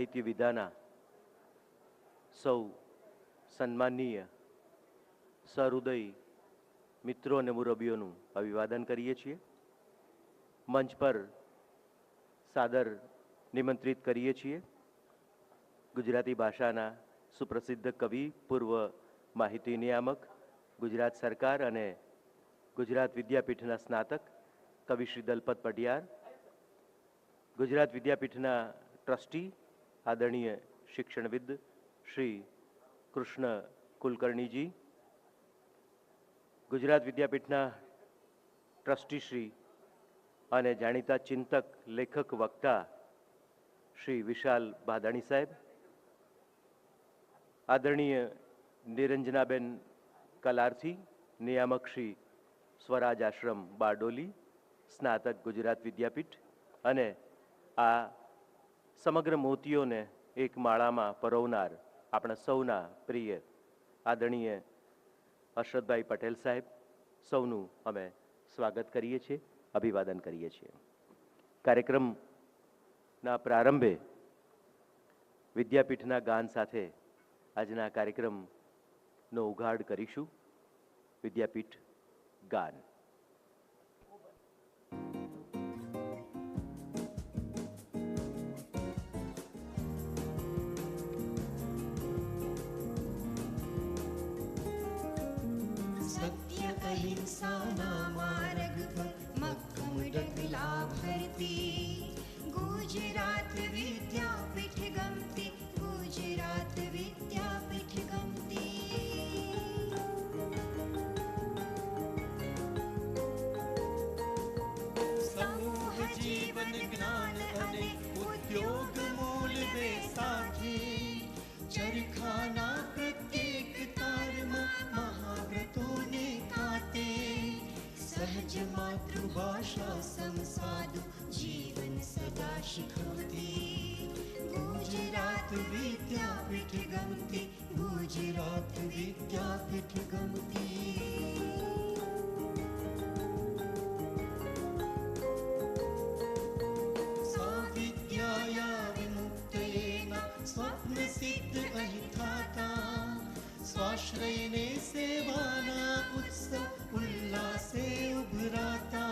સાહિત્ય વિધાના સૌ સન્માનીય સહૃદય મિત્રો અને મુરબીઓનું અભિવાદન કરીએ છીએ. મંચ પર સાદર નિમંત્રિત કરીએ છીએ ગુજરાતી ભાષાના સુપ્રસિદ્ધ કવિ, પૂર્વ માહિતી નિયામક, ગુજરાત સરકાર અને ગુજરાત વિદ્યાપીઠના સ્નાતક કવિ શ્રી દલપત પઢિયાર, ગુજરાત વિદ્યાપીઠના ટ્રસ્ટી આદરણીય શિક્ષણવિદ શ્રી કૃષ્ણ કુલકર્ણીજી, ગુજરાત વિદ્યાપીઠના ટ્રસ્ટી શ્રી અને જાણીતા ચિંતક, લેખક, વક્તા શ્રી વિશાલ ભાદાણી સાહેબ, આદરણીય નિરંજનાબેન કલારથી, નિયામક શ્રી સ્વરાજ આશ્રમ બારડોલી, સ્નાતક ગુજરાત વિદ્યાપીઠ, અને આ સમગ્ર મોતીઓને એક માળામાં પરોવનાર આપણા સૌના પ્રિય આદરણીય હર્ષદભાઈ પટેલ સાહેબ, સૌનું અમે સ્વાગત કરીએ છીએ, અભિવાદન કરીએ છીએ. કાર્યક્રમના પ્રારંભે વિદ્યાપીઠના ગાન સાથે આજના કાર્યક્રમનો ઉઘાડ કરીશું. વિદ્યાપીઠ ગાન. सत्य अहिंसा मार्ग पर मक्कम डगला भरती, गुजरात विद्यापीठ गमती, गुजरात विद्यापीठ गमती. समूह जीवन ज्ञान अने उद्योग मूल वे साथी, चरखाना प्रत्येक तारमा महाव्रतों ने काटे, सहज मातृभाषा संसाधु जीवन सदा शिखवती, गुजरात विद्यापीठ गमती, गुजरात विद्यापीठ गमती. स्वाविद्याया विमुक्तेन स्वप्न सिद्ध अहि थाता, स्वाश्रयने सेवाना उत्सव उल्लासे उभराता,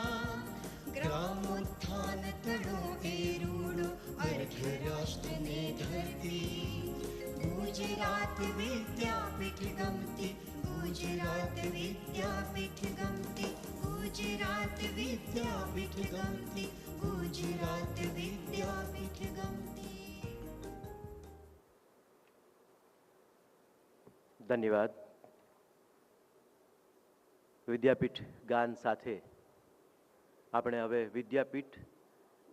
ग्रामोत्थान तड़ो एरूडो अर्ध राष्ट्र ने धरती, गुजरात विद्यापीठ गमती, गुजरात विद्यापीठ गमती, गुजरात विद्यापीठ गमती, गुजरात विद्यापीठ गमती. ધન્યવાદ. વિદ્યાપીઠ ગાન સાથે આપણે હવે વિદ્યાપીઠ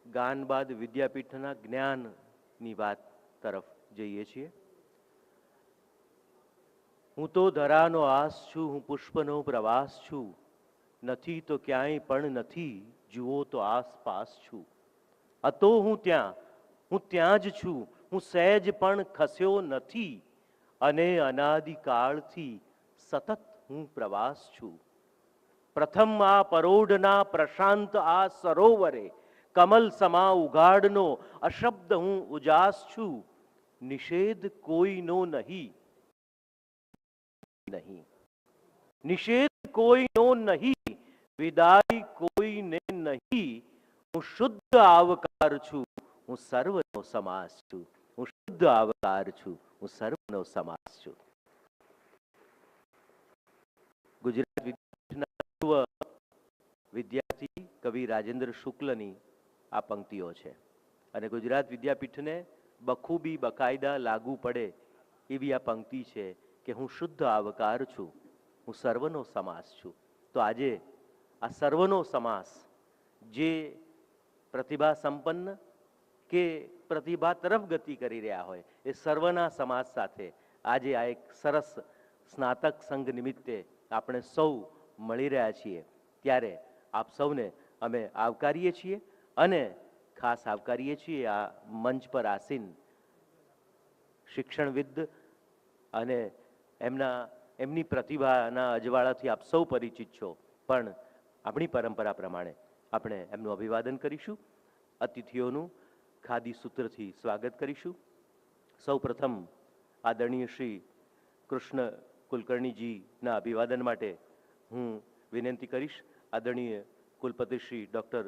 ગાન બાદ વિદ્યાપીઠના જ્ઞાનની વાત તરફ જઈએ છીએ. હું તો ધરાનો આસ છું, હું પુષ્પનો પ્રવાસ છું, નથી તો ક્યાંય પણ નથી, જુઓ તો આસપાસ છું. અતો હું ત્યાં જ છું, હું સહેજ પણ ખસ્યો નથી, અને અનાદિકાળથી સતત હું પ્રવાસ છું. પ્રથમ આ પરોઢના પ્રશાંત આ સરોવરે કમલ સમા ઉઘાડનો અશબ્દ હું ઉજાસ છું. નિષેધ કોઈનો નહીં, નિષેધ કોઈનો નહીં, વિદાય કોઈને નહીં, હું શુદ્ધ આવકાર છું, હું સર્વનો સમાસ છું. હું શુદ્ધ આવકાર છું, હું સર્વનો સમાસ છું. ગુજરાત વિદ્યાપીઠના પૂર્વ વિદ્યાર્થી કવિ રાજેન્દ્ર શુક્લની આ પંક્તિઓ છે અને ગુજરાત વિદ્યાપીઠને બખૂબી બકાયદા લાગુ પડે એવી આ પંક્તિ છે કે હું શુદ્ધ આવકાર છું, હું સર્વનો સમાસ છું. તો આજે આ સર્વનો સમાસ જે પ્રતિભા સંપન્ન કે પ્રતિભા તરફ ગતિ કરી રહ્યા હોય એ સર્વના સમાજ સાથે આજે આ એક સરસ સ્નાતક સંઘ નિમિત્તે આપણે સૌ મળી રહ્યા છીએ, ત્યારે આપ સૌને અમે આવકારીએ છીએ અને ખાસ આવકારીએ છીએ આ મંચ પર આસીન શિક્ષણવિદ અને એમની પ્રતિભાના અજવાળાથી આપ સૌ પરિચિત છો, પણ આપણી પરંપરા પ્રમાણે આપણે એમનું અભિવાદન કરીશું. અતિથિઓનું ખાદી સૂત્રથી સ્વાગત કરીશું. સૌપ્રથમ આદરણીય શ્રી કૃષ્ણ કુલકર્ણીજીના અભિવાદન માટે હું વિનંતી કરીશ આદરણીય કુલપતિ શ્રી ડૉક્ટર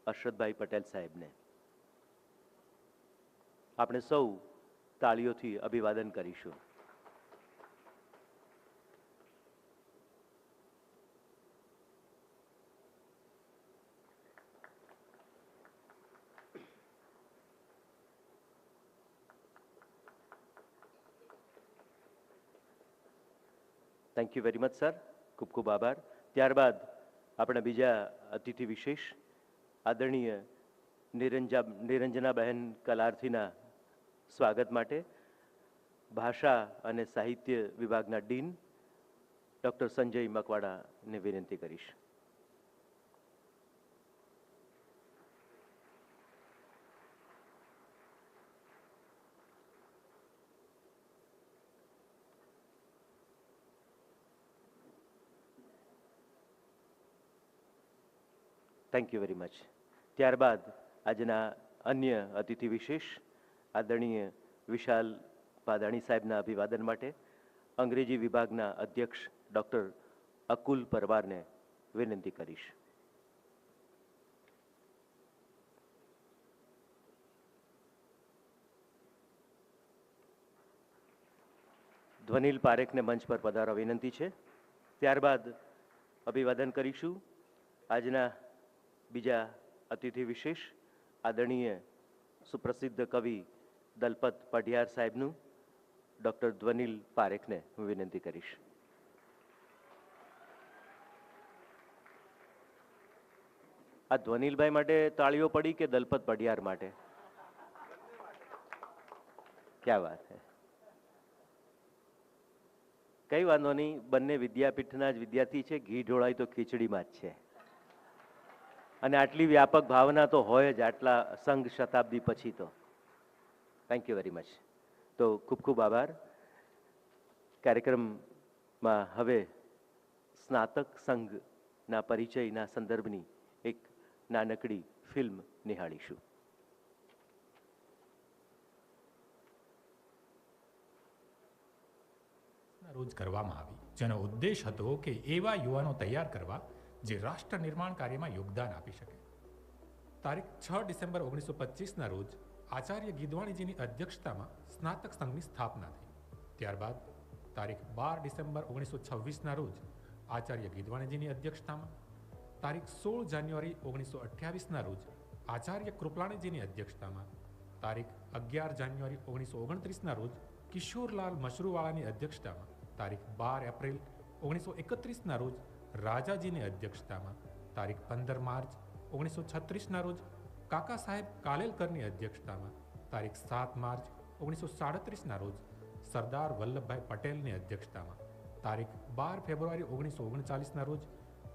અશરદભાઈ પટેલ સાહેબને. આપણે સૌ તાળીઓથી અભિવાદન કરીશું. Thank you very much sir. ખૂબ ખૂબ આભાર. ત્યારબાદ આપણા બીજા અતિથિ વિશેષ આદરણીય નિરંજનાબહેન કલાર્થીના સ્વાગત માટે ભાષા અને સાહિત્ય વિભાગના ડીન ડૉક્ટર સંજય મકવાડાને વિનંતી કરીશ. Thank you very much. ત્યારબાદ આજના અન્ય અતિથિ વિશેષ આદરણીય વિશાલ પાદાણી સાહેબના અભિવાદન માટે અંગ્રેજી વિભાગના અધ્યક્ષ ડૉક્ટર અકુલ પરવારને વિનંતી કરીશ. ધ્વનિલ પારેખને મંચ પર પધારવા વિનંતી છે. ત્યારબાદ અભિવાદન કરીશું આજના બીજા અતિથિ વિશેષ આદરણીય સુપ્રસિદ્ધ કવિ દલપત પઢિયાર સાહેબનું ડૉક્ટર ધ્વનિલ પારેખને હું વિનંતી કરીશ. આ ધ્વનિલભાઈ માટે તાળીઓ પડી કે દલપત પઢિયાર માટે? ક્યાં વાત છે. કઈ વાંધો નહીં, બંને વિદ્યાપીઠના જ વિદ્યાર્થી છે. ઘી ઢોળાય તો ખીચડીમાં જ છે. અને આટલી વ્યાપક ભાવના તો હોય જ આટલા સંઘ શતાબ્દી પછી તો. Thank you very much. તો ખૂબ ખૂબ આભાર. કાર્યક્રમમાં હવે સ્નાતક સંઘના પરિચયના સંદર્ભની એક નાનકડી ફિલ્મ નિહાળીશું. રોજ કરવામાં આવી, જેનો ઉદ્દેશ હતો કે એવા યુવાનો તૈયાર કરવા જે રાષ્ટ્ર નિર્માણ કાર્યમાં યોગદાન આપી શકે. તારીખ 6 ડિસેમ્બર 1925ના રોજ આચાર્ય ગીધવાણીજીની અધ્યક્ષતામાં સ્નાતક સંઘની સ્થાપના થઈ. ત્યારબાદ તારીખ 12 ડિસેમ્બર 1926ના રોજ આચાર્ય ગીધવાણીજીની અધ્યક્ષતામાં, તારીખ 16 જાન્યુઆરી 1928ના રોજ આચાર્ય કૃપલાણીજીની અધ્યક્ષતામાં, તારીખ 11 જાન્યુઆરી 1929ના રોજ કિશોરલાલ મશરૂવાળાની અધ્યક્ષતામાં, તારીખ 12 એપ્રિલ 1931ના રોજ રાજાજીની અધ્યક્ષતામાં, તારીખ 15 માર્ચ 1936ના રોજ કાકા સાહેબ કાલેલકરની અધ્યક્ષતામાં, તારીખ 7 માર્ચ 1937ના રોજ સરદાર વલ્લભભાઈ પટેલની અધ્યક્ષતામાં, તારીખ 12 ફેબ્રુઆરી 1939ના રોજ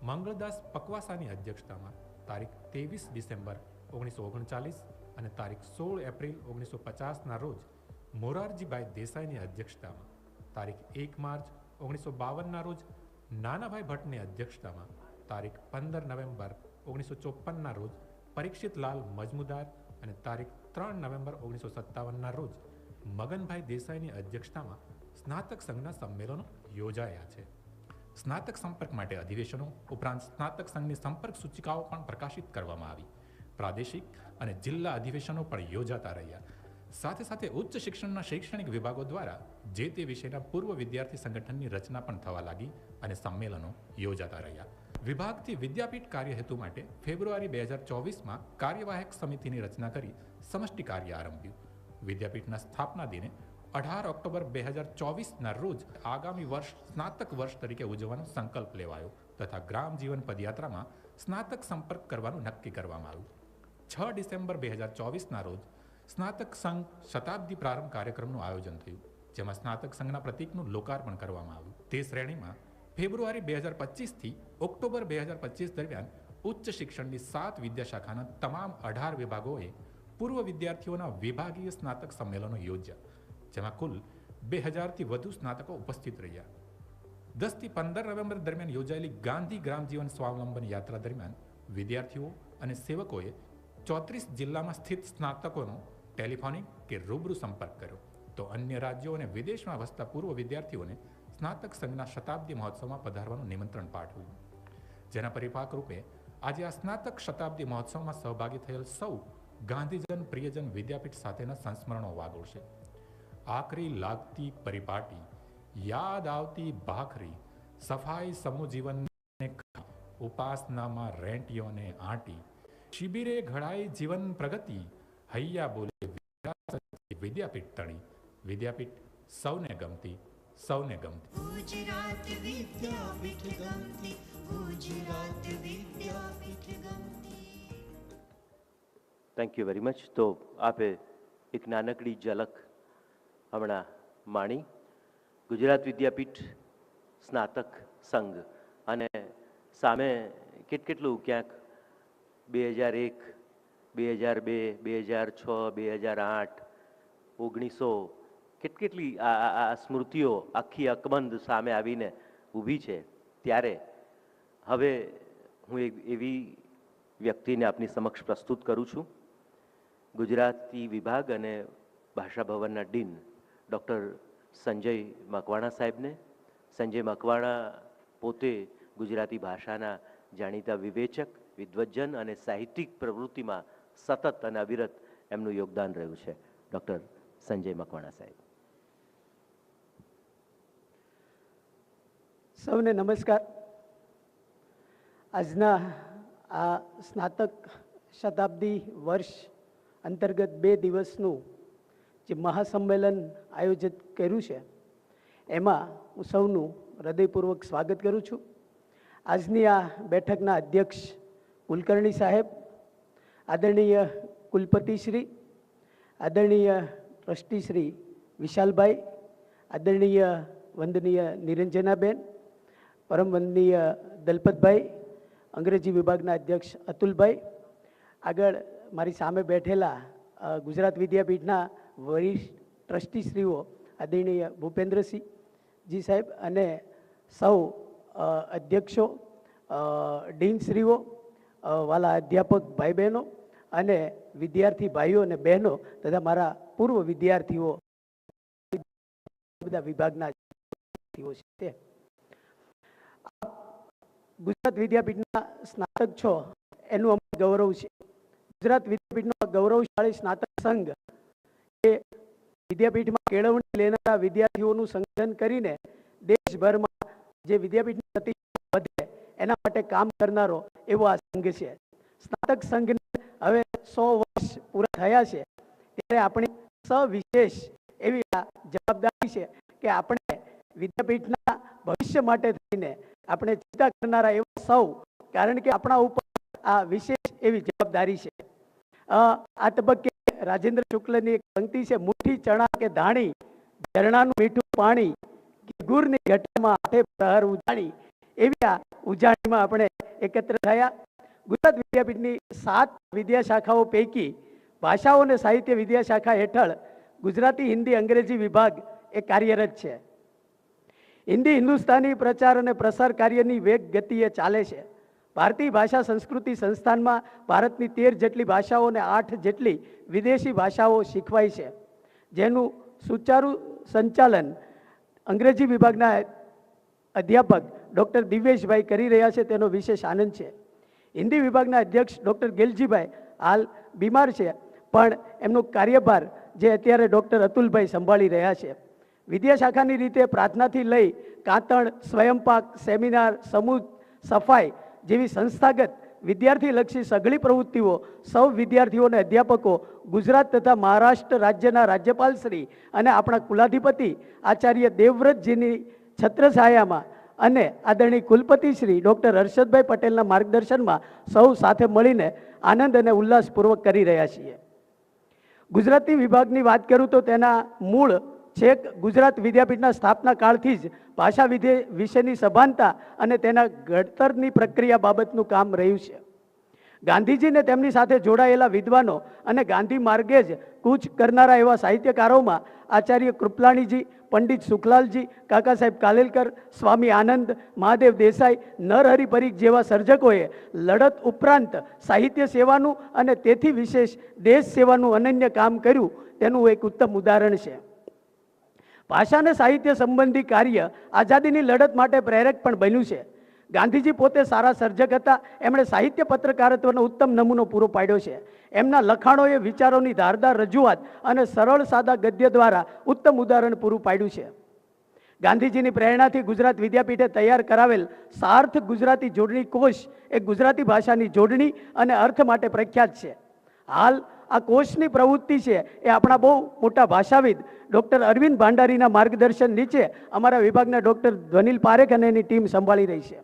મંગળદાસ પકવાસાની અધ્યક્ષતામાં, તારીખ 23 ડિસેમ્બર 1939 અને તારીખ 16 એપ્રિલ 1950ના રોજ મોરારજીભાઈ દેસાઈની અધ્યક્ષતામાં, તારીખ 1 માર્ચ 1952ના રોજ નાનાભાઈ ભટ્ટની અધ્યક્ષતામાં, તારીખ 15 નવેમ્બર 1954ના રોજ પરીક્ષિતલાલ મજમુદાર અને તારીખ 3 નવેમ્બર 1957ના રોજ મગનભાઈ દેસાઈની અધ્યક્ષતામાં સ્નાતક સંઘના સંમેલનો યોજાયા છે. સ્નાતક સંપર્ક માટે અધિવેશનો ઉપરાંત સ્નાતક સંઘની સંપર્ક સૂચિકાઓ પણ પ્રકાશિત કરવામાં આવી. પ્રાદેશિક અને જિલ્લા અધિવેશનો પણ યોજાતા રહ્યા. સાથે સાથે ઉચ્ચ શિક્ષણના શૈક્ષણિક વિભાગો દ્વારા જે તે વિષયના પૂર્વ વિદ્યાર્થી સંગઠનની રચના પણ થવા લાગી અને સંમેલનો યોજાતા રહ્યા. વિભાગથી વિદ્યાપીઠ કાર્ય હેતુ માટે ફેબ્રુઆરી 2024માં કાર્યવાહક સમિતિની રચના કરી સમષ્ટિ કાર્ય આરંભ્યું. વિદ્યાપીઠના સ્થાપના દિને 18 ઓક્ટોબર 2024ના રોજ આગામી વર્ષ સ્નાતક વર્ષ તરીકે ઉજવવાનો સંકલ્પ લેવાયો તથા ગ્રામ જીવન પદયાત્રામાં સ્નાતક સંપર્ક કરવાનું નક્કી કરવામાં આવ્યું. 6 ડિસેમ્બર 2024ના રોજ સ્નાતક સંઘ શતાબ્દી પ્રારંભ કાર્યક્રમનું આયોજન થયું, જેમાં સ્નાતક સંઘના પ્રતીકનું લોકાર્પણ કરવામાં આવ્યું. તે શ્રેણીમાં ફેબ્રુઆરી 2025થી ઓક્ટોબર 2025 દરમિયાન ઉચ્ચ શિક્ષણની 7 વિદ્યાશાખાના તમામ 18 વિભાગોએ પૂર્વ વિદ્યાર્થીઓના વિભાગીય સ્નાતક સંમેલનો યોજ્યા, જેમાં કુલ 2000થી વધુ સ્નાતકો ઉપસ્થિત રહ્યા. 10થી 15 નવેમ્બર દરમિયાન યોજાયેલી ગાંધી ગ્રામ જીવન સ્વાવલંબન યાત્રા દરમિયાન વિદ્યાર્થીઓ અને સેવકોએ 34 જિલ્લામાં સ્થિત સ્નાતકોનો ટેલિફોનિક કે રૂબરૂ સંપર્ક કર્યો, તો તો અન્ય રાજ્યો અને વિદેશમાં વસતા પૂર્વ વિદ્યાર્થીઓને સ્નાતક સંઘના શતાબ્દી મહોત્સવમાં પધારવાનું નિમંત્રણ પાઠવ્યું. જેના પરિપાક રૂપે આજે આ સ્નાતક શતાબ્દી મહોત્સવમાં સહભાગી થયેલ સૌ ગાંધીજન પ્રિયજન વિદ્યાપીઠ સાથેના સંસ્મરણો વાગોળશે. આખરી લાગતી પરિપાટી, યાદ આવતી ભાખરી, સફાઈ સમૂહજીવનને ઉપાસનામાં રેંટીઓને આંટી, શિબિરે ઘડાઈ જીવન પ્રગતિ, હૈયા બોલે વિદ્યાપીઠ તણી, વિદ્યાપીઠ સૌને ગમતી, સૌને ગમતી. ગુજરાત વિદ્યાપીઠ ગમતી, ગુજરાત વિદ્યાપીઠ ગમતી. Thank you very much. તો આપે એક નાનકડી ઝલક હમણાં માણી. ગુજરાત વિદ્યાપીઠ સ્નાતક સંઘ અને સામે કેટલું ક્યાંક 2001, 2002, 2006, 2008, 1900 કેટલી આ સ્મૃતિઓ આખી અકબંધ સામે આવીને ઊભી છે. ત્યારે હવે હું એવી વ્યક્તિને આપની સમક્ષ પ્રસ્તુત કરું છું, ગુજરાતી વિભાગ અને ભાષા ભવનના ડીન ડૉક્ટર સંજય મકવાણા સાહેબને. સંજય મકવાણા પોતે ગુજરાતી ભાષાના જાણીતા વિવેચક, વિદ્વજ્જન અને સાહિત્યિક પ્રવૃત્તિમાં સતત અને અવિરત એમનું યોગદાન રહ્યું છે. ડૉક્ટર સંજય મકવાણા સાહેબ. સૌને નમસ્કાર. આજના આ સ્નાતક શતાબ્દી વર્ષ અંતર્ગત 2 દિવસનું જે મહાસંમેલન આયોજિત કર્યું છે એમાં હું સૌનું હૃદયપૂર્વક સ્વાગત કરું છું. આજની આ બેઠકના અધ્યક્ષ કુલકર્ણી સાહેબ, આદરણીય કુલપતિશ્રી, આદરણીય ટ્રસ્ટીશ્રી વિશાલભાઈ, આદરણીય વંદનીય નિરંજનાબેન, પરમ વંદનીય દલપતભાઈ, અંગ્રેજી વિભાગના અધ્યક્ષ અતુલભાઈ, આગળ મારી સામે બેઠેલા ગુજરાત વિદ્યાપીઠના વરિષ્ઠ ટ્રસ્ટીશ્રીઓ આદરણીય ભૂપેન્દ્રસિંહજી સાહેબ અને સૌ અધ્યક્ષો, ડીનશ્રીઓ, વાલા અધ્યાપક ભાઈ બહેનો અને વિદ્યાર્થી ભાઈઓ અને બહેનો તથા મારા પૂર્વ વિદ્યાર્થીઓ, બધા વિભાગના વિદ્યાર્થીઓ છે. ગુજરાત વિદ્યાપીઠના સ્નાતક છો એનું અમને ગૌરવ છે. ગુજરાત વિદ્યાપીઠનો ગૌરવશાળી સ્નાતક સંઘ એ વિદ્યાપીઠમાં કેળવણી લેનારા વિદ્યાર્થીઓનું સંગઠન કરીને દેશભરમાં જે વિદ્યાપીઠની પ્રતિષ્ઠા વધે એના માટે કામ કરનારો એવો આ સંઘ છે. સ્નાતક સંઘને હવે 100 વર્ષ પૂરા થયા છે ત્યારે આપણી સવિશેષ એવી આ જવાબદારી છે કે આપણે વિદ્યાપીઠના ભવિષ્ય માટે થઈને આપણે ચિંતા કરનારા એવા સૌ, કારણ કે આપણા ઉપર આ વિશેષ એવી જવાબદારી છે. આ તબક્કે રાજેન્દ્ર શુક્લની એક પંક્તિ છે, મુઠ્ઠી ચણા કે ધાણી, ઝરણાનું મીઠું પાણી, ગુરની ઘટામાં આઠે પ્રહર ઉજાણી. એવી આ ઉજાણીમાં આપણે એકત્ર થયા. ગુજરાત વિદ્યાપીઠની 7 વિદ્યાશાખાઓ પૈકી ભાષાઓ અને સાહિત્ય વિદ્યાશાખા હેઠળ ગુજરાતી, હિન્દી, અંગ્રેજી વિભાગ એ કાર્યરત છે. હિન્દી હિન્દુસ્તાની પ્રચાર અને પ્રસાર કાર્યની વેગ ગતિએ ચાલે છે. ભારતીય ભાષા સંસ્કૃતિ સંસ્થાનમાં ભારતની 13 જેટલી ભાષાઓ અને 8 જેટલી વિદેશી ભાષાઓ શીખવાય છે, જેનું સુચારુ સંચાલન અંગ્રેજી વિભાગના અધ્યાપક ડૉક્ટર દિવ્યેશભાઈ કરી રહ્યા છે, તેનો વિશેષ આનંદ છે. હિન્દી વિભાગના અધ્યક્ષ ડૉક્ટર ગેલજીભાઈ હાલ બીમાર છે, પણ એમનો કાર્યભાર જે અત્યારે ડૉક્ટર અતુલભાઈ સંભાળી રહ્યા છે. વિદ્યાશાખાની રીતે પ્રાર્થનાથી લઈ કાંતણ, સ્વયંપાક, સેમિનાર, સમૂહ સફાઈ જેવી સંસ્થાગત વિદ્યાર્થીલક્ષી સઘળી પ્રવૃત્તિઓ સૌ વિદ્યાર્થીઓ અને અધ્યાપકો ગુજરાત તથા મહારાષ્ટ્ર રાજ્યના રાજ્યપાલશ્રી અને આપણા કુલાધિપતિ આચાર્ય દેવવ્રતજીની છત્રછાયામાં અને આદરણીય કુલપતિશ્રી ડૉક્ટર હર્ષદભાઈ પટેલના માર્ગદર્શનમાં સૌ સાથે મળીને આનંદ અને ઉલ્લાસપૂર્વક કરી રહ્યા છીએ. ગુજરાતી વિભાગની વાત કરું તો તેના મૂળ છેક ગુજરાત વિદ્યાપીઠના સ્થાપના કાળથી જ ભાષા વિશેની સભાનતા અને તેના ઘડતરની પ્રક્રિયા બાબતનું કામ રહ્યું છે. ગાંધીજીને તેમની સાથે જોડાયેલા વિદ્વાનો અને ગાંધી માર્ગે જ કૂચ કરનારા એવા સાહિત્યકારોમાં આચાર્ય કૃપલાણીજી, પંડિત સુખલાલજી, કાકા સાહેબ કાલેલકર, સ્વામી આનંદ, મહાદેવ દેસાઈ, નરહરિ પરીખ જેવા સર્જકોએ લડત ઉપરાંત સાહિત્ય સેવાનું અને તેથી વિશેષ દેશ સેવાનું અનન્ય કામ કર્યું તેનું એક ઉત્તમ ઉદાહરણ છે. ભાષા અને સાહિત્ય સંબંધી કાર્ય આઝાદીની લડત માટે પ્રેરક પણ બન્યું છે. ગાંધીજી પોતે સારા સર્જક હતા. એમણે સાહિત્ય પત્રકારત્વનો ઉત્તમ નમૂનો પૂરો પાડ્યો છે. એમના લખાણોએ વિચારોની ધારદાર રજૂઆત અને સરળ સાદા ગદ્ય દ્વારા ઉત્તમ ઉદાહરણ પૂરું પાડ્યું છે. ગાંધીજીની પ્રેરણાથી ગુજરાત વિદ્યાપીઠે તૈયાર કરાવેલ સાર્થક ગુજરાતી જોડણી કોશ એ ગુજરાતી ભાષાની જોડણી અને અર્થ માટે પ્રખ્યાત છે. હાલ આ કોષની પ્રવૃત્તિ છે એ આપણા બહુ મોટા ભાષાવિદ ડૉક્ટર અરવિંદ ભાંડારીના માર્ગદર્શન નીચે અમારા વિભાગના ડૉક્ટર ધ્વનિલ પારેખ અને એની ટીમ સંભાળી રહી છે.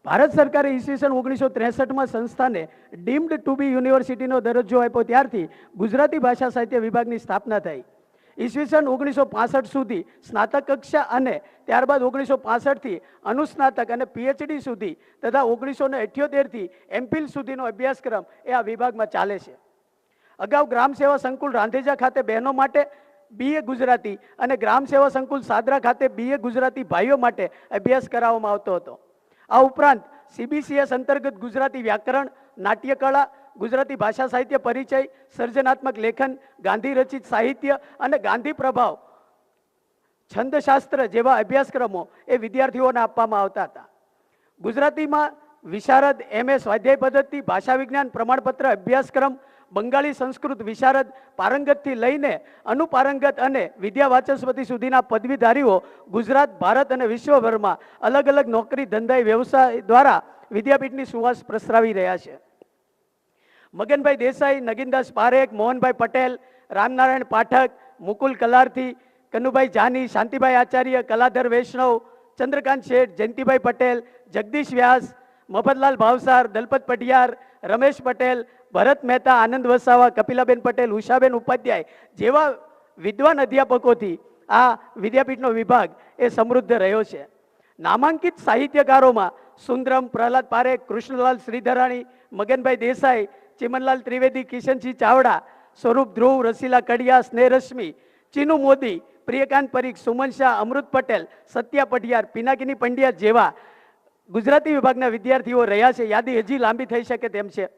ભારત સરકારે ઈસવીસન 1963માં સંસ્થાને ડીમ્ડ ટુ બી યુનિવર્સિટીનો દરજ્જો આપ્યો ત્યારથી ગુજરાતી ભાષા સાહિત્ય વિભાગની સ્થાપના થઈ. ઈસવીસન 1965 સુધી સ્નાતક કક્ષા અને ત્યારબાદ 1965થી અનુસ્નાતક અને પીએચડી સુધી તથા 1978થી એમફિલ સુધીનો અભ્યાસક્રમ એ આ વિભાગમાં ચાલે છે. અગાઉ ગ્રામ સેવા સંકુલ રાંધેજા ખાતે બહેનો માટે બીએ ગુજરાતી અને ગ્રામ સેવા સંકુલ સાદરા ખાતે બીએ ગુજરાતી ભાઈઓ માટે અભ્યાસ કરાવવામાં આવતો હતો. આ ઉપરાંત સીબીસીએસ અંતર્ગત ગુજરાતી વ્યાકરણ, નાટ્યકળા, ગુજરાતી ભાષા સાહિત્ય પરિચય, સર્જનાત્મક લેખન, ગાંધી રચિત સાહિત્ય અને ગાંધી પ્રભાવ, છંદશાસ્ત્ર જેવા અભ્યાસક્રમો એ વિદ્યાર્થીઓને આપવામાં આવતા હતા. ગુજરાતીમાં વિશારદ, એમએ સ્વાધ્યાય પદ્ધતિ, ભાષા વિજ્ઞાન પ્રમાણપત્ર અભ્યાસક્રમ, બંગાળી સંસ્કૃત વિશારદ, પારંગતથી લઈને અનુપારંગત અને વિદ્યા વાચસ્પતિ સુધીના પદવીધારીઓ ગુજરાત, ભારત અને વિશ્વભરમાં અલગ અલગ નોકરી, ધંધા, વ્યવસાય દ્વારા વિદ્યાપીઠની સુવાસ પ્રસરાવી રહ્યા છે. મગનભાઈ દેસાઈ, નગીનદાસ પારેખ, મોહનભાઈ પટેલ, રામનારાયણ પાઠક, મુકુલ કલારથી, કનુભાઈ જાની, શાંતિભાઈ આચાર્ય, કલાધર વૈષ્ણવ, ચંદ્રકાંત શેઠ, જયંતિભાઈ પટેલ, જગદીશ વ્યાસ, મફતલાલ ભાવસાર, દલપત પઢિયાર, રમેશ પટેલ, ભરત મહેતા, આનંદ વસાવા, કપિલાબેન પટેલ, ઉષાબેન ઉપાધ્યાય જેવા વિદ્વાન અધ્યાપકોથી આ વિદ્યાપીઠનો વિભાગ એ સમૃદ્ધ રહ્યો છે. નામાંકિત સાહિત્યકારોમાં સુંદરમ, પ્રહલાદ પારેખ, કૃષ્ણલાલ શ્રીધરાણી, મગનભાઈ દેસાઈ, ચિમનલાલ ત્રિવેદી, કિશનસિંહ ચાવડા, સ્વરૂપ ધ્રુવ, રસીલા કડિયા, સ્નેહરશ્મિ, ચીનુ મોદી, પ્રિયકાંત પરીખ, સુમન શાહ, અમૃત પટેલ, સત્યા પઢિયાર, પિનાકિની પંડ્યા જેવા ગુજરાતી વિભાગના વિદ્યાર્થીઓ રહ્યા છે. યાદી હજી લાંબી થઈ શકે તેમ છે.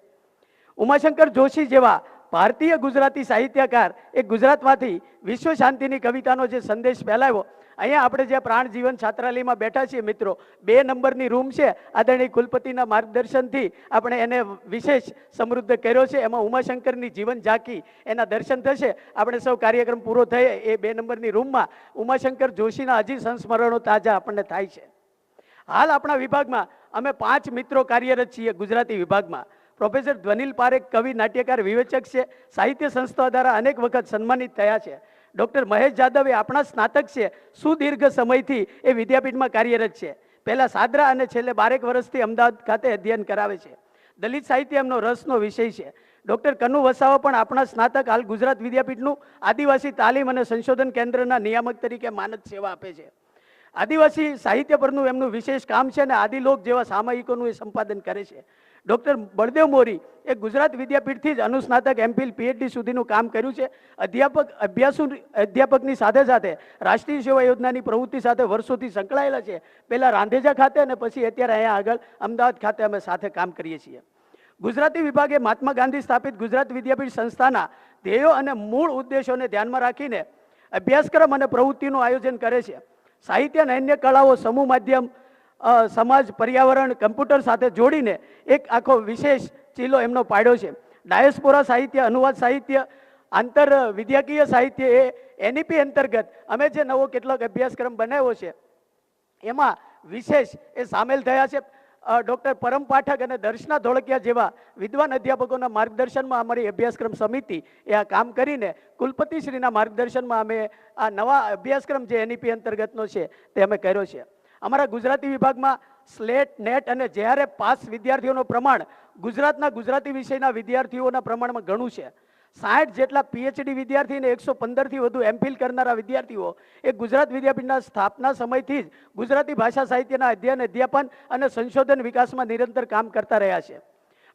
ઉમાશંકર જોશી જેવા ભારતીય ગુજરાતી સાહિત્યકાર એ ગુજરાતમાંથી વિશ્વ શાંતિની કવિતાનો જે સંદેશ ફેલાવ્યો. અહીંયા આપણે જે પ્રાણ જીવન છાત્રાલયમાં બેઠા છીએ મિત્રો, 2 નંબરની રૂમ છે. આદરણીય કુલપતિના માર્ગદર્શનથી આપણે એને વિશેષ સમૃદ્ધ કર્યો છે. એમાં ઉમાશંકરની જીવન ઝાંકી એના દર્શન થશે. આપણે સૌ કાર્યક્રમ પૂરો થયે એ 2 નંબરની રૂમમાં ઉમાશંકર જોશીના હજી સંસ્મરણો તાજા આપણને થાય છે. હાલ આપણા વિભાગમાં અમે 5 મિત્રો કાર્યરત છીએ. ગુજરાતી વિભાગમાં પ્રોફેસર ધ્વનિલ પારેખ કવિ, નાટ્યકાર, વિવેચક છે. સાહિત્ય સંસ્થા દ્વારા અનેક વખત સન્માનિત થયા છે. ડૉક્ટર મહેશ જાદવ એ આપણા સ્નાતક છે. સુદીર્ઘ સમયથી એ વિદ્યાપીઠમાં કાર્યરત છે. પહેલા સાદરા અને છેલ્લે 12 વર્ષથી અમદાવાદ ખાતે અધ્યયન કરાવે છે. દલિત સાહિત્ય એમનો રસનો વિષય છે. ડૉક્ટર કનુ વસાવા પણ આપણા સ્નાતક હાલ ગુજરાત વિદ્યાપીઠનું આદિવાસી તાલીમ અને સંશોધન કેન્દ્રના નિયામક તરીકે માનદ સેવા આપે છે. આદિવાસી સાહિત્ય પરનું એમનું વિશેષ કામ છે અને આદિલોક જેવા સામયિકોનું એ સંપાદન કરે છે. ડૉક્ટર બળદેવ મોરી એ ગુજરાત વિદ્યાપીઠથી જ અનુસ્નાતક, એમફિલ, પીએચડી સુધીનું કામ કર્યું છે. અધ્યાપકની સાથે સાથે રાષ્ટ્રીય સેવા યોજનાની પ્રવૃત્તિ સાથે વર્ષોથી સંકળાયેલા છે. પહેલાં રાંધેજા ખાતે અને પછી અત્યારે અહીંયા આગળ અમદાવાદ ખાતે અમે સાથે કામ કરીએ છીએ. ગુજરાતી વિભાગે મહાત્મા ગાંધી સ્થાપિત ગુજરાત વિદ્યાપીઠ સંસ્થાના ધ્યેયો અને મૂળ ઉદ્દેશોને ધ્યાનમાં રાખીને અભ્યાસક્રમ અને પ્રવૃત્તિનું આયોજન કરે છે. સાહિત્ય અને અન્ય કળાઓ, સમૂહ માધ્યમ, સમાજ, પર્યાવરણ, કમ્પ્યુટર સાથે જોડીને એક આખો વિશેષ ચીલો એમનો પાડ્યો છે. ડાયસ્પોરા સાહિત્ય, અનુવાદ સાહિત્ય, આંતર વિદ્યાકીય સાહિત્ય એ એનઈપી અંતર્ગત અમે જે નવો કેટલોક અભ્યાસક્રમ બનાવ્યો છે એમાં વિશેષ એ સામેલ થયા છે. ડૉક્ટર પરમ પાઠક અને દર્શના ધોળકિયા જેવા વિદ્વાન અધ્યાપકોના માર્ગદર્શનમાં અમારી અભ્યાસક્રમ સમિતિ એ આ કામ કરીને કુલપતિશ્રીના માર્ગદર્શનમાં અમે આ નવા અભ્યાસક્રમ જે એનઈપી અંતર્ગતનો છે તે અમે કર્યો છે. અમારા ગુજરાતી વિભાગમાં સ્લેટ, નેટ અને જેઆરએફ પાસ વિદ્યાર્થીઓનું પ્રમાણ ગુજરાતના ગુજરાતી વિષયના વિદ્યાર્થીઓના પ્રમાણમાં ઘણું છે. 60 જેટલા પીએચડી વિદ્યાર્થી અને 115થી વધુ એમફિલ કરનારા વિદ્યાર્થીઓ એ ગુજરાત વિદ્યાપીઠના સ્થાપના સમયથી જ ગુજરાતી ભાષા સાહિત્યના અધ્યયન, અધ્યાપન અને સંશોધન વિકાસમાં નિરંતર કામ કરતા રહ્યા છે.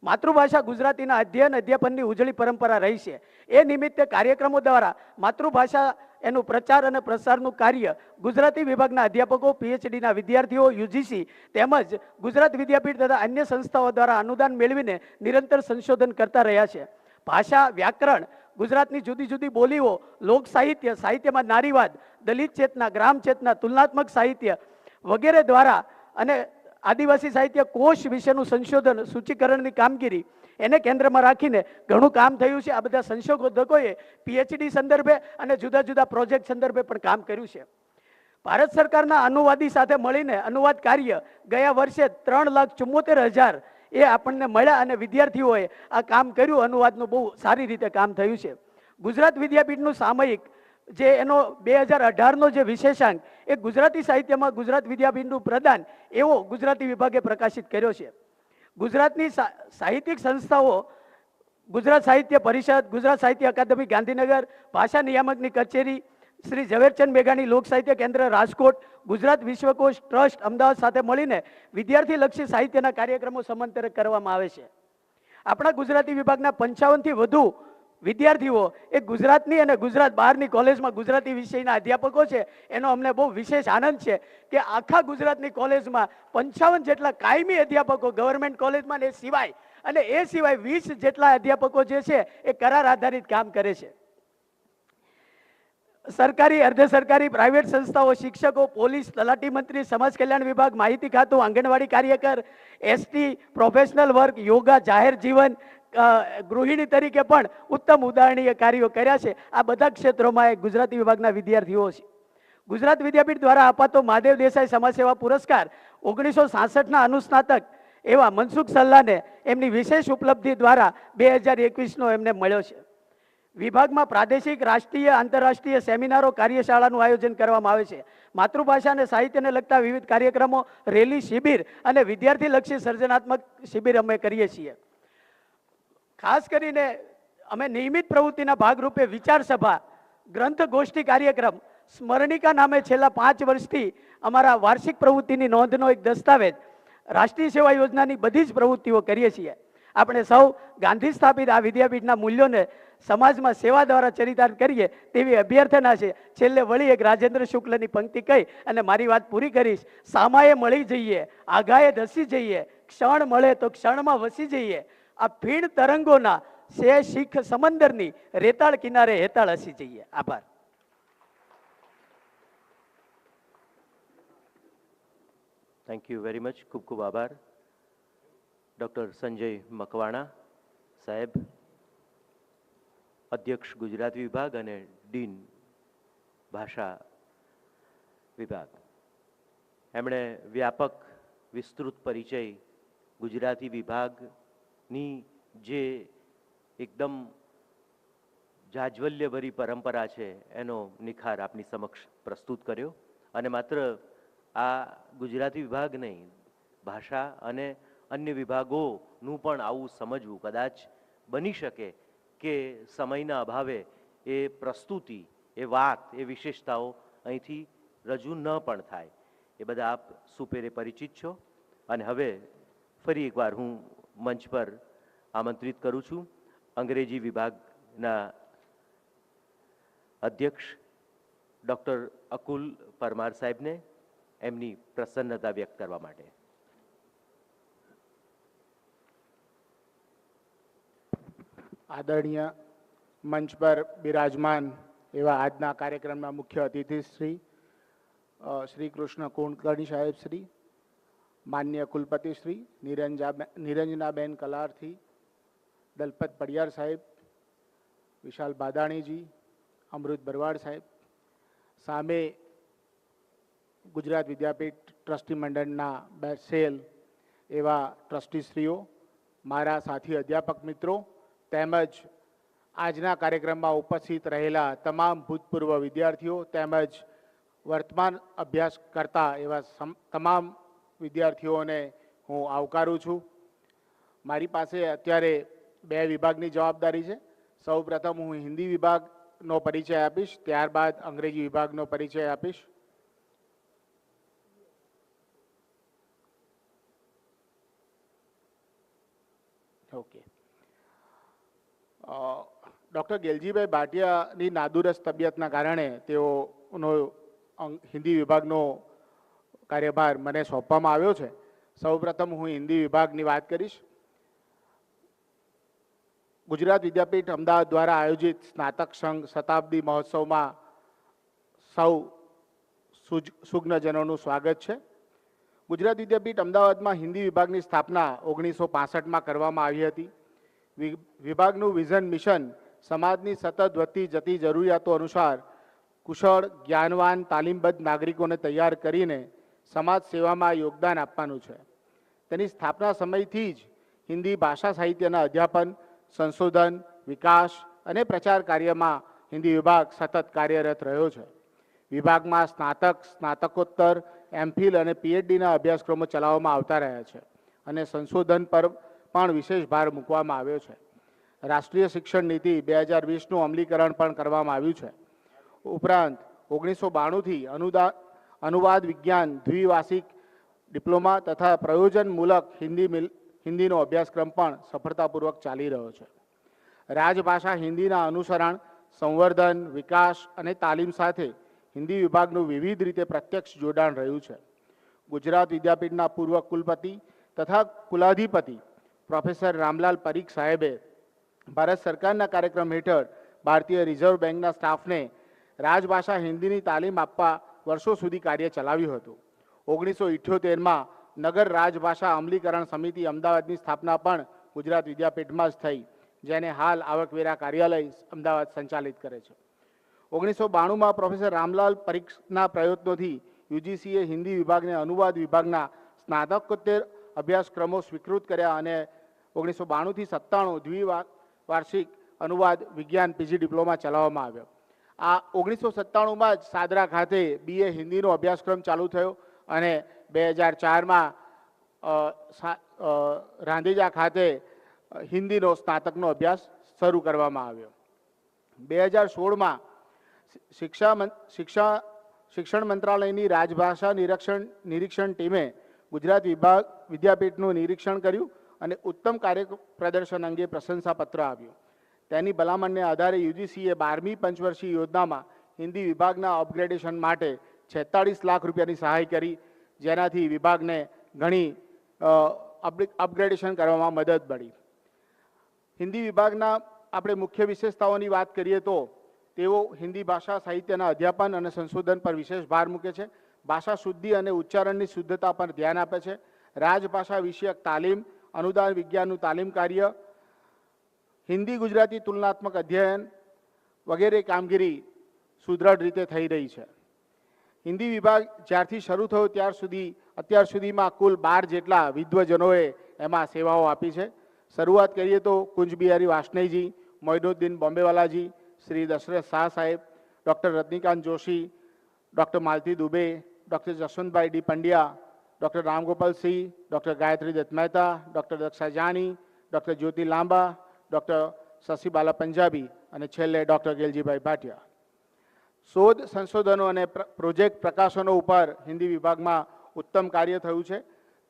માતૃભાષા ગુજરાતીના અધ્યયન, અધ્યાપનની ઉજળી પરંપરા રહી છે. એ નિમિત્તે કાર્યક્રમો દ્વારા માતૃભાષા એનું પ્રચાર અને પ્રસારનું કાર્ય ગુજરાતી વિભાગના અધ્યાપકો, પીએચડીના વિદ્યાર્થીઓ, યુજીસી તેમજ ગુજરાત વિદ્યાપીઠ તથા અન્ય સંસ્થાઓ દ્વારા અનુદાન મેળવીને નિરંતર સંશોધન કરતા રહ્યા છે. ભાષા, વ્યાકરણ, ગુજરાતની જુદી જુદી બોલીઓ, લોક સાહિત્ય, સાહિત્યમાં નારીવાદ, દલિત ચેતના, ગ્રામ ચેતના, તુલનાત્મક સાહિત્ય વગેરે દ્વારા અને આદિવાસી સાહિત્ય કોષ વિશેનું સંશોધન, સૂચિકરણની કામગીરી એને કેન્દ્રમાં રાખીને ઘણું કામ થયું છે. આ બધા સંશોધકોએ પીએચડી સંદર્ભે અને જુદા જુદા પ્રોજેક્ટ સંદર્ભે પણ કામ કર્યું છે. ભારત સરકારના અનુવાદી સાથે મળીને અનુવાદ કાર્ય ગયા વર્ષે 3,74,000 એ આપણને મળ્યા અને વિદ્યાર્થીઓએ આ કામ કર્યું. અનુવાદનું બહુ સારી રીતે કામ થયું છે. ગુજરાત વિદ્યાપીઠનું સામયિક જે એનો 2018નો જે વિશેષાંક એ ગુજરાતી સાહિત્યમાં ગુજરાત વિદ્યાપીઠનું પ્રદાન એવો ગુજરાતી વિભાગે પ્રકાશિત કર્યો છે. ગુજરાતની સાહિત્યિક સંસ્થાઓ ગુજરાત સાહિત્ય પરિષદ, ગુજરાત સાહિત્ય અકાદમી ગાંધીનગર, ભાષા નિયામકની કચેરી, શ્રી ઝવેરચંદ મેઘાણી લોક સાહિત્ય કેન્દ્ર રાજકોટ, ગુજરાત વિશ્વકોશ ટ્રસ્ટ અમદાવાદ સાથે મળીને વિદ્યાર્થીલક્ષી સાહિત્યના કાર્યક્રમો સમાંતરે કરવામાં આવે છે. આપણા ગુજરાતી વિભાગના 55થી વધુ વિદ્યાર્થીઓ એ ગુજરાતની અને ગુજરાત બહારની કોલેજમાં ગુજરાતી વિષયના અધ્યાપકો છે. એનો અમને બહુ વિશેષ આનંદ છે કે આખા ગુજરાતની કોલેજમાં 55 જેટલા કાયમી અધ્યાપકો ગવર્મેન્ટ કોલેજમાં એ સિવાય અને એ સિવાય 20 જેટલા અધ્યાપકો જે છે એ કરાર આધારિત કામ કરે છે. સરકારી, અર્ધ સરકારી, પ્રાઇવેટ સંસ્થાઓ, શિક્ષકો, પોલીસ, તલાટી મંત્રી, સમાજ કલ્યાણ વિભાગ, માહિતી ખાતું, આંગણવાડી કાર્યકર, એસટી, પ્રોફેશનલ વર્ક, યોગા, જાહેર જીવન, ગૃહિણી તરીકે પણ ઉત્તમ ઉદાહરણીય કાર્યો કર્યા છે. આ બધા ક્ષેત્રોમાં ગુજરાતી વિભાગના વિદ્યાર્થીઓ છે. ગુજરાત વિદ્યાપીઠ દ્વારા અપાતો મહાદેવ દેસાઈ સમાજ સેવા પુરસ્કાર 1966ના અનુસ્નાતક એવા મનસુખ સલ્લાને એમની વિશેષ ઉપલબ્ધિ દ્વારા 2021નો એમને મળ્યો છે. વિભાગમાં પ્રાદેશિક, રાષ્ટ્રીય, આંતરરાષ્ટ્રીય સેમિનારો, કાર્યશાળાનું આયોજન કરવામાં આવે છે. માતૃભાષા અને સાહિત્યને લગતા વિવિધ કાર્યક્રમો, રેલી, શિબિર અને વિદ્યાર્થીલક્ષી સર્જનાત્મક શિબિર અમે કરીએ છીએ. ખાસ કરીને અમે નિયમિત પ્રવૃત્તિના ભાગરૂપે વિચાર સભા, ગ્રંથ ગોષ્ઠી કાર્યક્રમ, સ્મરણિકા નામે છેલ્લા 5 વર્ષથી અમારા વાર્ષિક પ્રવૃત્તિની નોંધનો એક દસ્તાવેજ, રાષ્ટ્રીય સેવા યોજનાની બધી જ પ્રવૃત્તિઓ કરીએ છીએ. આપણે સૌ ગાંધી સ્થાપિત આ વિદ્યાપીઠના મૂલ્યોને સમાજમાં સેવા દ્વારા ચરિતાર્થ કરીએ તેવી અભ્યર્થના છે. છેલ્લે વળી એક રાજેન્દ્ર શુક્લની પંક્તિ કહી અને મારી વાત પૂરી કરીશ. સામાએ મળી જઈએ, આઘાએ ધસી જઈએ, ક્ષણ મળે તો ક્ષણમાં વસી જઈએ, આ ફીણ તરંગોના સે શીખ સમંદરની રેતાળ કિનારે હેતાળ હસી જઈએ. આભાર. Thank you very much. ખૂબ ખૂબ આભાર ડૉક્ટર સંજય મકવાણા સાહેબ, અધ્યક્ષ ગુજરાત વિભાગ અને ડીન ભાષા વિભાગ. એમણે વ્યાપક વિસ્તૃત પરિચય ગુજરાતી વિભાગની જે એકદમ જાજ્વલ્યભરી પરંપરા છે એનો નિખાર આપની સમક્ષ પ્રસ્તુત કર્યો. અને માત્ર આ ગુજરાતી વિભાગ નહીં, ભાષા અને અન્ય વિભાગોનું પણ આવું સમજવું. કદાચ બની શકે કે સમયના અભાવે એ પ્રસ્તુતિ, એ વાત, એ વિશેષતાઓ અહીંથી રજૂ ન પણ થાય. એ બધા આપ સુપેરે પરિચિત છો. અને હવે ફરી એકવાર હું મંચ પર આમંત્રિત કરું છું અંગ્રેજી વિભાગના અધ્યક્ષ ડૉક્ટર અકુલ પરમાર સાહેબને એમની પ્રસન્નતા વ્યક્ત કરવા માટે. આદરણીય મંચ પર બિરાજમાન એવા આજના કાર્યક્રમના મુખ્ય અતિથિ શ્રી કૃષ્ણ કુલકર્ણી સાહેબ શ્રી, માન્ય કુલપતિ શ્રી નિરંજનાબેન કલારથી, દલપત પડિયાર સાહેબ, વિશાલ બાદાણીજી, અમૃત બરવાડ સાહેબ, સામે ગુજરાત વિદ્યાપીઠ ટ્રસ્ટી મંડળના બેસેલ એવા ટ્રસ્ટીશ્રીઓ, મારા સાથી અધ્યાપક મિત્રો તેમજ આજના કાર્યક્રમમાં ઉપસ્થિત રહેલા તમામ ભૂતપૂર્વ વિદ્યાર્થીઓ તેમજ વર્તમાન અભ્યાસ કરતા એવા તમામ વિદ્યાર્થીઓને હું આવકારું છું. મારી પાસે અત્યારે 2 વિભાગની જવાબદારી છે. સૌપ્રથમ હું હિન્દી વિભાગનો પરિચય આપીશ, ત્યારબાદ અંગ્રેજી વિભાગનો પરિચય આપીશ. ઓકે. ડૉક્ટર ગેલજીભાઈ ભાટિયાની નાદુરસ્ત તબિયતના કારણે તેઓનો હિન્દી વિભાગનો કાર્યભાર મને સોંપવામાં આવ્યો છે. સૌપ્રથમ હું હિન્દી વિભાગની વાત કરીશ. ગુજરાત વિદ્યાપીઠ અમદાવાદ દ્વારા આયોજિત સ્નાતક સંઘ શતાબ્દી મહોત્સવમાં સૌ સુજ્ઞજનોનું સ્વાગત છે. ગુજરાત વિદ્યાપીઠ અમદાવાદમાં હિન્દી વિભાગની સ્થાપના 1965માં કરવામાં આવી હતી. વિભાગનું વિઝન મિશન સમાજની સતત વધતી જતી જરૂરિયાતો અનુસાર કુશળ, જ્ઞાનવાન, તાલીમબદ્ધ નાગરિકોને તૈયાર કરીને સમાજ સેવામાં યોગદાન આપવાનું છે. તેની સ્થાપના સમયથી જ હિન્દી ભાષા સાહિત્યના અધ્યાપન, સંશોધન, વિકાસ અને પ્રચાર કાર્યમાં હિન્દી વિભાગ સતત કાર્યરત રહ્યો છે. વિભાગમાં સ્નાતક, સ્નાતકોત્તર, એમફિલ અને પીએચડીના અભ્યાસક્રમો ચલાવવામાં આવતા રહ્યા છે અને સંશોધન પર પણ વિશેષ ભાર મૂકવામાં આવ્યો છે. રાષ્ટ્રીય શિક્ષણ નીતિ 2020નું અમલીકરણ પણ કરવામાં આવ્યું છે. ઉપરાંત 1992થી અનુવાદ વિજ્ઞાન દ્વિભાષિક ડિપ્લોમા તથા પ્રયોજનમૂલક હિન્દીનો અભ્યાસક્રમ પણ સફળતાપૂર્વક ચાલી રહ્યો છે. રાજભાષા હિન્દીના અનુસરણ, સંવર્ધન, વિકાસ અને તાલીમ સાથે હિન્દી વિભાગનું વિવિધ રીતે પ્રત્યક્ષ જોડાણ રહ્યું છે. ગુજરાત વિદ્યાપીઠના પૂર્વ કુલપતિ તથા કુલાધિપતિ પ્રોફેસર રામલાલ પરીખ સાહેબે ભારત સરકારના કાર્યક્રમ હેઠળ ભારતીય રિઝર્વ બેંકના સ્ટાફને રાજભાષા હિન્દીની તાલીમ આપવા વર્ષો સુધી કાર્ય ચલાવ્યું હતું. 1978માં નગર રાજભાષા અમલીકરણ સમિતિ અમદાવાદની સ્થાપના પણ ગુજરાત વિદ્યાપીઠમાં જ થઈ, જેને હાલ આવકવેરા કાર્યાલય અમદાવાદ સંચાલિત કરે છે. 1992માં પ્રોફેસર રામલાલ પરીખના પ્રયત્નોથી યુજીસીએ હિન્દી વિભાગને અનુવાદ વિભાગના સ્નાતકોત્તર અભ્યાસક્રમો સ્વીકૃત કર્યા અને 1992થી 97 દ્વિવાર્ષિક અનુવાદ વિજ્ઞાન પીજી ડિપ્લોમા ચલાવવામાં આવ્યો. આ 1997માં જ સાદરા ખાતે બીએ હિન્દીનો અભ્યાસક્રમ ચાલુ થયો અને 2004માં રાંદેજા ખાતે હિન્દીનો સ્નાતકનો અભ્યાસ શરૂ કરવામાં આવ્યો. 2016માં શિક્ષણ મંત્રાલયની રાજભાષા નિરીક્ષણ ટીમે ગુજરાત વિદ્યાપીઠનું નિરીક્ષણ કર્યું અને ઉત્તમ કાર્ય પ્રદર્શન અંગે પ્રશંસાપત્ર આપ્યું. તેની ભલામણને આધારે યુજીસીએ 12મી પંચવર્ષીય યોજનામાં હિન્દી વિભાગના અપગ્રેડેશન માટે 46 લાખ રૂપિયાની સહાય કરી, જેનાથી વિભાગને ઘણી અપગ્રેડેશન કરવામાં મદદ મળી. હિન્દી વિભાગના આપણે મુખ્ય વિશેષતાઓની વાત કરીએ તો તેઓ હિન્દી ભાષા સાહિત્યના અધ્યાપન અને સંશોધન પર વિશેષ ભાર મૂકે છે. ભાષા શુદ્ધિ અને ઉચ્ચારણની શુદ્ધતા પર ધ્યાન આપે છે. રાજભાષા વિષયક તાલીમ, અનુદાન વિજ્ઞાનનું તાલીમ કાર્ય, હિન્દી ગુજરાતી તુલનાત્મક અધ્યયન વગેરે કામગીરી સુદૃઢ રીતે થઈ રહી છે. હિન્દી વિભાગ જ્યારથી શરૂ થયો અત્યાર સુધીમાં કુલ 12 જેટલા વિદ્વજનોએ એમાં સેવાઓ આપી છે. શરૂઆત કરીએ તો કુંજ Bihari વાર્ષ્ણેયજી, Moinuddin બોમ્બેવાલાજી, Shri Dashrath Shah Saheb, doctor Rajinikant Joshi, doctor Malti Dubey, doctor Jashwantbhai D Pandya, doctor Ramgopal Singh, doctor Gayatri Datt Mehta, doctor Daksha Jani, doctor Jyoti Lamba, doctor શશીબાલા Punjabi અને છેલ્લે ડૉક્ટર ગેલજીભાઈ ભાટિયા. શોધ, સંશોધનો અને પ્રોજેક્ટ પ્રકાશનો ઉપર હિન્દી વિભાગમાં ઉત્તમ કાર્ય થયું છે.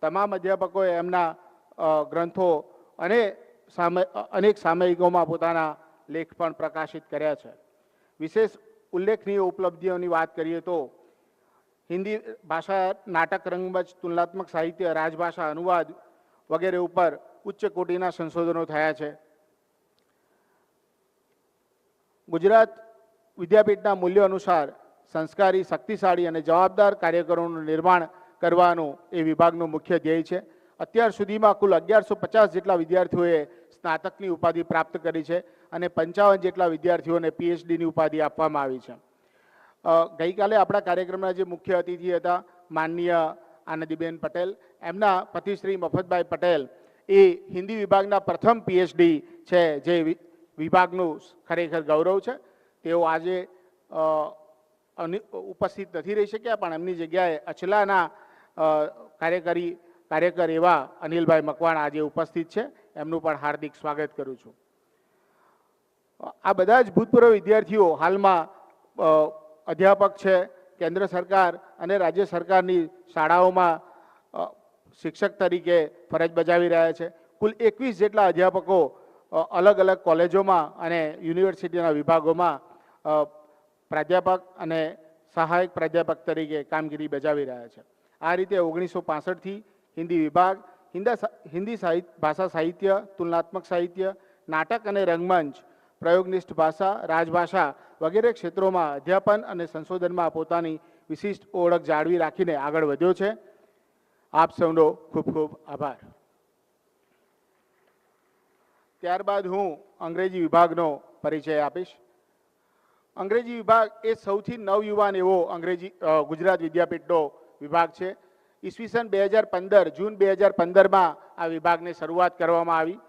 તમામ અધ્યાપકોએ એમના ગ્રંથો અને અનેક સામયિકોમાં પોતાના લેખ પણ પ્રકાશિત કર્યા છે. વિશેષ ઉલ્લેખનીય ઉપલબ્ધિઓની વાત કરીએ તો હિન્દી ભાષા નાટક, રંગમંચ, તુલનાત્મક સાહિત્ય, રાજભાષા અનુવાદ વગેરે ઉપર ઉચ્ચ કોટીના સંશોધનો થયા છે. ગુજરાત વિદ્યાપીઠના મૂલ્યો અનુસાર સંસ્કારી, શક્તિશાળી અને જવાબદાર કાર્યકરોનું નિર્માણ કરવાનું એ વિભાગનું મુખ્ય ધ્યેય છે. અત્યાર સુધીમાં કુલ 1150 જેટલા વિદ્યાર્થીઓએ સ્નાતકની ઉપાધિ પ્રાપ્ત કરી છે અને 55 જેટલા વિદ્યાર્થીઓને પીએચડીની ઉપાધિ આપવામાં આવી છે. ગઈકાલે આપણા કાર્યક્રમના જે મુખ્ય અતિથિ હતા માનનીય આનંદીબેન પટેલ, એમના પતિ શ્રી મફતભાઈ પટેલ એ હિન્દી વિભાગના પ્રથમ પીએચડી છે, જે વિભાગનું ખરેખર ગૌરવ છે. તેઓ આજે ઉપસ્થિત નથી રહી શક્યા, પણ એમની જગ્યાએ અચલાના કાર્યકર એવા અનિલભાઈ મકવાણા આજે ઉપસ્થિત છે. એમનું પણ હાર્દિક સ્વાગત કરું છું. આ બધા જ ભૂતપૂર્વ વિદ્યાર્થીઓ હાલમાં અધ્યાપક છે. કેન્દ્ર સરકાર અને રાજ્ય સરકારની શાળાઓમાં શિક્ષક તરીકે ફરજ બજાવી રહ્યા છે. કુલ 21 જેટલા અધ્યાપકો અલગ અલગ કોલેજોમાં અને યુનિવર્સિટીના વિભાગોમાં પ્રાધ્યાપક અને સહાયક પ્રાધ્યાપક તરીકે કામગીરી બજાવી રહ્યા છે. આ રીતે 1965થી હિન્દી વિભાગ હિન્દી ભાષા સાહિત્ય, તુલનાત્મક સાહિત્ય, નાટક અને રંગમંચ, પ્રયોગનિષ્ઠ ભાષા, રાજભાષા વગેરે ક્ષેત્રોમાં અધ્યાપન અને સંશોધનમાં પોતાની વિશિષ્ટ ઓળખ જાળવી રાખીને આગળ વધ્યો છે. આપ સૌનો ખૂબ ખૂબ આભાર. ત્યારબાદ હું અંગ્રેજી વિભાગનો પરિચય આપીશ. અંગ્રેજી વિભાગ એ સૌથી નવયુવાન એવો ગુજરાત વિદ્યાપીઠનો વિભાગ છે. ઈસવીસન 2015 જૂન 2015માં આ વિભાગની શરૂઆત કરવામાં આવી.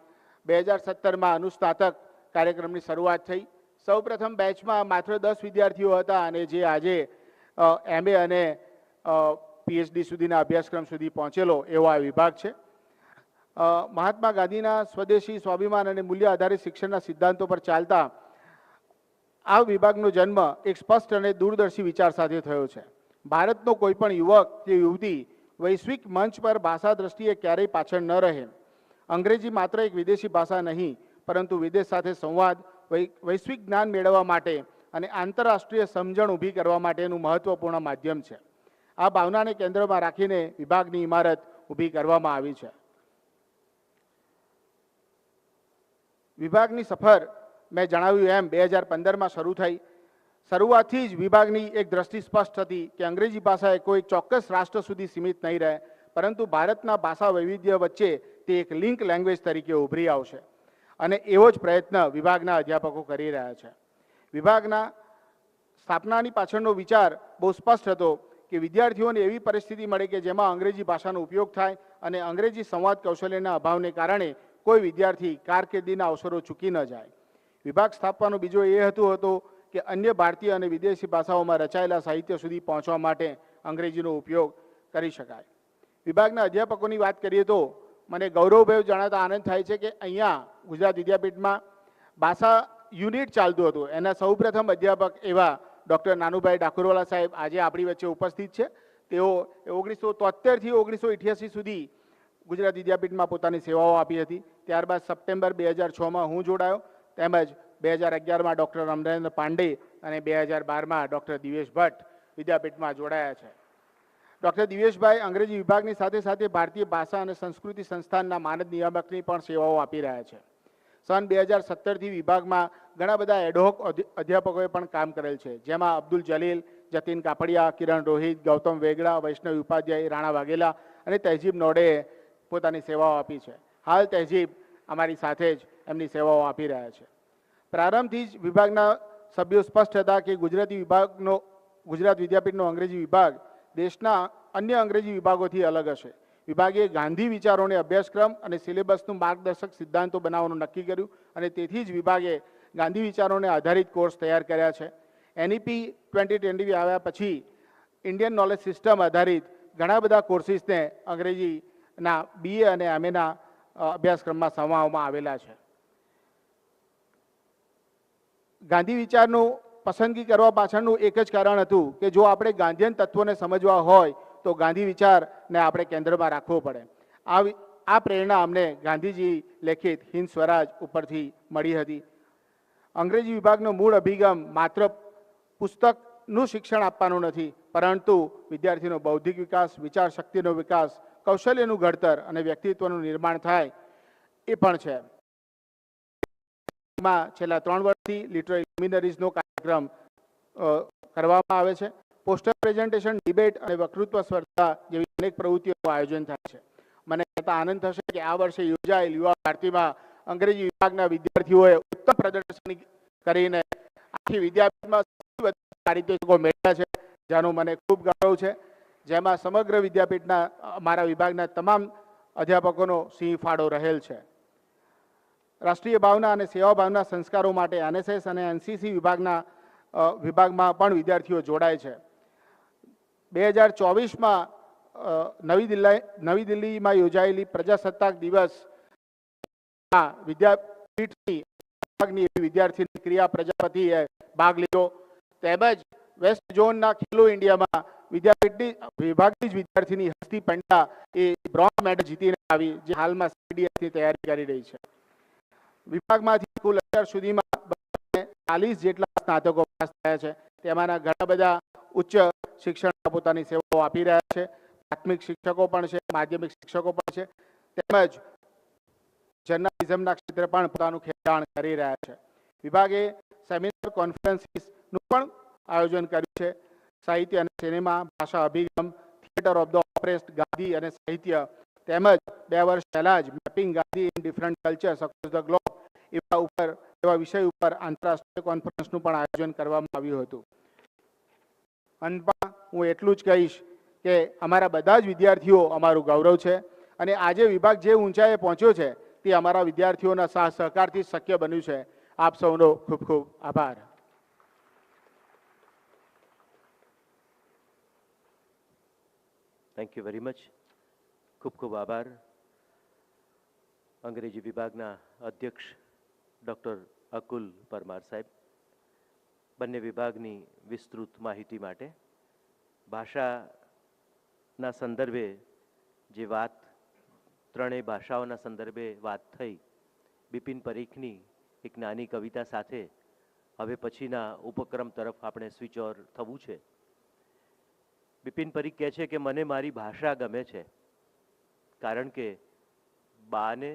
2017માં અનુસ્નાતક કાર્યક્રમની શરૂઆત થઈ. સૌપ્રથમ બેચમાં માત્ર 10 વિદ્યાર્થીઓ હતા અને જે આજે MA અને PhD સુધીના અભ્યાસક્રમ સુધી પહોંચેલો એવો આ વિભાગ છે. મહાત્મા ગાંધીના સ્વદેશી, સ્વાભિમાન અને મૂલ્ય આધારિત શિક્ષણના સિદ્ધાંતો પર ચાલતા આ વિભાગનો જન્મ એક સ્પષ્ટ અને દૂરદર્શી વિચાર સાથે થયો છે. ભારતનો કોઈ પણ યુવક કે યુવતી વૈશ્વિક મંચ પર ભાષા દ્રષ્ટિએ ક્યારેય પાછળ ન રહે. અંગ્રેજી માત્ર એક વિદેશી ભાષા નહીં, પરંતુ વિદેશ સાથે સંવાદ, વૈશ્વિક જ્ઞાન મેળવવા માટે અને આંતરરાષ્ટ્રીય સમજણ ઊભી કરવા માટેનું મહત્વપૂર્ણ માધ્યમ છે. આ ભાવનાને કેન્દ્રમાં રાખીને વિભાગની ઇમારત ઊભી કરવામાં આવી છે. વિભાગની સફર મેં જણાવ્યું એમ 2015માં શરૂ થઈ. શરૂઆતથી જ વિભાગની એક દ્રષ્ટિ સ્પષ્ટ હતી કે અંગ્રેજી ભાષા એ કોઈ ચોક્કસ રાષ્ટ્ર સુધી સીમિત નહીં રહે, પરંતુ ભારતના ભાષા વૈવિધ્ય વચ્ચે તે એક લિંક લેંગ્વેજ તરીકે ઉભરી આવશે. અને એવો જ પ્રયત્ન વિભાગના અધ્યાપકો કરી રહ્યા છે. વિભાગના સ્થાપનાની પાછળનો વિચાર બહુ સ્પષ્ટ હતો કે વિદ્યાર્થીઓને એવી પરિસ્થિતિ મળે કે જેમાં અંગ્રેજી ભાષાનો ઉપયોગ થાય અને અંગ્રેજી સંવાદ કૌશલ્યના અભાવને કારણે કોઈ વિદ્યાર્થી કારકિર્દીના અવસરો ચૂકી ન જાય. વિભાગ સ્થાપવાનો બીજો એ હેતુ હતો કે અન્ય ભારતીય અને વિદેશી ભાષાઓમાં રચાયેલા સાહિત્ય સુધી પહોંચવા માટે અંગ્રેજીનો ઉપયોગ કરી શકાય. વિભાગના અધ્યાપકોની વાત કરીએ તો મને ગૌરવભેર જણાવતા આનંદ થાય છે કે અહીંયા ગુજરાત વિદ્યાપીઠમાં ભાષા યુનિટ ચાલતું હતું. એના સૌપ્રથમ અધ્યાપક એવા ડૉક્ટર નાનુભાઈ ડાકોરવાલા સાહેબ આજે આપણી વચ્ચે ઉપસ્થિત છે. તેઓ 1973થી 1988 સુધી ગુજરાત વિદ્યાપીઠમાં પોતાની સેવાઓ આપી હતી. ત્યારબાદ સપ્ટેમ્બર 2006માં હું જોડાયો, તેમજ 2011માં ડૉક્ટર અમરેન્દ્ર પાંડે અને 2012માં ડૉક્ટર દિવેશ ભટ્ટ વિદ્યાપીઠમાં જોડાયા છે. ડૉક્ટર દિવેશભાઈ અંગ્રેજી વિભાગની સાથે સાથે ભારતીય ભાષા અને સંસ્કૃતિ સંસ્થાનના માનદ નિયામકની પણ સેવાઓ આપી રહ્યા છે. સન 2017થી વિભાગમાં ઘણા બધા એડહોક અધ્યાપકોએ પણ કામ કરેલ છે, જેમાં અબ્દુલ જલીલ, જતીન કાપડિયા, કિરણ રોહિત, ગૌતમ વેગડા, વૈષ્ણવ ઉપાધ્યાય, રાણા વાઘેલા અને તહેજીબ નોડેએ પોતાની સેવાઓ આપી છે. હાલ તહેજીબ અમારી સાથે જ એમની સેવાઓ આપી રહ્યા છે. પ્રારંભથી જ વિભાગના સભ્યો સ્પષ્ટ હતા કે ગુજરાત વિદ્યાપીઠનો અંગ્રેજી વિભાગ દેશના અન્ય અંગ્રેજી વિભાગોથી અલગ હશે. વિભાગે ગાંધી વિચારોને અભ્યાસક્રમ અને સિલેબસનું માર્ગદર્શક સિદ્ધાંતો બનાવવાનું નક્કી કર્યું અને તેથી જ વિભાગે ગાંધી વિચારોને આધારિત કોર્સ તૈયાર કર્યા છે. NEP 2020 આવ્યા પછી ઇન્ડિયન નોલેજ સિસ્ટમ આધારિત ઘણા બધા કોર્સિસને અંગ્રેજીના BA અને MAના અભ્યાસક્રમમાં સમાવવામાં આવેલા છે. ગાંધી વિચારનું પસંદગી કરવા પાછળનું એક જ કારણ હતું કે જો આપણે ગાંધીયન તત્વોને સમજવા હોય તો ગાંધી વિચારને આપણે કેન્દ્રમાં રાખવો પડે. આ પ્રેરણા અમને ગાંધીજી લેખિત હિન્દ સ્વરાજ ઉપરથી મળી હતી. અંગ્રેજી વિભાગનો મૂળ અભિગમ માત્ર પુસ્તકનું શિક્ષણ આપવાનું નથી, પરંતુ વિદ્યાર્થીનો બૌદ્ધિક વિકાસ, વિચાર શક્તિનો વિકાસ, કૌશલ્યનું ઘડતર અને વ્યક્તિત્વનું નિર્માણ થાય એ પણ છે. છેલ્લા 3 વર્ષથી લિટરરી લુમિનરીઝનો કાર્યક્રમ કરવામાં આવે છે. પોસ્ટર પ્રેઝન્ટેશન, ડિબેટ અને વક્તૃત્વ સ્પર્ધા જેવી અનેક પ્રવૃત્તિઓનું આયોજન થાય છે. મને કહેતા આનંદ થશે કે આ વર્ષે યોજાયેલ યુવા ભારતીમાં અંગ્રેજી વિભાગના વિદ્યાર્થીઓએ ઉત્તમ પ્રદર્શન કરીને આખી વિદ્યાપીઠમાં સૌથી વધુ પારિતોષિકો મેળવ્યા છે, જેનું મને ખૂબ ગૌરવ છે. જેમાં સમગ્ર વિદ્યાપીઠના અમારા વિભાગના તમામ અધ્યાપકોનો સિંહ ફાળો રહેલ છે. રાષ્ટ્રીય ભાવના અને સેવા ભાવના સંસ્કારો માટે NSS અને NCC વિભાગમાં પણ વિદ્યાર્થીઓ જોડાય છે. 2024માં નવી દિલ્હીમાં યોજાયેલી પ્રજાસત્તાક દિવસ વિદ્યાપીઠની વિદ્યાર્થીની ક્રિયા પ્રજાપતિએ ભાગ લીધો, તેમજ વેસ્ટ ઝોનના ખેલો ઇન્ડિયામાં વિભાગની જ વિદ્યાર્થીની હસ્તી પંડ્યા એ બ્રોન્ઝ મેડલ જીતીને આવી, જે હાલમાં CDSની તૈયારી કરી રહી છે. વિભાગમાંથી કુલ અત્યાર સુધીમાં 40 જેટલા સ્નાતકો પાસ થયા છે. તેમાંના ઘણા બધા ઉચ્ચ શિક્ષણ પોતાની સેવાઓ આપી રહ્યા છે. પ્રાથમિક શિક્ષકો પણ છે, માધ્યમિક શિક્ષકો પણ છે, તેમજ જર્નાલિઝમના ક્ષેત્રે પણ પોતાનું ખેડાણ કરી રહ્યા છે. વિભાગે સેમિનાર કોન્ફરન્સીસનું પણ આયોજન કર્યું છે. સાહિત્ય અને સિનેમા, ભાષા અભિગમ, થિયેટર ઓફ ધ ઓપ્રેસ્ડ, ગાંધી અને સાહિત્ય, તેમજ 2 વર્ષ પહેલા જ mapping Gandhi in different cultures across the globe એવા વિષય ઉપર આંતરરાષ્ટ્રીય કોન્ફરન્સનું પણ આયોજન કરવામાં આવ્યું હતું. અંતમાં હું એટલું જ કહીશ કે અમારા બધા જ વિદ્યાર્થીઓ અમારું ગૌરવ છે અને આજે વિભાગ જે ઊંચાઈએ પહોંચ્યો છે તે અમારા વિદ્યાર્થીઓના સાથ સહકારથી શક્ય બન્યું છે. આપ સૌનો ખૂબ ખૂબ આભાર. Thank you very much. ખૂબ ખૂબ આભાર અંગ્રેજી વિભાગના અધ્યક્ષ ડૉક્ટર અકુલ પરમાર સાહેબ, બંને વિભાગની વિસ્તૃત માહિતી માટે. ભાષાના સંદર્ભે જે વાત, ત્રણેય ભાષાઓના સંદર્ભે વાત થઈ, બિપિન પરીખની એક નાની કવિતા સાથે હવે પછીના ઉપક્રમ તરફ આપણે સ્વિચ ઓવર થવું છે. બિપિન પરીખ કહે છે કે મને મારી ભાષા ગમે છે કારણ કે બાને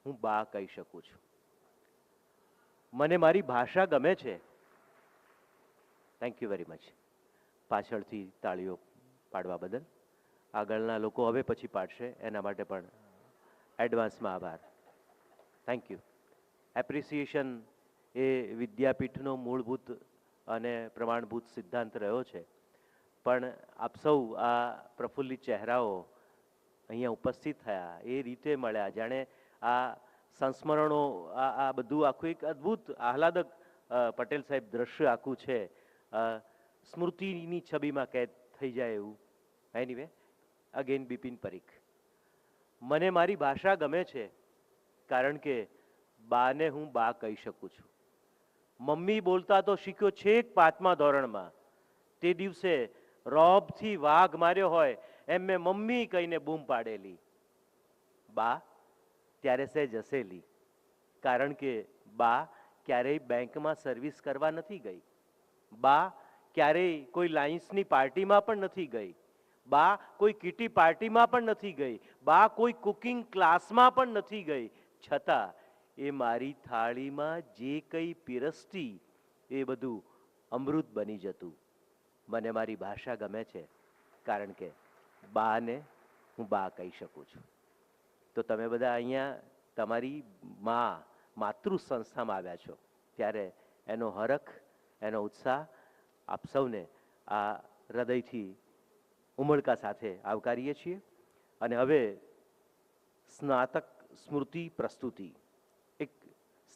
હું બા કહી શકું છું. મને મારી ભાષા ગમે છે. Thank you very much. પાછળથી તાળીઓ પાડવા બદલ. આગળના લોકો હવે પછી પાડશે એના માટે પણ એડવાન્સમાં આભાર. Thank you. એપ્રિસિએશન એ વિદ્યાપીઠનો મૂળભૂત અને પ્રમાણભૂત સિદ્ધાંત રહ્યો છે, પણ આપ સૌ આ પ્રફુલ્લિત ચહેરાઓ અહીંયા ઉપસ્થિત થયા એ રીતે મળ્યા જાણે આ સંસ્મરણો, આ બધું આખું એક અદ્ભુત આહલાદક પટેલ સાહેબ દ્રશ્ય આખું છે, સ્મૃતિની છબીમાં કેદ થઈ જાય એવું. Anyway, again Bipin Parikh. મને મારી ભાષા ગમે છે કારણ કે બાને હું બા કહી શકું છું. મમ્મી બોલતા તો શીખ્યો છેક 5મા ધોરણમાં. તે દિવસે રોબથી વાઘ માર્યો હોય એમ મેં મમ્મી કહીને બૂમ પાડેલી. બા ત્યારે સહેજ હસેલી કારણ કે બા ક્યારેય બેંકમાં સર્વિસ કરવા નથી ગઈ. બા ક્યારેય કોઈ લાયન્સની પાર્ટીમાં પણ નથી ગઈ. બા કોઈ કીટી પાર્ટીમાં પણ નથી ગઈ. બા કોઈ કુકિંગ ક્લાસમાં પણ નથી ગઈ. છતાં એ મારી થાળીમાં જે કંઈ પીરસતી એ બધું અમૃત બની જતું. મને મારી ભાષા ગમે છે કારણ કે બાને હું બા કહી શકું છું. તો તમે બધા અહીંયા તમારી માતૃ સંસ્થામાં આવ્યા છો ત્યારે એનો હરખ, એનો ઉત્સાહ આપ સૌને આ હૃદયથી ઉમળકા સાથે આવકારીએ છીએ. અને હવે સ્નાતક સ્મૃતિ પ્રસ્તુતિ, એક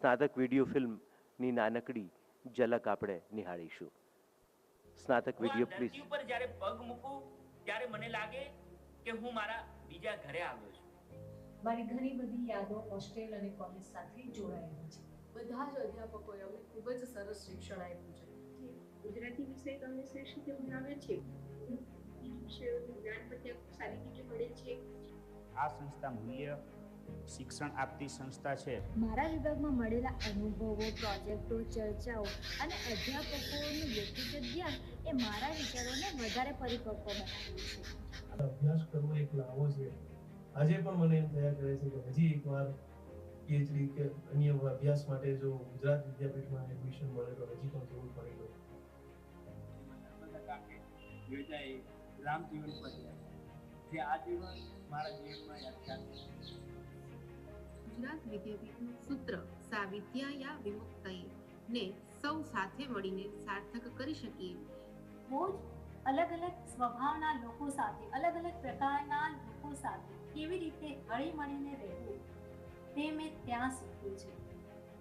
સ્નાતક વિડીયો ફિલ્મની નાનકડી ઝલક આપણે નિહાળીશું. સ્નાતક વિડીયો પ્લીઝ. ધરતી ઉપર જ્યારે પગ મૂકું ત્યારે મને લાગે કે હું મારા બીજા ઘરે આવ્યો છું. મારી ઘણી બધી યાદો હોસ્ટેલ અને કોલેજ સાથે જોડાયેલી છે. બધા જ અધ્યાપકોએ અમને ખૂબ જ સરસ શિક્ષણ આપ્યું છે. ગુજરાતી વિષય તમને શ્રેષ્ઠ રીતે ભણાવે છે. વિષયોનું જ્ઞાન પણ સારી રીતે મળે છે. આ સંસ્થા મૂલ્ય શિક્ષણ આપતી સંસ્થા છે. મારા વિભાગમાં મળેલા અનુભવો, પ્રોજેક્ટો, ચર્ચાઓ અને અધ્યાપકોનું વ્યક્તિગત જ્ઞાન એ મારા વિચારોને વધારે પરિપક્વ બનાવ્યું છે. અભ્યાસ કરવો એક લાવો છે. આજે પણ મને એમ થયા કરે છે કે હજી એકવાર પીએચડી કે અન્ય અભ્યાસ માટે જો ગુજરાત વિદ્યાપીઠમાં એડમિશન મળે તો હજી પણ થોડું ફરી લો. રામ જીવન પર્યા જે આ જીવન મારા જીવનમાં યાદગાર છે. ગુજરાત વિદ્યાપીઠનું સૂત્ર સા વિદ્યાયા વિમુક્તયે ને સૌ સાથે મળીને સાર્થક કરી શકીએ. રોજ અલગ અલગ સ્વભાવના લોકો સાથે, અલગ અલગ પ્રકારના લોકો સાથે કેવી રીતે હળી મળીને રહેવું તે મેં ત્યાં શીખ્યું છે.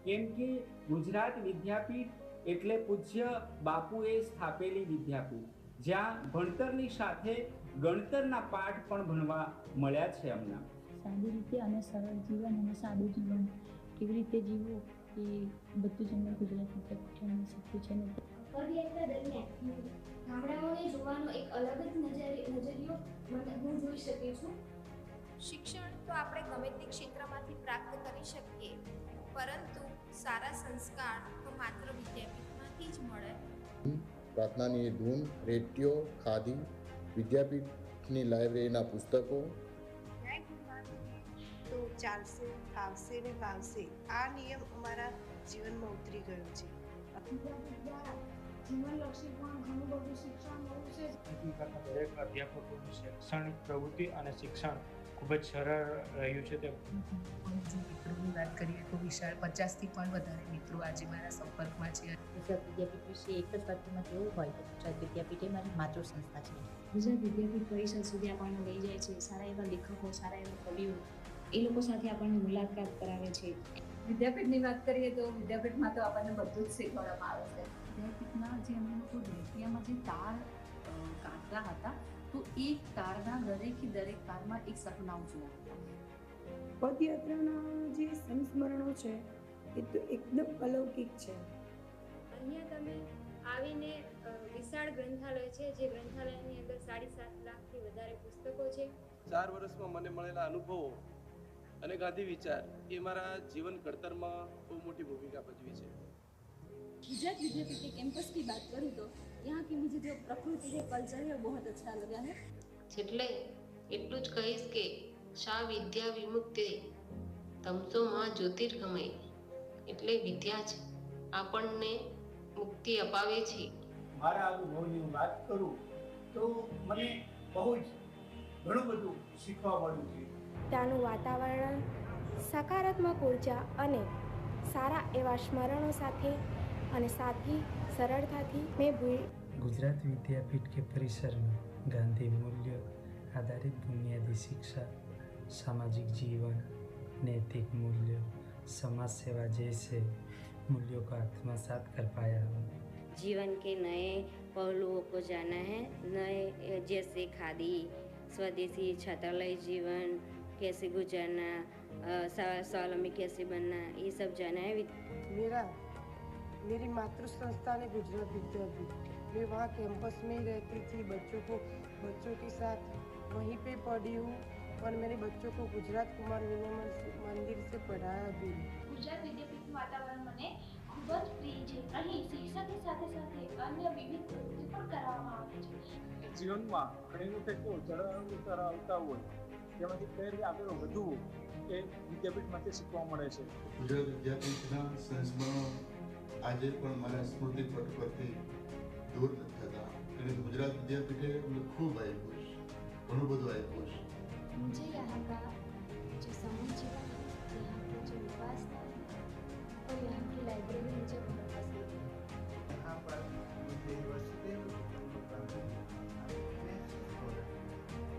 કેમ કે ગુજરાત વિદ્યાપીઠ એટલે પૂજ્ય બાપુએ સ્થાપેલી વિદ્યાપીઠ, જ્યાં ભણતરની સાથે ગણતરના પાઠ પણ ભણવા મળ્યા છે અમને. સાદી રીતે અને સરળ જીવન અને સાદું જીવન કેવી રીતે જીવવું એ બધું જ અમને ગુજરાત વિદ્યાપીઠમાં શીખ્યું છે. પદયાત્રા દરમિયાન ગામડાઓને જોવાનો એક અલગ જ નજરિયો હું જોઈ શકી છું. શિક્ષણ તો આપણે ગમે તે ક્ષેત્રમાંથી પ્રાપ્ત કરી શકીએ, પરંતુ સારા સંસ્કાર તો માત્ર વિદ્યાપીઠમાંથી જ મળે. પ્રાર્થનાની ધૂન, રેડિયો, ખાદી, વિદ્યાપીઠની લાઇબ્રેરીના પુસ્તકો, તો ચાલશે, આવશે ને ફાવશે, આ નિયમ અમારા જીવનમાં ઉતરી ગયો છે. જીવનલક્ષી પણ ઘણું બધું શિક્ષણ મળ્યું છે. હકીકતમાં દરેક અધ્યાપકોનું શૈક્ષણિક પ્રવૃત્તિ અને શિક્ષણ ખૂબ જ સરળ રહ્યું છે. તે મિત્રોની વાત કરીએ તો વિશાળ 50થી પણ વધારે મિત્રો આજે મારા સંપર્કમાં છે. ગુજરાત વિદ્યાપીઠ વિશે એક જ વાક્યમાં કેવું હોય તો ગુજરાત વિદ્યાપીઠ એ મારી માતૃ સંસ્થા છે. ગુજરાત વિદ્યાપીઠ પરિષદ સુધી આપણને લઈ જાય છે. સારા એવા લેખકો, સારા એવા કવિઓ એ લોકો સાથે આપણને મુલાકાત કરાવે છે. વિદ્યાપીઠની વાત કરીએ તો વિદ્યાપીઠમાં તો આપણને બધું જ શીખવાડવામાં આવે છે. વિદ્યાપીઠના જે અમે લોકો રેટિયામાં જે તાર કાઢતા હતા તો એ તારના દરેક તારમાં એક સપનાઓ જોયા હતા. પદયાત્રાના જે સંસ્મરણો છે એ તો એકદમ અલૌકિક છે. અહીંયા તમે આવીને વિશાળ ગ્રંથાલય છે, જે ગ્રંથાલયની અંદર 7.5 લાખથી વધારે પુસ્તકો છે. 4 વર્ષમાં મને મળેલા અનુભવો અને ગાંધી વિચાર એ મારા જીવન ઘડતરમાં બહુ મોટી ભૂમિકા ભજવી છે. गुजरात विद्यापीठ के कैंपस की बात करूँ तो यहाँ की मुझे जो प्रकृति है, कल्चर है, बहुत अच्छा लगा है. એટલે એટલું જ કહીશ કે શા વિદ્યા વિમુક્તિ તમસો માં જ્યોતિર્ગમય, એટલે વિદ્યા જ આપણને મુક્તિ અપાવે છે. મારા અનુભવની વાત કરું તો મને બહુ જ ઘણું બધું શીખવા મળ્યું છે. ત્યાંનું વાતાવરણ, સકારાત્મક ઉર્જા અને સારા એવા સ્મરણો સાથે અને साथी सरलताથી मैं गुजरात विद्यापीठ के परिसर में गांधी मूल्य आधारित बुनियादी शिक्षा, सामाजिक जीवन, नैतिक मूल्य, समाज सेवा जैसे मूल्यों को आत्मसात कर पाया हूँ. जीवन के नए पहलुओं को जाना है, नए जैसे खादी, स्वदेशी, छात्रालय जीवन कैसे गुजारना, स्वावलंबी कैसे बनना, ये सब जाना है. मेरी मातृ संस्था ने गुजरात विद्यापीठ, मैं वहाँ कैंपस में ही रहती थी. बच्चों के साथ वहीं पे पढ़ी हूँ और मैंने बच्चों को गुजरात कुमार विनय मंदिर से पढ़ाया भी. गुजरात विद्यापीठનું વાતાવરણ મને ખૂબ જ પ્રિય છે. અહીં શિક્ષણની સાથે સાથે અન્ય વિવિધ પ્રવૃત્તિ પણ કરવામાં આવે છે. જીવનમાં ઘણી વખત કેવું ચઢાવ આવતા હોય તેમાંથી કઈ રીતે આગળ વધવું એ વિદ્યાપીઠમાંથી શીખવા મળે છે. ગુજરાત વિદ્યાપીઠના સંસ્મરણો આજે પણ મારા સ્મૃતિ પટ પરથી દૂર નથી થતા. અને ગુજરાત વિદ્યાપીઠે અમને ખૂબ આપ્યું છે, ઘણું બધું આપ્યું છે. मुझे यहाँ का जो समूह जीवन है, यहाँ की जो उपासना है और यहाँ की लाइब्रेरी मुझे बहुत पसंद है. यहाँ पर मुझे वसुदेव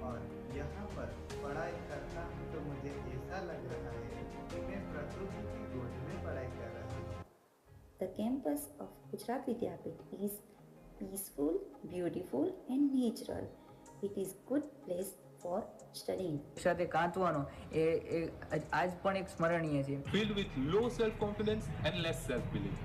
और यहाँ पर पढ़ाई करता हूँ तो मुझे ऐसा लग रहा है कि मैं प्रकृति की गोद में पढ़ाई कर रहा हूँ. The campus of Gujarat Vidyapith is peaceful, beautiful and natural. It is good place for studying. સાથે કાંતવાનો એ આજ પણ એક સ્મરણીય છે. Filled with low self-confidence and less self-belief.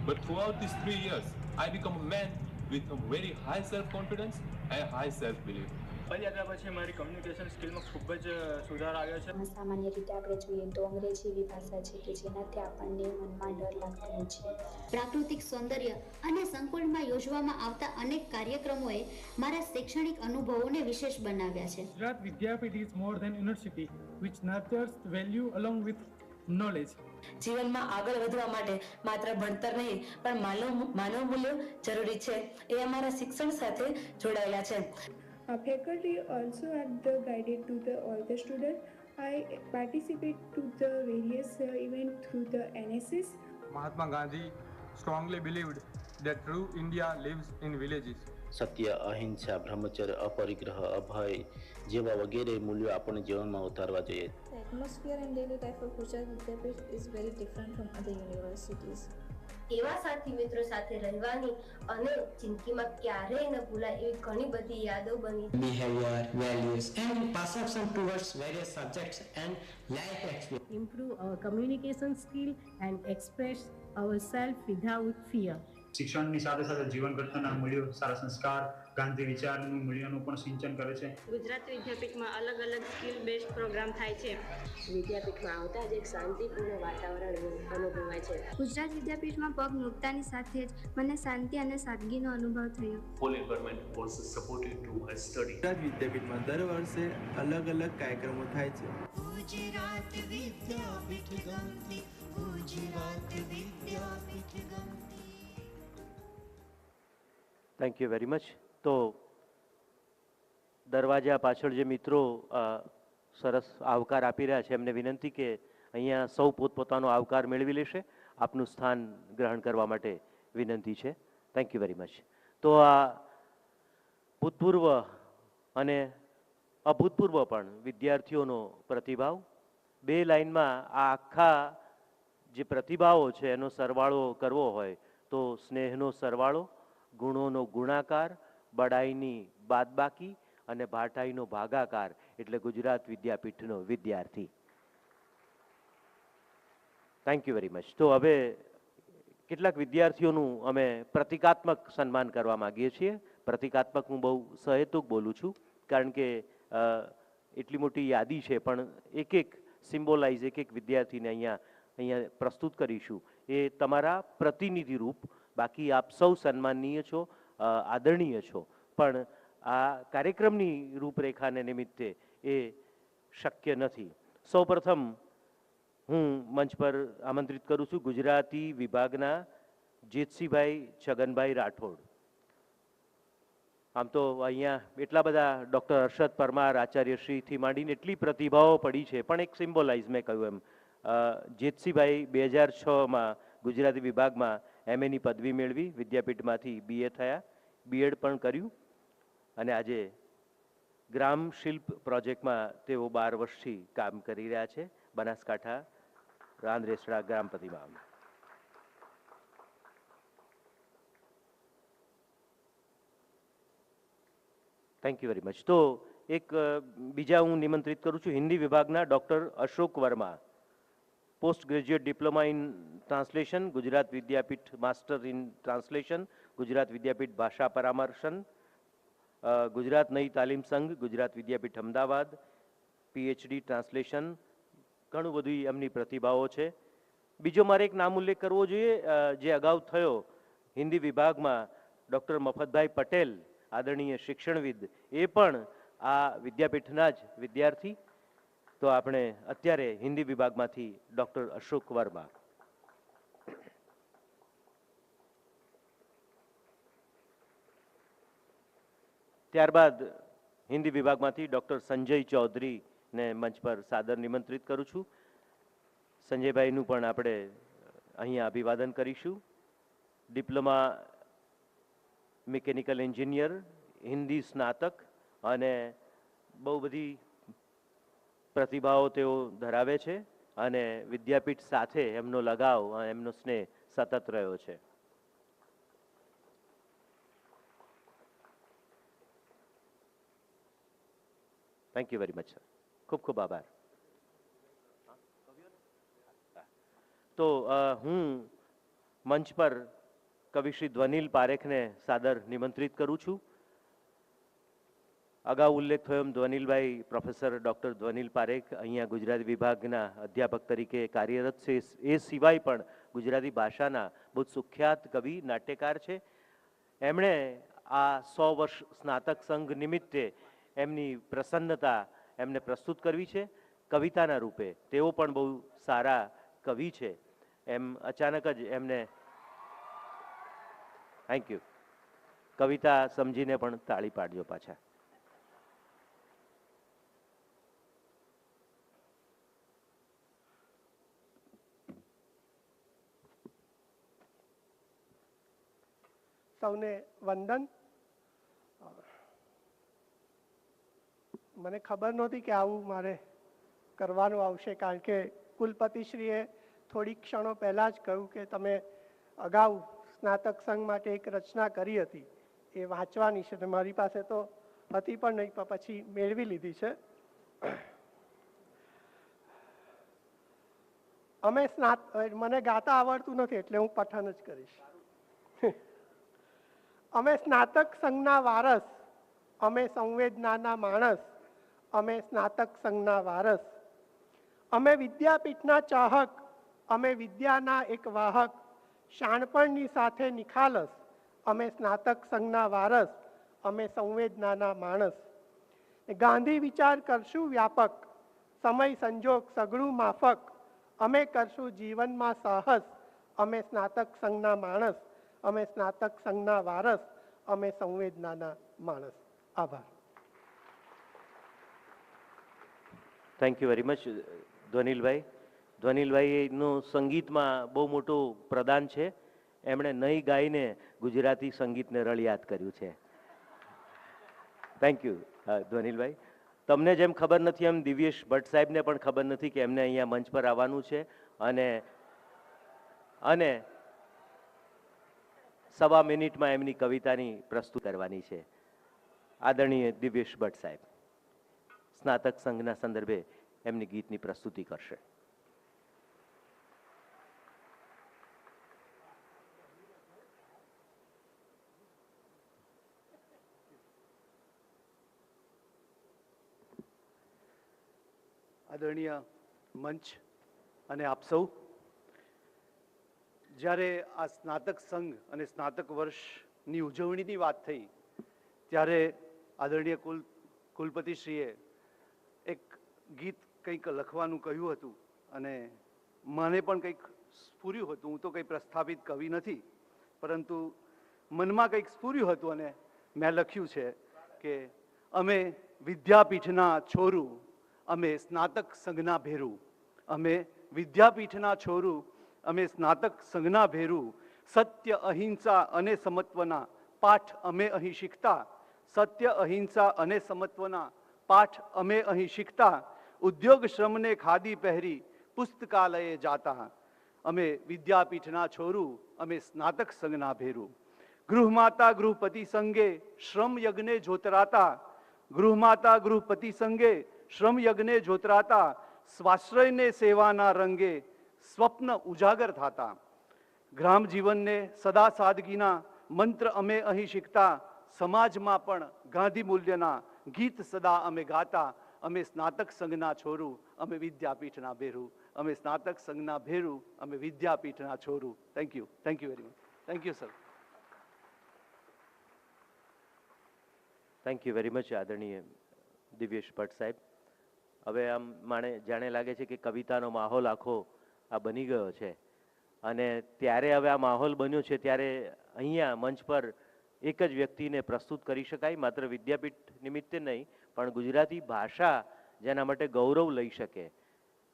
But throughout these 3 years, I become a man with a very high self-confidence and high self-belief. પદયાત્રા પછી મારી communication સ્કિલમાં ખૂબ જ સુધાર આવ્યો છે. સામાન્ય રીતે આપણે જોઈએ તો અંગ્રેજી એવી ભાષા છે કે જેનાથી આપણને મનમાં ડર લાગતો હોય છે. પ્રાકૃતિક સૌંદર્ય અને સંકુલમાં યોજવામાં આવતા અનેક કાર્યક્રમોએ મારા શૈક્ષણિક અનુભવોને વિશેષ બનાવ્યા છે. Gujarat Vidyapith is more than university which nurtures value along with knowledge. જીવનમાં આગળ વધવા માટે માત્ર ભણતર નહીં પણ માનવ મૂલ્યો જરૂરી છે. એ અમારા શિક્ષણ સાથે જોડાયેલા છે. Faculty also have guided to all the students. I participate to the various events through the NSS. Mahatma Gandhi strongly believed that true India lives in villages. સત્ય, અહિંસા, બ્રહ્મચર્ય, અપરિગ્રહ, અભય જેવા વગેરે મૂલ્યો આપણે જીવનમાં ઉતારવા જોઈએ. The atmosphere and daily life of Gujarat Vidyapith is very different from other universities. એવા સાથી મિત્રો સાથે રહેવાની અને જિંદગીમાં ક્યારેય ન ભૂલાય એવી ઘણી બધી યાદો બની. Behavior, values and perception towards various subjects and life experience. Improve our communication skill and express ourselves without fear. શિક્ષણની સાથે સાથે જીવન ઘડતરના મૂલ્યો, સારા સંસ્કાર ગાંધી વિચારનું મૂલ્યોનું પણ સિંચન કરે છે. ગુજરાત વિદ્યાપીઠમાં અલગ અલગ સ્કિલ બેઝડ પ્રોગ્રામ થાય છે. વિદ્યાપીઠમાં આવતા જ એક શાંતિપૂર્ણ વાતાવરણ અનુભવાય છે. ગુજરાત વિદ્યાપીઠમાં પગ મૂકતાની સાથે જ મને શાંતિ અને સાદગીનો અનુભવ થયો. Full environment also supported to my study. Gujarat વિદ્યાપીઠમાં દર વર્ષે અલગ અલગ કાર્યક્રમો થાય છે. ગુજરાત વિદ્યાપીઠ ગમતી, ગુજરાત વિદ્યાપીઠ ગમતી. Thank you very much. તો દરવાજા પાછળ જે મિત્રો સરસ આવકાર આપી રહ્યા છે એમને વિનંતી કે અહીંયા સૌ પોતપોતાનો આવકાર મેળવી લેશે. આપનું સ્થાન ગ્રહણ કરવા માટે વિનંતી છે. Thank you very much. તો આ ભૂતપૂર્વ અને અભૂતપૂર્વ પણ વિદ્યાર્થીઓનો પ્રતિભાવ, બે લાઇનમાં આ આખા જે પ્રતિભાવો છે એનો સરવાળો કરવો હોય તો સ્નેહનો સરવાળો, ગુણોનો ગુણાકાર, બડાઈની બાદબાકી અને ભાટાઈનો ભાગાકાર એટલે ગુજરાત વિદ્યાપીઠનો વિદ્યાર્થી. Thank you very much. તો હવે કેટલાક વિદ્યાર્થીઓનું અમે પ્રતિકાત્મક સન્માન કરવા માગીએ છીએ. પ્રતિકાત્મક હું બહુ સહેતુક બોલું છું કારણ કે એટલી મોટી યાદી છે, પણ એક એક સિમ્બોલાઇઝ એક વિદ્યાર્થીને અહીંયા પ્રસ્તુત કરીશું. એ તમારા પ્રતિનિધિ રૂપ. બાકી આપ સૌ સન્માનનીય છો, આદરણીય છો, પણ આ કાર્યક્રમની રૂપરેખાને નિમિત્તે એ શક્ય નથી. સૌપ્રથમ હું મંચ પર આમંત્રિત કરું છું ગુજરાતી વિભાગના જેતસિંહભાઈ છગનભાઈ રાઠોડ. આમ તો અહીંયા એટલા બધા ડૉક્ટર હર્ષદ પરમાર આચાર્યશ્રીથી માંડીને એટલી પ્રતિભાઓ પડી છે, પણ એક સિમ્બોલાઇઝ મેં કહ્યું એમ જેતસિંહભાઈ 2006માં ગુજરાતી વિભાગમાં MA ની પદવી મેળવી, વિદ્યાપીઠમાંથી BA થયા, BEd પણ કર્યું અને આજે ગ્રામ શિલ્પ પ્રોજેક્ટમાં તેઓ 12 વર્ષથી કામ કરી રહ્યા છે બનાસકાંઠા રાંદરેસડા ગ્રામ પંચાયતમાં. Thank you very much. તો એક બીજા હું નિમંત્રિત કરું છું હિન્દી વિભાગના doctor Ashok Verma, post graduate diploma in translation, Gujarat Vidyapith master in translation, Gujarat Vidyapith ભાષા પરામર્શન, ગુજરાત નઈ તાલીમ સંઘ, ગુજરાત વિદ્યાપીઠ અમદાવાદ, PhD ટ્રાન્સલેશન. ઘણું બધું એમની પ્રતિભાઓ છે. બીજો મારે એક નામ ઉલ્લેખ કરવો જોઈએ જે અગાઉ થયો, હિન્દી વિભાગમાં ડૉક્ટર મફતભાઈ પટેલ, આદરણીય શિક્ષણવિદ, એ પણ આ વિદ્યાપીઠના જ વિદ્યાર્થી. તો આપણે અત્યારે હિન્દી વિભાગમાંથી ડૉક્ટર અશોક વર્મા. ત્યારબાદ હિન્દી વિભાગમાંથી ડૉક્ટર સંજય ચૌધરીને મંચ પર સાદર નિમંત્રિત કરું છું. સંજયભાઈનું પણ આપણે અહીંયા અભિવાદન કરીશું. ડિપ્લોમા મિકેનિકલ એન્જિનિયર, હિન્દી સ્નાતક અને બહુ બધી પ્રતિભાઓ તેઓ ધરાવે છે અને વિદ્યાપીઠ સાથે એમનો લગાવ, એમનો સ્નેહ સતત રહ્યો છે. Thank you very much sir. ખૂબ ખૂબ આભાર. તો હું મંચ પર કવિ શ્રી ધ્વનિલ પારેખને સાદર નિમંત્રિત કરું છું. અગાઉ ઉલ્લેખ થયો એમ ધ્વનિલભાઈ, પ્રોફેસર ડૉક્ટર ધ્વનિલ પારેખ અહીંયા ગુજરાતી વિભાગના અધ્યાપક તરીકે કાર્યરત છે. એ સિવાય પણ ગુજરાતી ભાષાના બહુ સુખ્યાત કવિ, નાટ્યકાર છે. એમણે આ 100 વર્ષ સ્નાતક સંઘ નિમિત્તે એમની પ્રસન્નતા એમને પ્રસ્તુત કરવી છે કવિતાના રૂપે. તેઓ પણ બહુ સારા કવિ છે. એમ અચાનક જ એમને થેન્ક યુ. કવિતા સમજીને પણ તાળી પાડજો પાછા. સૌને વંદન. મને ખબર નહોતી કે આવું મારે કરવાનું આવશે, કારણ કે કુલપતિશ્રીએ થોડી ક્ષણો પહેલાં જ કહ્યું કે તમે અગાઉ સ્નાતક સંઘ માટે એક રચના કરી હતી, એ વાંચવાની છે. મારી પાસે તો હતી પણ નહીં, પણ પછી મેળવી લીધી છે. મને ગાતા આવડતું નથી એટલે હું પઠન જ કરીશ. અમે સ્નાતક સંઘના વારસ, અમે સંવેદનાના માણસ, અમે સ્નાતક સંઘના વારસ, અમે વિદ્યાપીઠના ચાહક, અમે વિદ્યાના એક વાહક, શાણપણની સાથે નિખાલસ, અમે સ્નાતક સંઘના વારસ, અમે સંવેદનાના માણસ. ગાંધી વિચાર કરશું વ્યાપક, સમય સંજોગ સઘળું માફક, અમે કરશું જીવનમાં સાહસ, અમે સ્નાતક સંઘના માણસ, અમે સ્નાતક સંઘના વારસ, અમે સંવેદનાના માણસ. આભાર. Thank you very much Dhvanilbhai. ધ્વનિલભાઈનું સંગીતમાં બહુ મોટું પ્રદાન છે. એમણે નહીં ગાઈને ગુજરાતી સંગીતને રળિયાત કર્યું છે. Thank you Dhvanilbhai. તમને જેમ ખબર નથી એમ દિવ્યેશ ભટ્ટ સાહેબને પણ ખબર નથી કે એમને અહીંયા મંચ પર આવવાનું છે અને 1.25 મિનિટમાં એમની કવિતાની પ્રસ્તુત કરવાની છે. આદરણીય દિવ્યેશ ભટ્ટ સાહેબ સ્નાતક સંઘના સંદર્ભે એમની ગીતની પ્રસ્તુતિ કરશે. આદરણીય મંચ અને આપ સૌ, જ્યારે આ સ્નાતક સંઘ અને સ્નાતક વર્ષની ઉજવણીની વાત થઈ ત્યારે આદરણીય કુલપતિશ્રીએ એક ગીત કંઈક લખવાનું કહ્યું હતું અને મને પણ કંઈક સ્ફૂર્યું હતું. હું તો કંઈ પ્રસ્થાપિત કવિ નથી, પરંતુ મનમાં કંઈક સ્ફૂર્યું હતું અને મેં લખ્યું છે કે અમે વિદ્યાપીઠના છોરું, અમે સ્નાતક સંઘના ભેરું, અમે વિદ્યાપીઠના છોરું, અમે સ્નાતક સંઘના ભેરું, સત્ય અહિંસા અને સમત્વના પાઠ અમે અહીં શીખતા, સત્ય અહિંસા અને સમત્વના પાઠ અમે અહીં શીખતા, ઉદ્યોગ શ્રમને ખાદી પહેરી પુસ્તકાલયે જાતા, અમે વિદ્યાપીઠના છોરું, અમે સ્નાતક સંઘના ભેરું. ગૃહમાતા ગૃહપતિ સંગે શ્રમ યજ્ઞે જોતરાતા, ગૃહમાતા ગૃહપતિ સંગે શ્રમ યજ્ઞે જોતરાતા, સ્વાશ્રયને સેવાના રંગે સ્વપ્ન ઉજાગર થતા, ગ્રામ જીવનને સદા સાદગીના મંત્ર અમે અહીં શીખતા, સમાજમાં પણ ગાંધી મૂલ્યના ગીત સદા અમે ગાતા, અમે સ્નાતક સંઘના છોરું, અમે વિદ્યાપીઠના ભેરું, અમે સ્નાતક સંઘના ભેરું, અમે વિદ્યાપીઠના છોરું. Thank you very much. Thank you sir. Thank you very much આદરણીય દિવ્યેશ ભટ્ટ સાહેબ. હવે આમ જાણે લાગે છે કે કવિતાનો માહોલ આખો આ બની ગયો છે અને ત્યારે હવે આ માહોલ બન્યો છે ત્યારે અહીંયા મંચ પર એક જ વ્યક્તિને પ્રસ્તુત કરી શકાય, માત્ર વિદ્યાપીઠ નિમિત્તે નહીં પણ ગુજરાતી ભાષા જેના માટે ગૌરવ લઈ શકે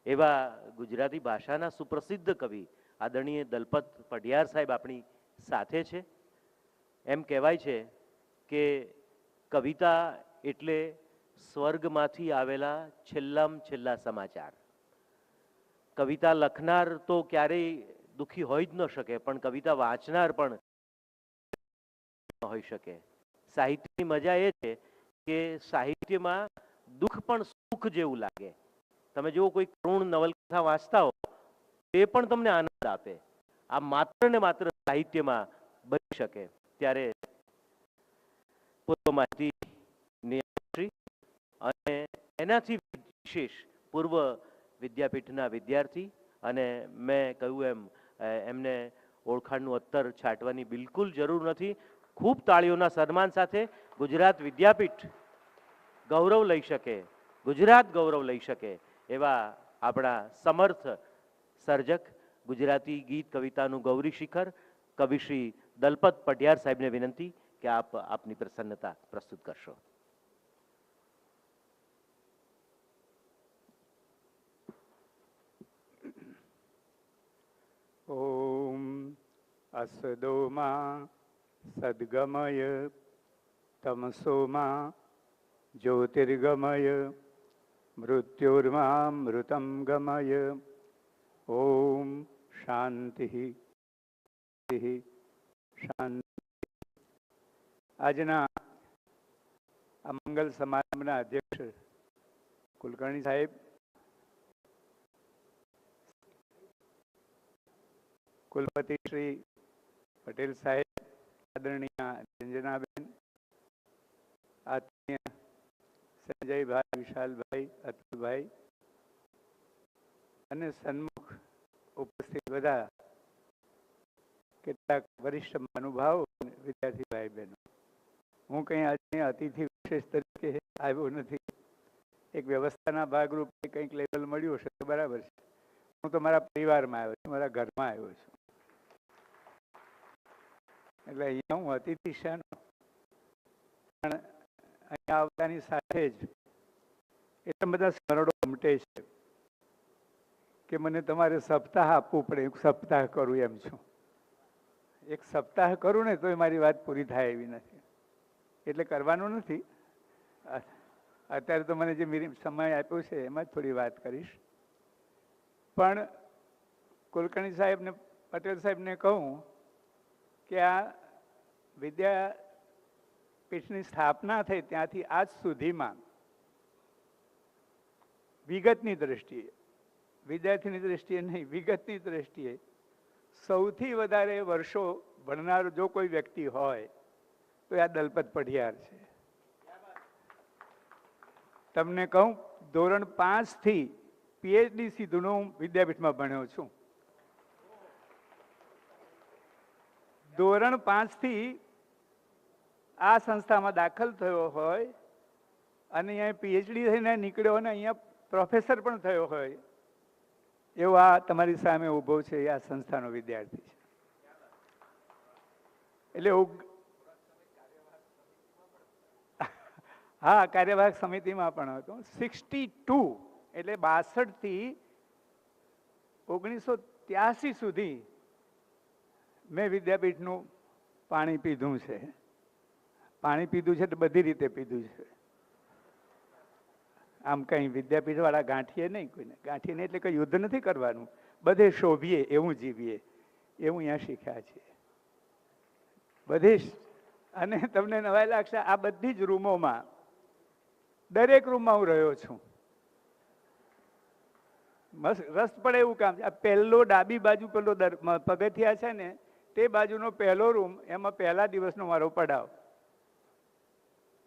એવા ગુજરાતી ભાષાના સુપ્રસિદ્ધ કવિ આદરણીય દલપત પઢિયાર સાહેબ આપણી સાથે છે. એમ કહેવાય છે કે કવિતા એટલે સ્વર્ગમાંથી આવેલા છેલ્લા સમાચાર. કવિતા લખનાર તો ક્યારેય દુઃખી હોઈ જ ન શકે, પણ કવિતા વાંચનાર પણ હોઈ શકે. સાહિત્યની મજા એ છે કે સાહિત્યમાં દુઃખ પણ સુખ જેવું લાગે. તમે જો કોઈ કરુણ નવલકથા વાંચતા હો એ પણ તમને આનંદ આપે. આ માત્ર ને માત્ર સાહિત્યમાં બની શકે. ત્યારે પૂર્વ માહિતી અને એનાથી વિશેષ પૂર્વ વિદ્યાપીઠના વિદ્યાર્થી અને મેં કહ્યું એમ એમને ઓળખાણનું અત્તર છાંટવાની બિલકુલ જરૂર નથી. ખૂબ તાળીઓના સન્માન સાથે ગુજરાત વિદ્યાપીઠ ગૌરવ લઈ શકે, ગુજરાત ગૌરવ લઈ શકે એવા આપણા સમર્થ સર્જક, ગુજરાતી ગીત કવિતાનું ગૌરી શિખર કવિ શ્રી દલપત પઢિયાર સાહેબને વિનંતી કે આપ આપની પ્રસન્નતા પ્રસ્તુત કરશો. ઓમ અસદોમા સદ્ગમય તમસોમા જ્યોતિર્ગમય મૃત્યોર્મામૃતમ ગમય. ઓમ શાંતિ શાંતિ. આજના આ મંગલ સમારંભના અધ્યક્ષ કુલકર્ણી સાહેબ, કુલપતિ શ્રી પટેલ સાહેબ, આદરણીય રંજનાબેન, આત્મીય સંજયભાઈ, વિશાલભાઈ, અતુલભાઈ અને સન્મુખ ઉપસ્થિત બધા કેટલાક વરિષ્ઠ મહાનુભાવો, વિદ્યાર્થી ભાઈ બહેનો, હું કંઈ આજે અતિથિ વિશેષ તરીકે આવ્યો નથી. એક વ્યવસ્થાના ભાગરૂપે કંઈક લેવલ મળ્યું હશે તો બરાબર છે. હું તો મારા પરિવારમાં આવ્યો છું, મારા ઘરમાં આવ્યો છું. એટલે અહીંયા હું અતિથિ શાનો, પણ અહીંયા આવતાની સાથે જ એટલા બધા સ્મરણો ઉમટે છે કે મને તમારે સપ્તાહ આપવું પડે. એક સપ્તાહ કરું એમ છું. એક સપ્તાહ કરું ને તો મારી વાત પૂરી થાય એવી નથી. એટલે કરવાનું નથી. અત્યારે તો મને જે સમય આપ્યો છે એમાં જ થોડી વાત કરીશ. પણ કુલકર્ણી સાહેબને, પટેલ સાહેબને કહું કે આ વિદ્યાપીઠની સ્થાપના થઈ ત્યાંથી આજ સુધીમાં વિગતની દ્રષ્ટિએ, વિદ્યાર્થીની દ્રષ્ટિએ નહીં, વિગતની દ્રષ્ટિએ સૌથી વધારે વર્ષો ભણનાર જો કોઈ વ્યક્તિ હોય તો આ દલપત પઢિયાર છે. તમને કહું, ધોરણ 5 થી PhD સુધીનો હું વિદ્યાપીઠમાં ભણ્યો છું. ધોરણ 5 થી આ સંસ્થામાં દાખલ થયો હોય અને અહીંયા PhD થઈને નીકળ્યો અને અહીંયા પ્રોફેસર પણ થયો હોય એવો આ તમારી સામે ઊભો છે એ આ સંસ્થાનો વિદ્યાર્થી છે. એટલે હા, કાર્યવાહક સમિતિમાં પણ હતો. 62 એટલે 62 થી 1983 સુધી મેં વિદ્યાપીઠનું પાણી પીધું છે. પાણી પીધું છે તો બધી રીતે પીધું છે. આમ કંઈ વિદ્યાપીઠવાળા ગાંઠીએ નહીં કોઈને. ગાંઠીએ નહીં એટલે કંઈ યુદ્ધ નથી કરવાનું, બધે શોભીએ એવું જીવીએ એવું અહીંયા શીખ્યા છીએ બધે જ. અને તમને નવાઈ લાગશે, આ બધી જ રૂમોમાં, દરેક રૂમમાં હું રહ્યો છું. રસ પડે એવું કામ છે. આ પહેલો ડાબી બાજુ પેલો પગથિયા છે ને તે બાજુનો પહેલો રૂમ, એમાં પહેલા દિવસનો મારો પડાવ.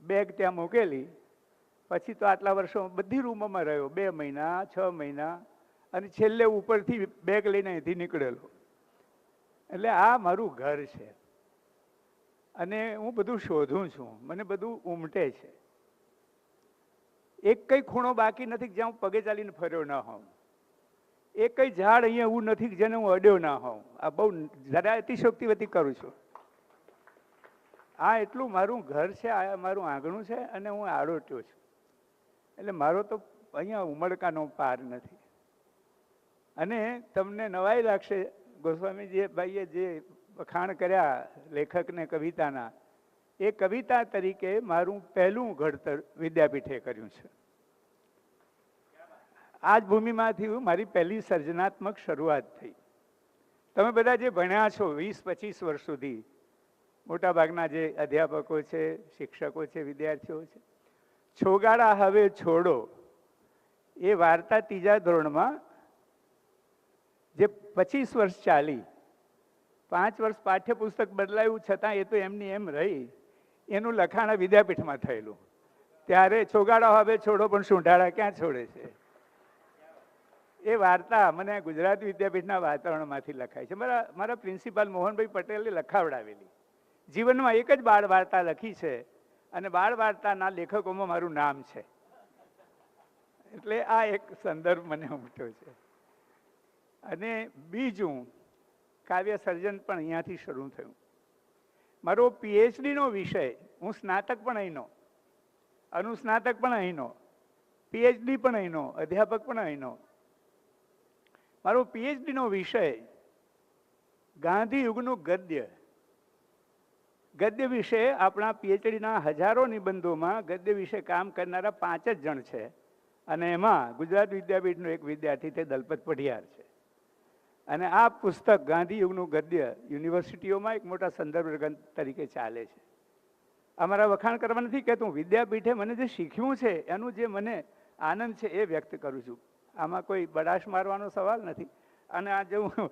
બેગ ત્યાં મૂકેલી, પછી તો આટલા વર્ષો બધી રૂમોમાં રહ્યો, 2 મહિના 6 મહિના, અને છેલ્લે ઉપરથી બેગ લઈને અહીંથી નીકળેલો. એટલે આ મારું ઘર છે અને હું બધું શોધું છું, મને બધું ઉમટે છે. એક કઈ ખૂણો બાકી નથી જ્યાં હું પગે ચાલીને ફર્યો ના હોઉં. એક કઈ ઝાડ અહીંયા એવું નથી કે જેને હું અડ્યો ના હોઉં. આ બહુ જરા અતિશોક્તિવતી કરું છું. આ એટલું મારું ઘર છે, આ મારું આંગણું છે અને હું આડોટ્યો છું. એટલે મારો તો અહીંયા ઉમળકાનો પાર નથી. અને તમને નવાઈ લાગશે, ગોસ્વામીજી ભાઈએ જે વખાણ કર્યા લેખકને કવિતાના, એ કવિતા તરીકે મારું પહેલું ઘડતર વિદ્યાપીઠે કર્યું છે. આ જ ભૂમિમાંથી મારી પહેલી સર્જનાત્મક શરૂઆત થઈ. તમે બધા જે ભણ્યા છો 20-25 વર્ષ સુધી, મોટાભાગના જે અધ્યાપકો છે, શિક્ષકો છે, વિદ્યાર્થીઓ છે, છોગાડા હવે છોડો એ વાર્તા 3જા ધોરણમાં જે 25 વર્ષ ચાલી, 5 વર્ષ પાઠ્યપુસ્તક બદલાયું છતાં એ તો એમની એમ રહી, એનું લખાણ વિદ્યાપીઠમાં થયેલું. ત્યારે છોગાડા હવે છોડો પણ સુંઢાળા ક્યાં છોડે છે, એ વાર્તા મને ગુજરાત વિદ્યાપીઠના વાતાવરણમાંથી લખાય છે. મારા પ્રિન્સિપાલ મોહનભાઈ પટેલે લખાવડાવેલી. જીવનમાં એક જ બાળ વાર્તા લખી છે અને બાળ વાર્તાના લેખકોમાં મારું નામ છે. એટલે આ એક સંદર્ભ મને ઉમટ્યો છે. અને બીજું, કાવ્ય સર્જન પણ અહીંયાથી શરૂ થયું. મારો PhDનો વિષય, હું સ્નાતક પણ અહીંનો, અનુસ્નાતક પણ અહીંનો, PhD પણ અહીંનો, અધ્યાપક પણ અહીંનો. મારો PhDનો વિષય ગાંધી યુગનું ગદ્ય. ગદ્ય વિશે આપણા PhDના હજારો નિબંધોમાં ગદ્ય વિશે કામ કરનારા 5 જ જણ છે અને એમાં ગુજરાત વિદ્યાપીઠનો એક વિદ્યાર્થી તે દલપત પઢિયાર છે. અને આ પુસ્તક ગાંધી યુગનું ગદ્ય યુનિવર્સિટીઓમાં એક મોટા સંદર્ભ ગ્રંથ તરીકે ચાલે છે. અમારા વખાણ કરવા નથી કહેતું, વિદ્યાપીઠે મને જે શીખ્યું છે એનું જે મને આનંદ છે એ વ્યક્ત કરું છું. આમાં કોઈ બડાશ મારવાનો સવાલ નથી. અને આ જે હું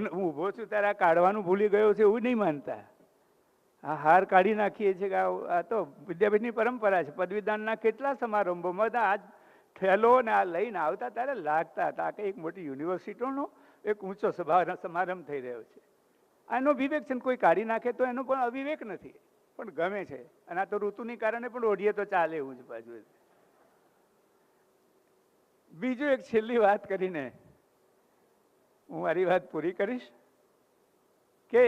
ઊભો છું ત્યારે આ કાઢવાનું ભૂલી ગયો છે એવું નહીં માનતા. આ હાર કાઢી નાખીએ છીએ કે આ તો વિદ્યાપીઠની પરંપરા છે. પદવીદાનના કેટલા સમારંભોમાં બધા આ થયેલો ને આ લઈને આવતા ત્યારે લાગતા હતા કે એક મોટી યુનિવર્સિટીનો એક ઊંચો સમારંભ થઈ રહ્યો છે. આનો વિવેક છે ને કોઈ કાઢી નાખે તો એનો પણ અવિવેક નથી, પણ ગમે છે. અને આ તો ઋતુની કારણે પણ ઓઢીએ તો ચાલે એવું જ બાજુ. બીજું એક છેલ્લી વાત કરીને હું મારી વાત પૂરી કરીશ કે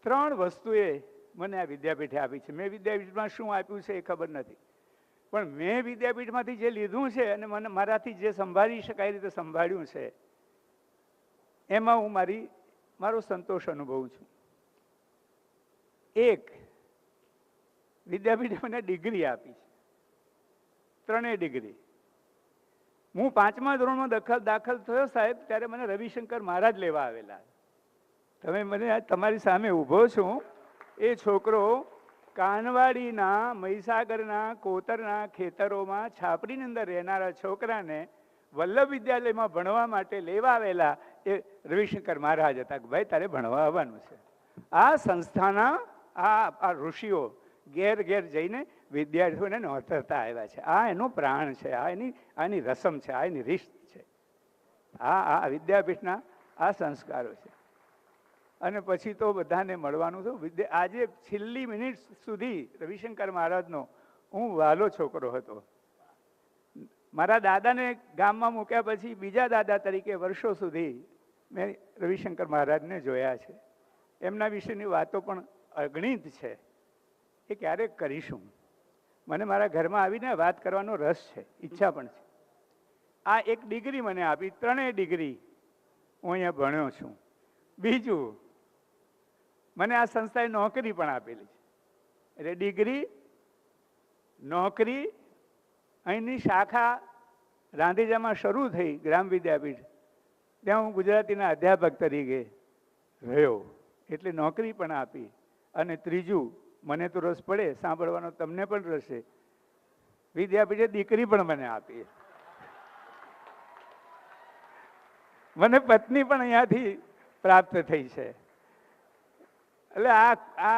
3 વસ્તુએ મને આ વિદ્યાપીઠે આપી છે. મેં વિદ્યાપીઠમાં શું આપ્યું છે એ ખબર નથી, પણ મેં વિદ્યાપીઠમાંથી જે લીધું છે અને મને મારાથી જે સંભાળી શકાય રીતે સંભાળ્યું છે એમાં હું મારો સંતોષ અનુભવું છું. એક, વિદ્યાપીઠે મને ડિગ્રી આપી છે, 3 ડિગ્રી. હું 5મા ધોરણમાં દાખલ થયો સાહેબ, ત્યારે મને રવિશંકર મહારાજ લેવા આવેલા. તમે મને તમારી સામે ઊભો છું, એ છોકરો કાનવાડીના મહીસાગરના કોતરના ખેતરોમાં છાપરીની અંદર રહેનારા છોકરાને વલ્લભ વિદ્યાલયમાં ભણવા માટે લેવા આવેલા એ રવિશંકર મહારાજ હતા કે ભાઈ તારે ભણવા આવવાનું છે. આ સંસ્થાના આ ઋષિઓ ઘેર ઘેર જઈને વિદ્યાર્થીઓને નોતરતા આવ્યા છે. આ એનો પ્રાણ છે, આની રસમ છે, આ એની રીત છે. આ વિદ્યાપીઠના આ સંસ્કારો છે. અને પછી તો બધાને મળવાનું હતું. આજે છેલ્લી મિનિટ સુધી રવિશંકર મહારાજનો હું વાલો છોકરો હતો. મારા દાદાને ગામમાં મૂક્યા પછી બીજા દાદા તરીકે વર્ષો સુધી મેં રવિશંકર મહારાજને જોયા છે. એમના વિશેની વાતો પણ અગણિત છે, એ ક્યારેક કરીશું. મને મારા ઘરમાં આવીને વાત કરવાનો રસ છે, ઈચ્છા પણ છે. આ એક ડિગ્રી મને આપી, 3 ડિગ્રી હું અહીંયા ભણ્યો છું. બીજું, મને આ સંસ્થાએ નોકરી પણ આપેલી છે. એટલે ડિગ્રી, નોકરી. અહીંની શાખા રાંધીજામાં શરૂ થઈ, ગ્રામ વિદ્યાપીઠ, ત્યાં હું ગુજરાતીના અધ્યાપક તરીકે રહ્યો, એટલે નોકરી પણ આપી. અને ત્રીજું, મને તો રસ પડે સાંભળવાનો, તમને પણ રસ છે, વિદ્યાપીઠે દીકરી પણ મને આપી. મને પત્ની પણ અહીંયાથી પ્રાપ્ત થઈ છે. એટલે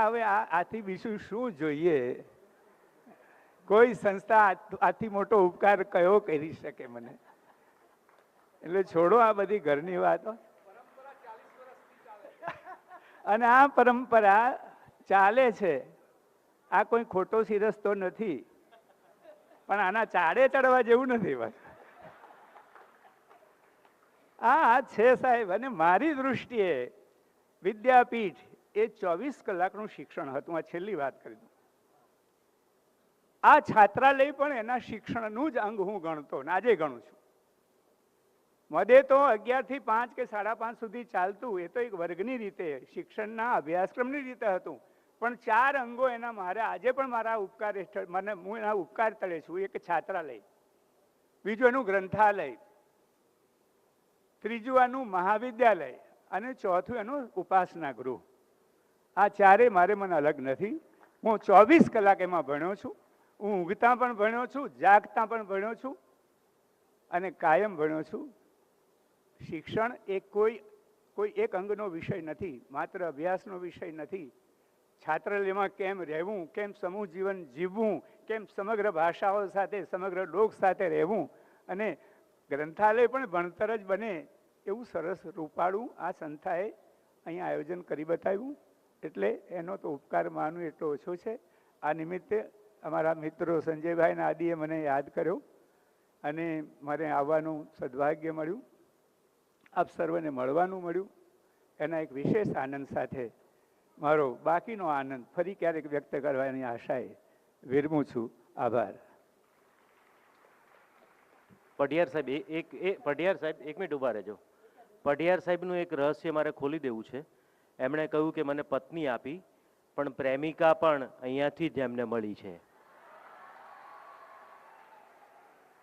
હવે આથી બીજું શું જોઈએ? કોઈ સંસ્થા આથી મોટો ઉપકાર કયો કરી શકે મને? એટલે છોડો આ બધી ઘરની વાતો. અને આ પરંપરા ચાલે છે. આ કોઈ ખોટો સિરસ્તો નથી, પણ આના ચાડે ચડવા જેવું નથી. બસ આ છે સાહેબ. અને મારી દૃષ્ટિએ વિદ્યાપીઠ એ 24 કલાકનું શિક્ષણ હતું. આ છેલ્લી વાત કરી દઉં. આ છાત્રાલય પણ એના શિક્ષણનું જ અંગ હું ગણતો, ને આજે ગણું છું. મધે તો 11 થી 5 કે 5:30 સુધી ચાલતું, એ તો એક વર્ગની રીતે શિક્ષણના અભ્યાસક્રમની રીતે હતું. પણ 4 અંગો એના મારે આજે પણ મારા ઉપકાર હેઠળ, હું એના ઉપકાર તળે છું. એક છાત્રાલય, બીજું એનું ગ્રંથાલય, ત્રીજું એનું મહાવિદ્યાલય, અને ચોથું એનું ઉપાસના ગૃહ. આ 4 મારે મને અલગ નથી. હું 24 કલાક એમાં ભણ્યો છું. હું ઊંઘતા પણ ભણ્યો છું, જાગતા પણ ભણ્યો છું, અને કાયમ ભણ્યો છું. શિક્ષણ એ કોઈ એક અંગનો વિષય નથી, માત્ર અભ્યાસનો વિષય નથી. છાત્રાલયમાં કેમ રહેવું, કેમ સમૂહ જીવન જીવવું, કેમ સમગ્ર ભાષાઓ સાથે, સમગ્ર લોક સાથે રહેવું, અને ગ્રંથાલય પણ ભણતર જ બને એવું સરસ રૂપાળું આ સંસ્થાએ અહીંયા આયોજન કરી બતાવ્યું. એટલે એનો તો ઉપકાર માનવું એટલો ઓછો છે. આ નિમિત્તે અમારા મિત્રો સંજયભાઈ અને આદિએ મને યાદ કર્યો, અને મારે આવવાનું સદભાગ્ય મળ્યું. આપ સર્વને મળવાનું મળ્યું. એના એક વિશેષ આનંદ સાથે મારો બાકીનો આનંદ ફરી ક્યારેક વ્યક્ત કરવાની આશાએ વિરમું છું. આભાર. પઢિયાર સાહેબ એક મિનિટ ઊભા રહેજો. પઢિયાર સાહેબનું એક રહસ્ય મારે ખોલી દેવું છે. એમણે કહ્યું કે મને પત્ની આપી, પણ પ્રેમિકા પણ અહીંયાથી જ એમને મળી છે.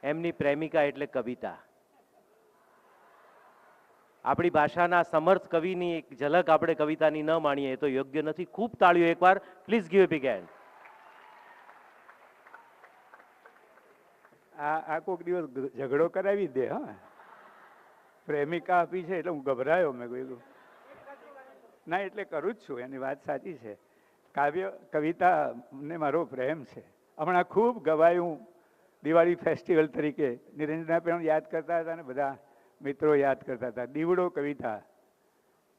એમની પ્રેમિકા એટલે કવિતા. આપણી ભાષાના સમર્થ કવિની એક ઝલક આપણે કવિતાની ન માણીએ એ તો યોગ્ય નથી. ખૂબ તાળીઓ એકવાર, please give a big hand. આ કોઈક દિવસ ઝઘડો કરાવી દે. હા, પ્રેમિકા આપી છે એટલે હું ગભરાયો. મેં કહ્યું ના એટલે કરું જ છું, એની વાત સાચી છે. કાવ્ય કવિતાને મારો પ્રેમ છે. હમણાં ખૂબ ગવાયું દિવાળી ફેસ્ટિવલ તરીકે નિરંજના પણ યાદ કરતા હતા અને બધા મિત્રો યાદ કરતા હતા. દીવડો કવિતા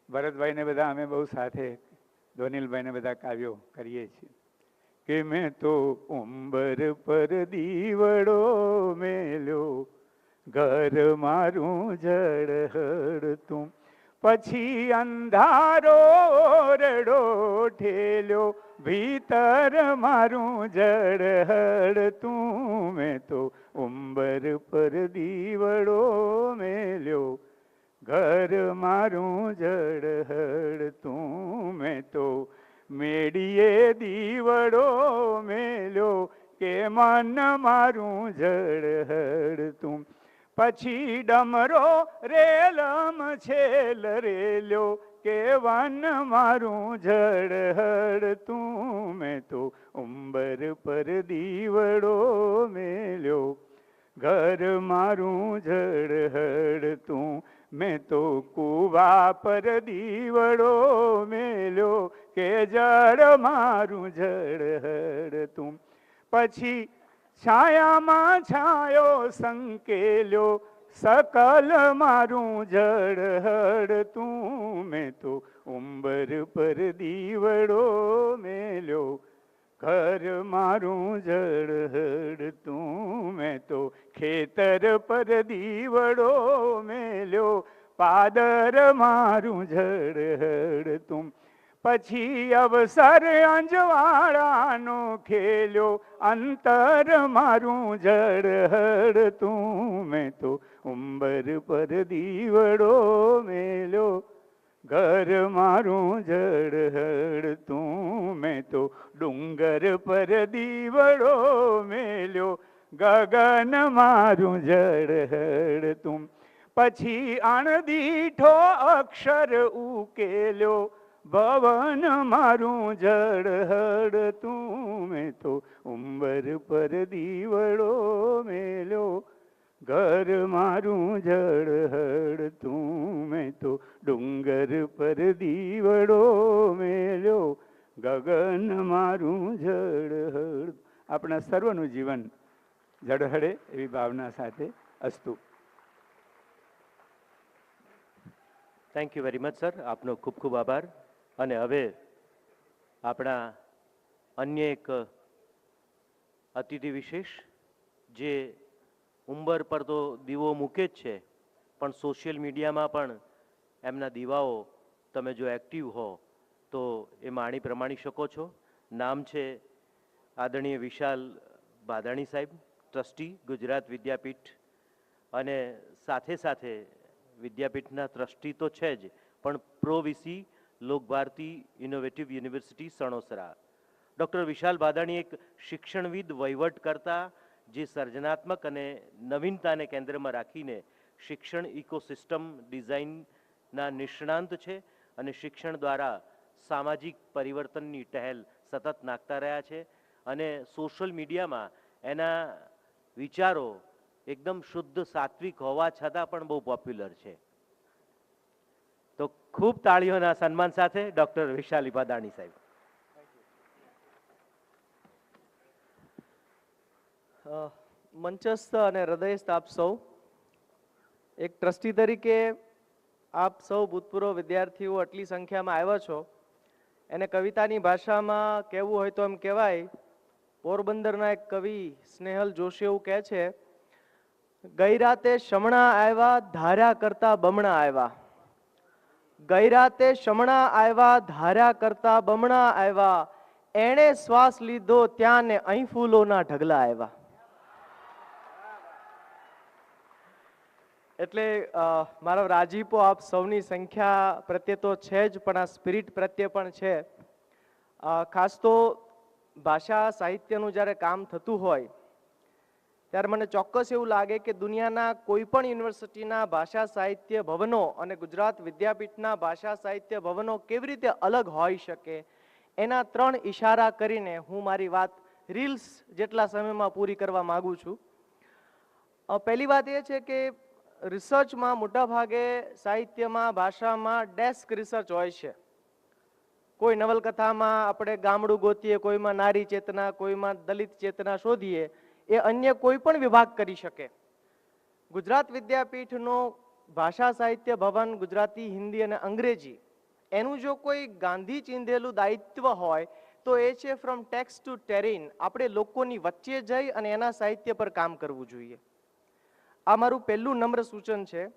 ભરતભાઈને બધા અમે બહુ સાથે ધોનીલભાઈને બધા કાવ્યો કરીએ છીએ કે મેં તો ઉંબર પર દીવડો મેલ્યો, ઘર મારું ઝળહળતું, પછી અંધારો ઓરડો ઠેલ્યો, ભીતર મારું ઝળહળતું. મેં તો ઉંબર પર દીવડો મેલ્યો, ઘર મારું ઝળહળતું. મેં તો મેડીએ દીવડો મેલ્યો, કે મન મારું ઝળહળતું. પછી ડમરો રેલમ છેલ રેલ્યો, કે વન મારું ઝળહળતું. મેં તો ઉંબર પર દીવડો મેલ્યો, ઘર મારું ઝળહળતું. મેં તો કૂવા પર દીવડો મેલ્યો, કે જળ મારું ઝળહળતું. પછી છાયામાં છાયો સંકેલ્યો, સકલ મારું ઝળહળતું. મેં તો ઉંબર પર દીવડો મેલ્યો, ઘર મારું ઝળહળતું. મેં તો ખેતર પર દીવડો મેલ્યો, પાદર મારું ઝળહળતું. પછી અવસર અંજવાળાનો ખેલ્યો, અંતર મારું ઝળહળતું. મેં તો ઉંબર પર દીવડો મેલ્યો, ઘર મારું ઝળહળતું. મેં તો ડુંગર પર દીવડો મેલ્યો, ગગન મારું ઝળહળતું. પછી અણદીઠો અક્ષર ઉકેલ્યો, ભવન મારું ઝળહળતું. મેં તો ઉંબર પર દીવડો મેલ્યો, ઘર મારું ઝળહળતું. મેં તો ડુંગર પર દીવડો મેલ્યો, ગગન મારું ઝળહળતું. આપણા સર્વનું જીવન ઝળહળે એવી ભાવના સાથે અસ્તુ. Thank you very much sir, આપનો ખૂબ ખૂબ આભાર. અને હવે આપણા અન્ય એક અતિથિ વિશેષ જે ઉંબર પર તો દીવો મૂકે જ છે, પણ સોશિયલ મીડિયામાં પણ એમના દીવાઓ તમે જો એક્ટિવ હો તો એ માણી પ્રમાણી શકો છો. નામ છે આદરણીય વિશાલ બાદાણી સાહેબ, ટ્રસ્ટી ગુજરાત વિદ્યાપીઠ, અને સાથે સાથે વિદ્યાપીઠના ટ્રસ્ટી તો છે જ, પણ pro VC Lokbharti innovative university Sanosara. Doctor Vishal Badani એક શિક્ષણવિદ, વહીવટકર્તા, જે સર્જનાત્મક અને નવીનતાને કેન્દ્રમાં રાખીને શિક્ષણ ઇકોસિસ્ટમ ડિઝાઇનના નિષ્ણાંત છે અને શિક્ષણ દ્વારા સામાજિક પરિવર્તનની ટહેલ સતત નાખતા રહ્યા છે. અને સોશિયલ મીડિયામાં એના વિચારો એકદમ શુદ્ધ સાત્વિક હોવા છતાં પણ બહુ પોપ્યુલર છે. તો ખૂબ તાળીઓના સન્માન સાથે ડૉક્ટર વિશાલી બાદાણી સાહેબ. મંચસ્થ અને હૃદયસ્થ આપ સૌ, એક ટ્રસ્ટી તરીકે આપ સૌ ભૂતપૂર્વ વિદ્યાર્થીઓ આટલી સંખ્યામાં આવ્યા છો, એને કવિતાની ભાષામાં કહેવું હોય તો એમ કહેવાય, પોરબંદરના એક કવિ સ્નેહલ જોશી એવું કહે છે, ગઈ રાતે શમણા આવ્યા, ધાર્યા કરતા બમણા આવ્યા. ગઈ રાતે શમણા આવ્યા, ધાર્યા કરતા બમણા આવ્યા, એણે શ્વાસ લીધો ત્યાં ને અહીં ફૂલોના ઢગલા આવ્યા. એટલે મારો રાજીપો આપ સૌની સંખ્યા પ્રત્યે તો છે જ, પણ આ સ્પિરિટ પ્રત્યે પણ છે. ખાસ તો ભાષા સાહિત્યનું જ્યારે કામ થતું હોય ત્યારે મને ચોક્કસ એવું લાગે કે દુનિયાના કોઈ પણ યુનિવર્સિટીના ભાષા સાહિત્ય ભવનો અને ગુજરાત વિદ્યાપીઠના ભાષા સાહિત્ય ભવનો કેવી રીતે અલગ હોઈ શકે, એના 3 ઇશારા કરીને હું મારી વાત રીલ્સ જેટલા સમયમાં પૂરી કરવા માગું છું. પહેલી વાત એ છે કે રિસર્ચમાં મોટાભાગે સાહિત્યમાં, ભાષામાં ડેસ્ક રિસર્ચ હોય છે. કોઈ નવલકથામાં આપણે ગામડું ગોતીએ, કોઈમાં નારી ચેતના, કોઈમાં દલિત ચેતના શોધીએ, એ અન્ય કોઈ પણ વિભાગ કરી શકે. ગુજરાત વિદ્યાપીઠનો ભાષા સાહિત્ય ભવન ગુજરાતી, હિન્દી અને અંગ્રેજી, એનું જો કોઈ ગાંધી ચિંધેલું દાયિત્વ હોય તો એ છે ફ્રોમ ટેક્સ્ટ ટુ ટેરેન. આપણે લોકોની વચ્ચે જઈ અને એના સાહિત્ય પર કામ કરવું જોઈએ. આ મારું પહેલું નમ્ર સૂચન છે.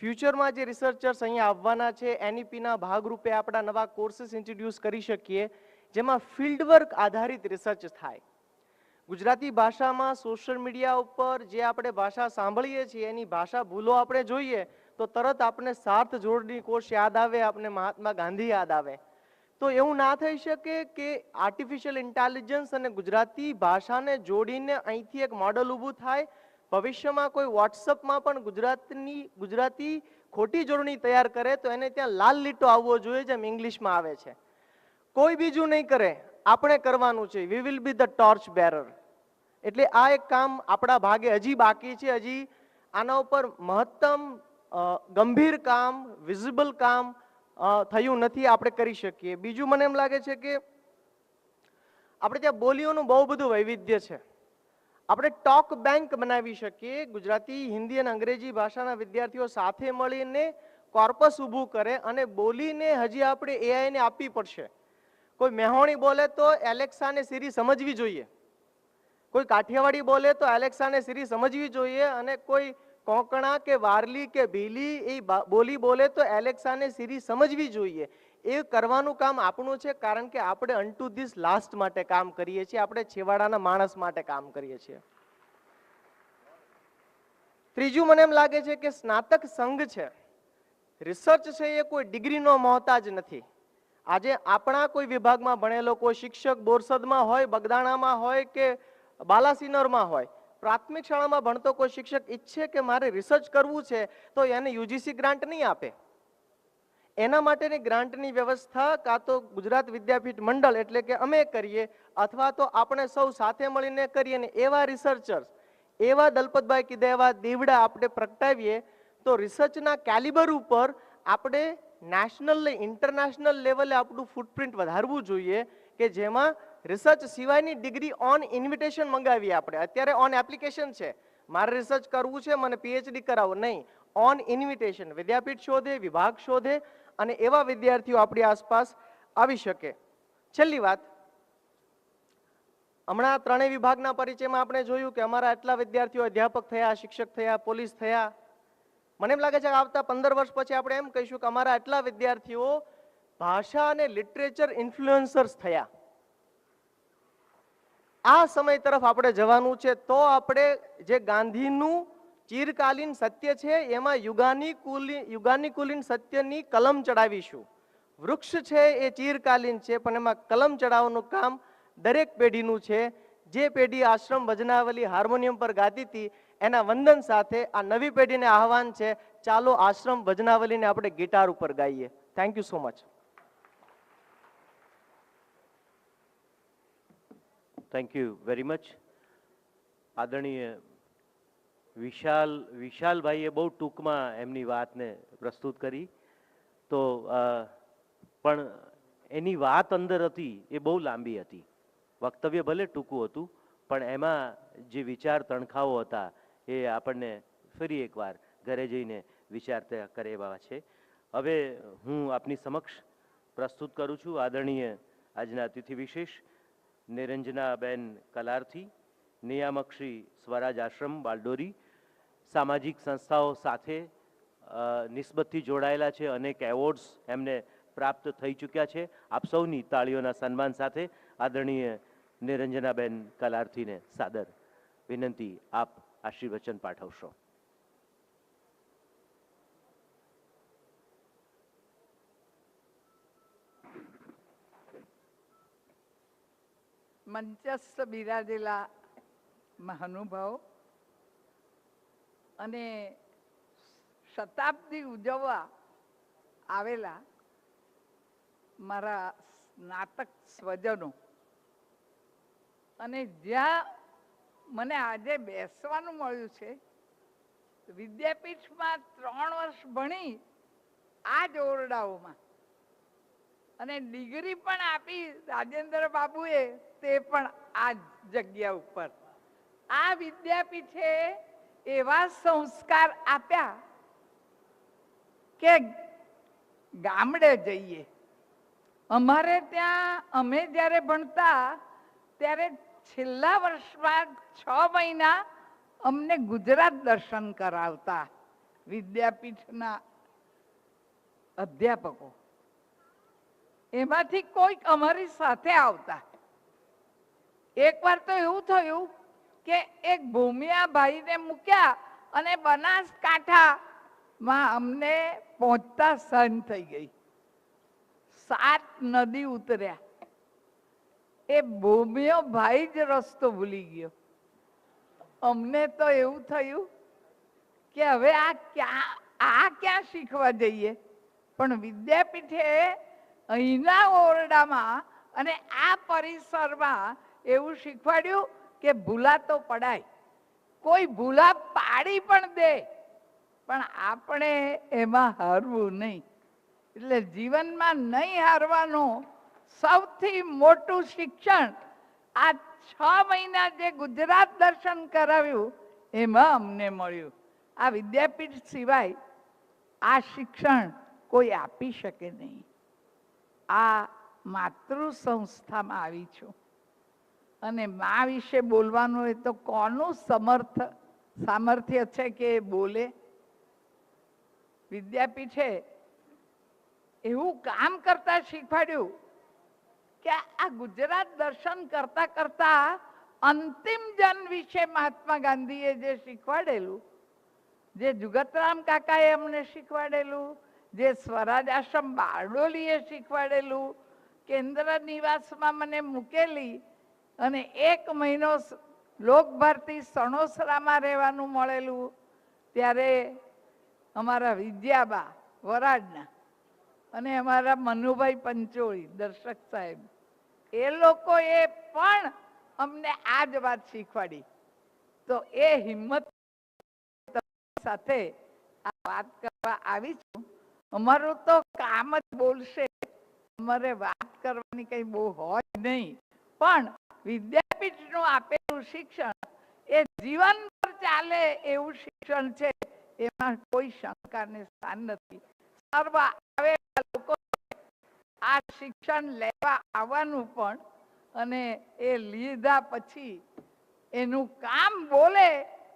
ફ્યુચરમાં જે રિસર્ચર્સ અહીંયા આવવાના છે, એનઈપીના ભાગરૂપે આપણા નવા કોર્સીસ ઇન્ટ્રોડ્યુસ કરી શકીએ જેમાં ફિલ્ડ વર્ક આધારિત રિસર્ચ થાય. ગુજરાતી ભાષામાં સોશિયલ મીડિયા ઉપર જે આપણે ભાષા સાંભળીએ છીએ એની ભાષા ભૂલો આપણે જોઈએ તો તરત આપણે સાર્થ જોડણી કોર્સ યાદ આવે, આપણે મહાત્મા ગાંધી યાદ આવે. તો એવું ના થઈ શકે કે આર્ટિફિશિયલ ઇન્ટેલિજન્સ અને ગુજરાતી ભાષાને જોડીને અહીંથી એક મોડલ ઊભું થાય. ભવિષ્યમાં કોઈ વોટ્સઅપમાં પણ ગુજરાતી ખોટી જોડણી તૈયાર કરે તો એને ત્યાં લાલ લીટો આવવો જોઈએ જેમ ઇંગ્લિશમાં આવે છે. કોઈ બીજું નહીં કરે, આપણે કરવાનું છે. We will be the torch bearer. એટલે આ એક કામ આપણા ભાગે હજી બાકી છે. હજી આના ઉપર મહત્તમ ગંભીર કામ, વિઝિબલ કામ થયું નથી. આપણે કરી શકીએ. બીજું મને એમ લાગે છે કે આપણે ત્યાં બોલીઓનું બહુ બધું વૈવિધ્ય છે. આપણે ટોક બેંક બનાવી શકીએ. ગુજરાતી, હિન્દી અને અંગ્રેજી ભાષાના વિદ્યાર્થીઓ સાથે મળીને કોર્પસ ઊભું કરે અને બોલીને હજી આપણે એઆઈને આપવી પડશે. કોઈ મેહોણી બોલે તો એલેક્સાને સિરી સમજવી જોઈએ, કોઈ કાઠિયાવાડી બોલે તો એલેક્સાને સિરી સમજવી જોઈએ, અને કોઈ કોંકણા કે વારલી કે ભીલી એ બોલી બોલે તો એલેક્સાને સિરી સમજવી જોઈએ. એ કરવાનું કામ આપણું છે, કારણ કે આપણે અનટુ ધીસ લાસ્ટ માટે કામ કરીએ છીએ. આપણે છેવાડાના માણસ માટે કામ કરીએ છીએ. ત્રીજું મને એમ લાગે છે કે સ્નાતક સંઘ છે, રિસર્ચ છે, એ કોઈ ડિગ્રીનો મોહતાજ નથી. આજે આપણા કોઈ વિભાગમાં ભણેલો કોઈ શિક્ષક બોરસદમાં હોય, બગદાણામાં હોય કે બાલાસિનોરમાં હોય, પ્રાથમિક શાળામાં ભણતો કોઈ શિક્ષક ઈચ્છે કે મારે રિસર્ચ કરવું છે તો એને યુજીસી ગ્રાન્ટ નહીં આપે. એના માટેની ગ્રાન્ટની વ્યવસ્થા કાં તો ગુજરાત વિદ્યાપીઠ મંડળ એટલે કે અમે કરીએ, અથવા તો આપણે સૌ સાથે મળીને કરીએ. ને એવા રિસર્ચર્સ, એવા દલપતભાઈ કીધા એવા દીવડા આપણે પ્રગટાવીએ તો રિસર્ચના કેલિબર ઉપર આપણે નેશનલ ઇન્ટરનેશનલ લેવલે આપણું ફૂટપ્રિન્ટ વધારવું જોઈએ, કે જેમાં રિસર્ચ સિવાયની ડિગ્રી ઓન ઇન્વિટેશન મંગાવીએ. આપણે અત્યારે ઓન એપ્લિકેશન છે, મારે રિસર્ચ કરવું છે, મને પીએચડી કરાવો, નહીં, ઓન ઇન્વિટેશન. વિદ્યાપીઠ શોધે, વિભાગ શોધે અને એવા વિદ્યાર્થીઓ આપણી આસપાસ આવી શકે. છેલ્લી વાત, હમણાં ત્રણેય વિભાગના પરિચયમાં આપણે જોયું કે અમારા એટલા વિદ્યાર્થીઓ અધ્યાપક થયા, શિક્ષક થયા, પોલીસ થયા. મને એમ લાગે છે કે આવતા 15 વર્ષ પછી આપણે એમ કહીશું કે અમારા એટલા વિદ્યાર્થીઓ ભાષા અને લિટરેચર ઇન્ફ્લુએન્સર્સ થયા. આ સમય તરફ આપણે જવાનું છે. તો આપણે જે ગાંધીનું ચિરકાલીન સત્ય છે એમાં યુગાનિકુલીન સત્યની કલમ ચડાવીશું. વૃક્ષ છે એ ચિરકાલીન છે, પણ એમાં કલમ ચડાવવાનું કામ દરેક પેઢીનું છે. જે પેઢી આશ્રમ ભજનાવલી હાર્મોનિયમ પર ગાતી હતી એના વંદન સાથે આ નવી પેઢીને આહવાન છે, ચાલો આશ્રમ ભજનાવલીને આપણે ગિટાર ઉપર ગાઈએ. Thank you so much. Thank you very much. આદરણીય વિશાલભાઈએ બહુ ટૂંકમાં એમની વાતને પ્રસ્તુત કરી. તો પણ એની વાત અંદર હતી એ બહુ લાંબી હતી. વક્તવ્ય ભલે ટૂંકું હતું પણ એમાં જે વિચાર તણખાઓ હતા એ આપણને ફરી એકવાર ઘરે જઈને વિચારતા કરે એવા છે. હવે હું આપની સમક્ષ પ્રસ્તુત કરું છું આદરણીય આજના અતિથિ વિશેષ નિરંજનાબેન કલારથી, નિયામક શ્રી સ્વરાજ આશ્રમ બારડોલી. સામાજિક સંસ્થાઓ સાથે નિસ્બતથી જોડાયેલા છે, અનેક એવોર્ડ્સ એમને પ્રાપ્ત થઈ ચૂક્યા છે. આપ સૌની તાળીઓના સન્માન સાથે આદરણીય નિરંજનાબેન કલારથીને સાદર વિનંતી, આપ આશીર્વચન પાઠવશો. મંચસ્થ બિરાજેલા મહાનુભાવો અને શતાબ્દી ઉજવવા આવેલા મારા સ્નાતક સ્વજનો, અને જ્યાં મને આજે બેસવાનું મળ્યું છે, વિદ્યાપીઠમાં 3 વર્ષ ભણી આ જ ઓરડાઓમાં અને ડિગ્રી પણ આપી રાજેન્દ્ર બાબુએ, તે પણ આ જગ્યા ઉપર. આ વિદ્યાપીઠે એવા સંસ્કાર આપ્યા કે ગામડે જઈએ. અમારે ત્યાં અમે જ્યારે ભણતા ત્યારે છેલ્લા વર્ષમાં 6 મહિના અમને ગુજરાત દર્શન કરાવતા વિદ્યાપીઠના અધ્યાપકો. એમાંથી કોઈક અમારી સાથે આવતા. એકવાર તો એવું થયું કે એક ભૂમિયા ભાઈને મૂક્યા અને બનાસકાંઠામાં અમને પહોંચતા સહન થઈ ગઈ. 7 નદી ઉતર્યા. એ ભૂમિયો ભાઈ જ રસ્તો ભૂલી ગયો. અમને તો એવું થયું કે હવે આ ક્યાં શીખવા જઈએ. પણ વિદ્યાપીઠે અહીંના ઓરડામાં અને આ પરિસરમાં એવું શીખવાડ્યું કે ભૂલા તો પડાય. કોઈ ભૂલા પાડી પણ દે, પણ આપણે એમાં હારવું નહીં. એટલે જીવનમાં નહીં હારવાનું સૌથી મોટું શિક્ષણ આ 6 મહિના જે ગુજરાત દર્શન કરાવ્યું એમાં અમને મળ્યું. આ વિદ્યાપીઠ સિવાય આ શિક્ષણ કોઈ આપી શકે નહીં. આ માતૃ સંસ્થામાં આવી છું અને મા વિશે બોલવાનું હોય તો કોનું સામર્થ્ય છે કે એ બોલે. વિદ્યાપીઠે એવું કામ કરતા શીખવાડ્યું કે આ ગુજરાત દર્શન કરતા કરતા અંતિમ જન વિશે મહાત્મા ગાંધીએ જે શીખવાડેલું, જે જુગતરામ કાકાએ અમને શીખવાડેલું, જે સ્વરાજ આશ્રમ બારડોલીએ શીખવાડેલું, કેન્દ્ર નિવાસમાં મને મૂકેલી અને 1 મહિનો લોકભારતી સણોસરામાં રહેવાનું મળેલું, ત્યારે અમારા વિદ્યાબા વરાડના અને અમારા મનુભાઈ પંચોળી દર્શક સાહેબ, એ લોકોએ પણ અમને આ જ વાત શીખવાડી. તો એ હિંમત સાથે આ વાત કરવા આવી છું. અમારું તો કામ જ બોલશે, અમારે વાત કરવાની કઈ બહુ હોય નહીં. પણ વિદ્યાપીઠનું આપેલું શિક્ષણ એ જીવનભર ચાલે એવું શિક્ષણ છે, એમાં કોઈ શંકાને સ્થાન નથી. સર્વ આવેલા લોકો આ શિક્ષણ લેવા આવવાનું પણ અને એ લીધા પછી એનું કામ બોલે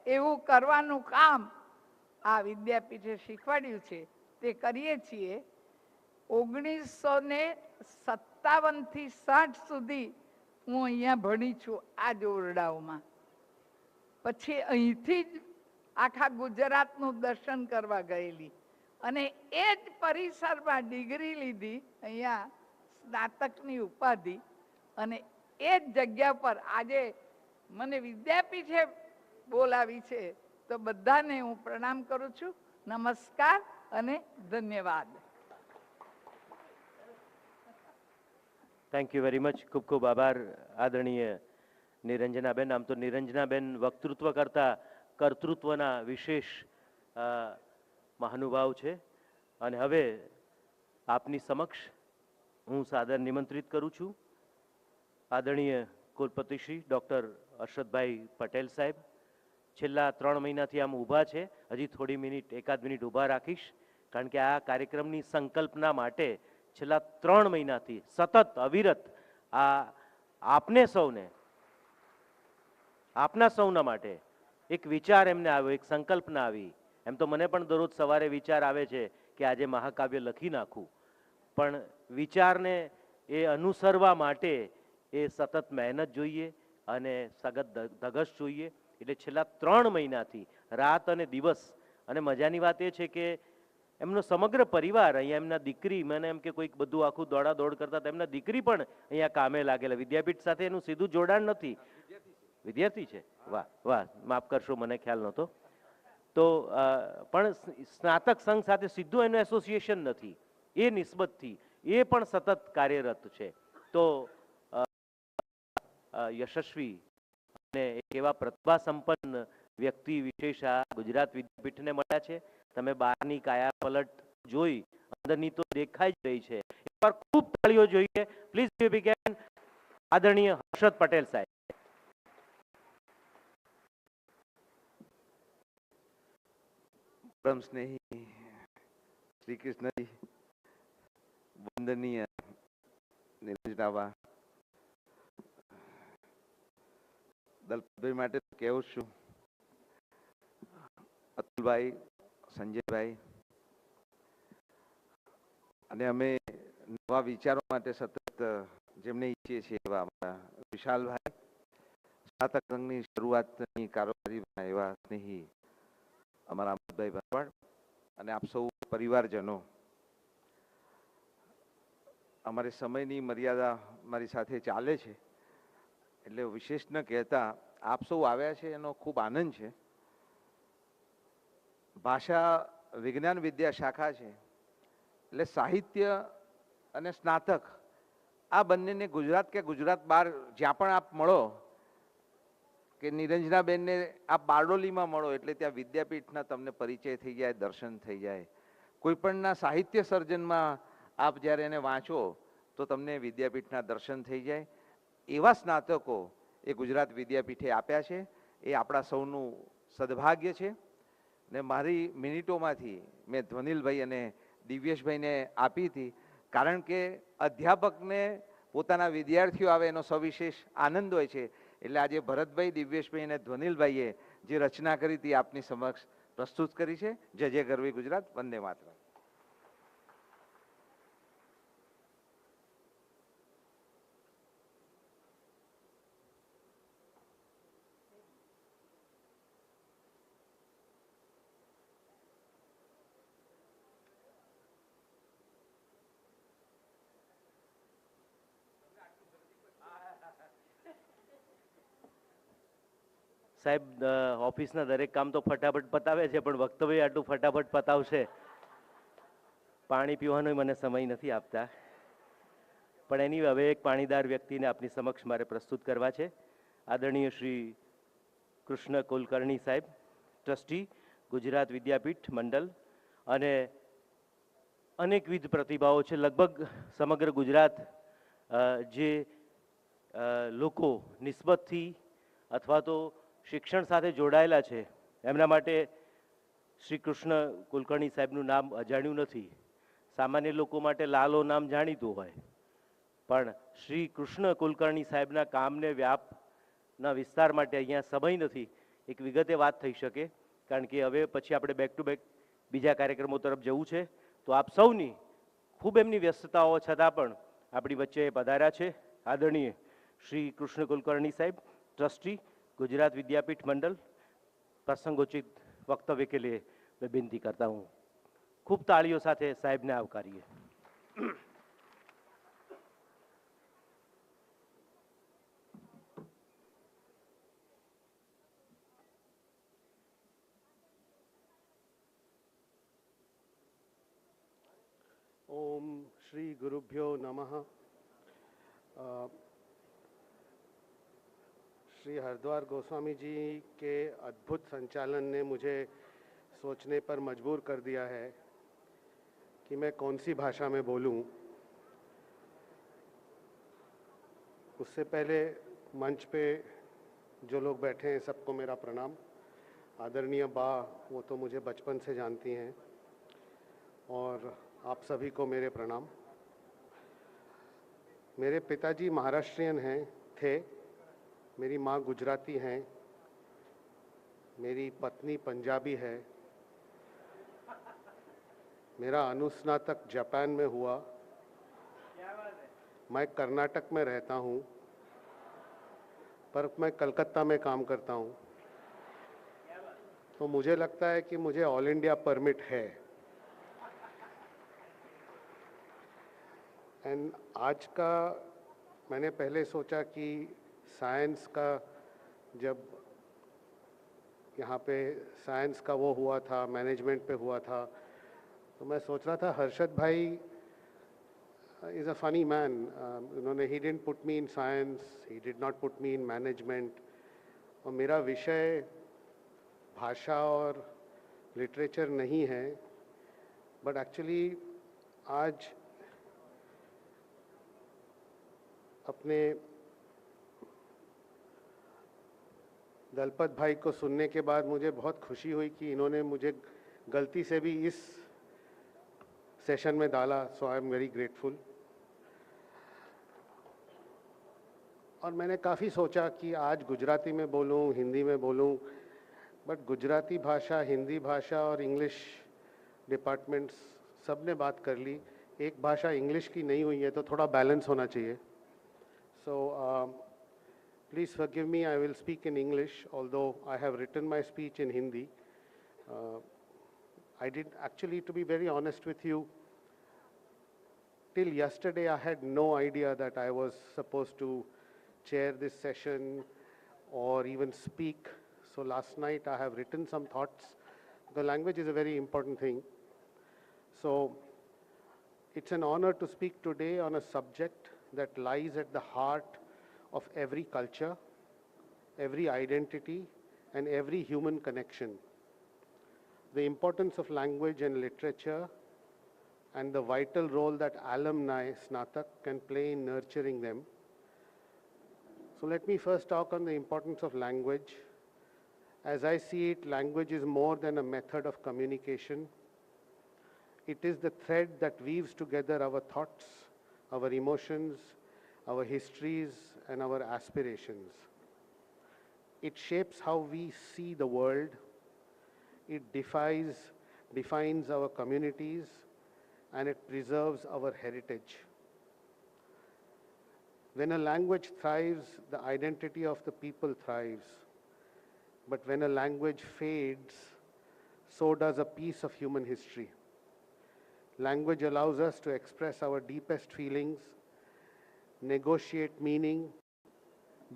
એવું કરવાનું કામ આ વિદ્યાપીઠે શીખવાડ્યું છે. તે કરીએ છીએ. 1957 થી 60 સુધી હું અહીંયા ભણી છું આ જ ઓરડાઓમાં. પછી અહીંથી જ આખા ગુજરાતનું દર્શન કરવા ગયેલી અને એ જ પરિસરમાં ડિગ્રી લીધી, અહીંયા સ્નાતકની ઉપાધિ. અને એ જ જગ્યા પર આજે મને વિદ્યાપીઠે બોલાવી છે. તો બધાને હું પ્રણામ કરું છું. નમસ્કાર અને ધન્યવાદ. Thank you very much. ખૂબ ખૂબ આભાર આદરણીય નિરંજનાબેન. આમ તો નિરંજનાબેન વક્તૃત્વ કરતા કર્તૃત્વના વિશેષ મહાનુભાવ છે. અને હવે આપની સમક્ષ હું સાદર નિમંત્રિત કરું છું આદરણીય કુલપતિ શ્રી ડૉક્ટર અરશદભાઈ પટેલ સાહેબ. છેલ્લા 3 મહિનાથી આમ ઊભા છે. હજી થોડી મિનિટ, 1 મિનિટ ઊભા રાખીશ, કારણ કે આ કાર્યક્રમની સંકલ્પના માટે છેલ્લા 3 મહિનાથી સતત અવિરત આપને સૌને, આપના સૌના માટે એક વિચાર એમને આવ્યો, એક સંકલ્પના આવી. એમ તો મને પણ દરરોજ સવારે વિચાર આવે છે કે આજે મહાકાવ્ય લખી નાખું, પણ વિચારને એ અનુસરવા માટે એ સતત મહેનત જોઈએ અને સખત ધગશ જોઈએ. એટલે છેલ્લા 3 મહિનાથી રાત અને દિવસ. અને મજાની વાત એ છે કે એમનો સમગ્ર પરિવાર અહીંયા, એમના દીકરી, મને એમ કે કોઈક બધું આખું દોડાદોડ કરતા હતા, એમના દીકરી પણ અહીંયા કામે લાગેલા. વિદ્યાપીઠ સાથે એનું સીધું જોડાણ નથી. વિદ્યાર્થી છે? વાહ વાહ, માફ કરશો, મને ખ્યાલ નહોતો. તો પણ સ્નાતક સંઘ સાથે સીધું એનું એસોસિએશન નથી. એ નિસ્બતથી એ પણ સતત કાર્યરત છે. તો યશસ્વી અને એવા પ્રતિભા સંપન્ન વ્યક્તિ વિશેષ આ ગુજરાત વિદ્યાપીઠને મળ્યા છે. તમે બહારની કાયા પલટ જોઈ અંદરની તો દેખાઈ જ રહી છે. એકવાર ખૂબ તાળીઓ જોઈએ. પ્લીઝ ગિવ બિગ આદરણીય હર્ષદ પટેલ સાહેબ. પરમ સ્નેહી શ્રી કૃષ્ણજી, વંદનીય નિરંજનાબા, દલપતભાઈ માટે કહેવું છું, અતુલભાઈ, સંજયભાઈ, અને અમે નવા વિચારો માટે સતત જેમને ઈચ્છીએ છીએ એવા અમારા વિશાલભાઈ, સ્નાતક સંઘની શરૂઆતની કારોબારીમાં એવા સ્નેહી અમારા અમૃતભાઈ ભરવાડ, અને આપ સૌ પરિવારજનો. અમારે સમયની મર્યાદા મારી સાથે ચાલે છે એટલે વિશેષ ન કહેતા આપ સૌ આવ્યા છે એનો ખૂબ આનંદ છે. ભાષા વિજ્ઞાન વિદ્યા શાખા છે એટલે સાહિત્ય અને સ્નાતક આ બંનેને ગુજરાત કે ગુજરાત બહાર જ્યાં પણ આપ મળો, કે નિરંજનાબેનને આપ બારડોલીમાં મળો એટલે ત્યાં વિદ્યાપીઠના તમને પરિચય થઈ જાય, દર્શન થઈ જાય. કોઈપણના સાહિત્ય સર્જનમાં આપ જ્યારે એને વાંચો તો તમને વિદ્યાપીઠના દર્શન થઈ જાય. એવા સ્નાતકો એ ગુજરાત વિદ્યાપીઠે આપ્યા છે, એ આપણા સૌનું સદભાગ્ય છે. ને મારી મિનિટોમાંથી મેં ધ્વનિલભાઈ અને દિવ્યેશભાઈને આપી હતી, કારણ કે અધ્યાપકને પોતાના વિદ્યાર્થીઓ આવે એનો સવિશેષ આનંદ હોય છે. એટલે આજે ભરતભાઈ, દિવ્યેશભાઈ અને ધ્વનિલભાઈએ જે રચના કરી હતી આપની સમક્ષ પ્રસ્તુત કરી છે. જય જય ગરવી ગુજરાત, વંદે માતરમ. સાહેબ ઓફિસના દરેક કામ તો ફટાફટ પતાવે છે, પણ વક્તવ્ય આટલું ફટાફટ પતાવશે, પાણી પીવાનો મને સમય નથી આપતા. પણ એની હવે એક પાણીદાર વ્યક્તિને આપની સમક્ષ મારે પ્રસ્તુત કરવા છે. આદરણીય શ્રી કૃષ્ણ કુલકર્ણી સાહેબ, ટ્રસ્ટી, ગુજરાત વિદ્યાપીઠ મંડળ, અને અનેકવિધ પ્રતિભાઓ છે. લગભગ સમગ્ર ગુજરાત જે લોકો નિસ્બતથી અથવા તો શિક્ષણ સાથે જોડાયેલા છે એમના માટે શ્રી કૃષ્ણ કુલકર્ણી સાહેબનું નામ અજાણ્યું નથી. સામાન્ય લોકો માટે લાલો નામ જાણીતું હોય, પણ શ્રી કૃષ્ણ કુલકર્ણી સાહેબના કામને વ્યાપના વિસ્તાર માટે અહીંયા સમય નથી એક વિગતે વાત થઈ શકે, કારણ કે હવે પછી આપણે બેક ટુ બેક બીજા કાર્યક્રમો તરફ જવું છે. તો આપ સૌની ખૂબ એમની વ્યસ્તતાઓ છતાં પણ આપણી વચ્ચે પધાર્યા છે આદરણીય શ્રી કૃષ્ણ કુલકર્ણી સાહેબ, ट्रस्टी, गुजरात विद्यापीठ मंडल. प्रसंगोचित वक्तव्य के लिए मैं विनती करता हूँ. खूब तालियों साथे साहेब ने आवकारीए. ओम श्री गुरुभ्यो नमः. श्री हरद्वार गोस्वामी जी के अद्भुत संचालन ने मुझे सोचने पर मजबूर कर दिया है कि मैं कौन सी भाषा में बोलूं. उससे पहले मंच पे जो लोग बैठे हैं सबको मेरा प्रणाम. आदरणीय बा वो तो मुझे बचपन से जानती हैं और आप सभी को मेरे प्रणाम. मेरे पिताजी महाराष्ट्रियन थे, मेरी माँ गुजराती हैं, मेरी पत्नी पंजाबी है. मेरा अनुस्नातक जापान में हुआ. मैं कर्नाटक में रहता हूँ पर मैं कलकत्ता में काम करता हूँ, तो मुझे लगता है कि मुझे ऑल इंडिया परमिट है. एंड आज का मैंने पहले सोचा कि साइंस का जब यहाँ पे साइंस का वो हुआ था, मैनेजमेंट पे हुआ था, तो मैं सोच रहा था हर्षद भाई इज़ अ फनी मैन. उन्होंने he didn't put me in science, he did not put me in management. और मेरा विषय भाषा और लिटरेचर नहीं है, बट एक्चुअली आज अपने दलपत भाई को सुनने के बाद मुझे बहुत खुशी हुई कि इन्होंने मुझे गलती से भी इस सेशन में डाला, सो आई एम वेरी ग्रेटफुल। और मैंने काफ़ी सोचा कि आज गुजराती में बोलूं, हिंदी में बोलूं, बट गुजराती भाषा, हिंदी भाषा और इंग्लिश डिपार्टमेंट्स सब ने बात कर ली। एक भाषा इंग्लिश की नहीं हुई है तो थोड़ा बैलेंस होना चाहिए। So please forgive me, I will speak in English, although I have written my speech in Hindi. I did actually, to be very honest with you, till yesterday I had no idea that I was supposed to chair this session or even speak. So last night I have written some thoughts. The language is a very important thing. So it's an honor to speak today on a subject that lies at the heart of every culture, every identity, and every human connection. The importance of language and literature and the vital role that alumni, Snatak, can play in nurturing them. So let me first talk on the importance of language. As I see it, language is more than a method of communication. It is the thread that weaves together our thoughts, our emotions, our histories, and our aspirations. It shapes how we see the world. It defines our communities, and it preserves our heritage. When a language thrives, the identity of the people thrives. But when a language fades, so does a piece of human history. Language allows us to express our deepest feelings, negotiate meaning,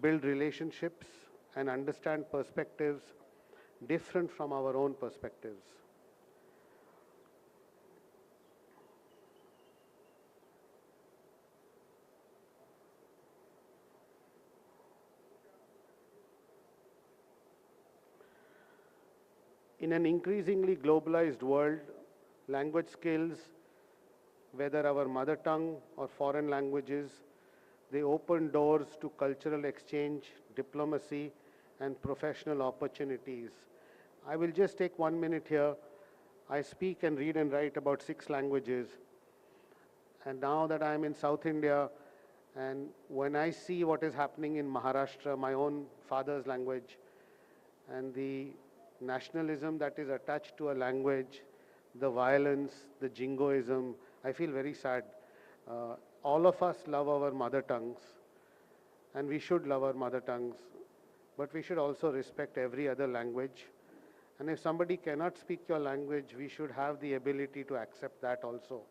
build relationships, and understand perspectives different from our own perspectives. In an increasingly globalized world, language skills, whether our mother tongue or foreign languages, they open doors to cultural exchange, diplomacy, and professional opportunities. I will just take 1 minute here. I speak and read and write about 6 languages. And now that I am in South India, and when I see what is happening in Maharashtra, my own father's language, and the nationalism that is attached to a language, the violence, the jingoism, I feel very sad. All of us love our mother tongues, and we should love our mother tongues, but we should also respect every other language. And if somebody cannot speak your language, we should have the ability to accept that also.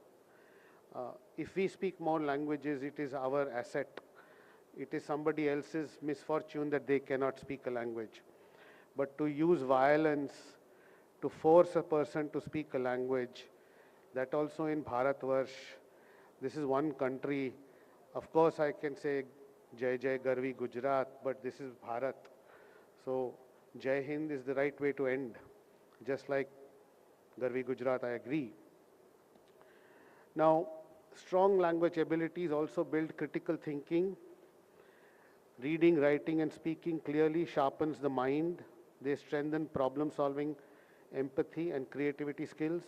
If we speak more languages, it is our asset. It is somebody else's misfortune that they cannot speak a language. But to use violence to force a person to speak a language, that also in Bharatvarsh, this is one country. Of course, I can say Jai Jai Garvi Gujarat, but this is Bharat. So Jai Hind is the right way to end. Just like Garvi Gujarat, I agree. Now, strong language abilities also build critical thinking. Reading, writing, and speaking clearly sharpens the mind. They strengthen problem solving, empathy, and creativity skills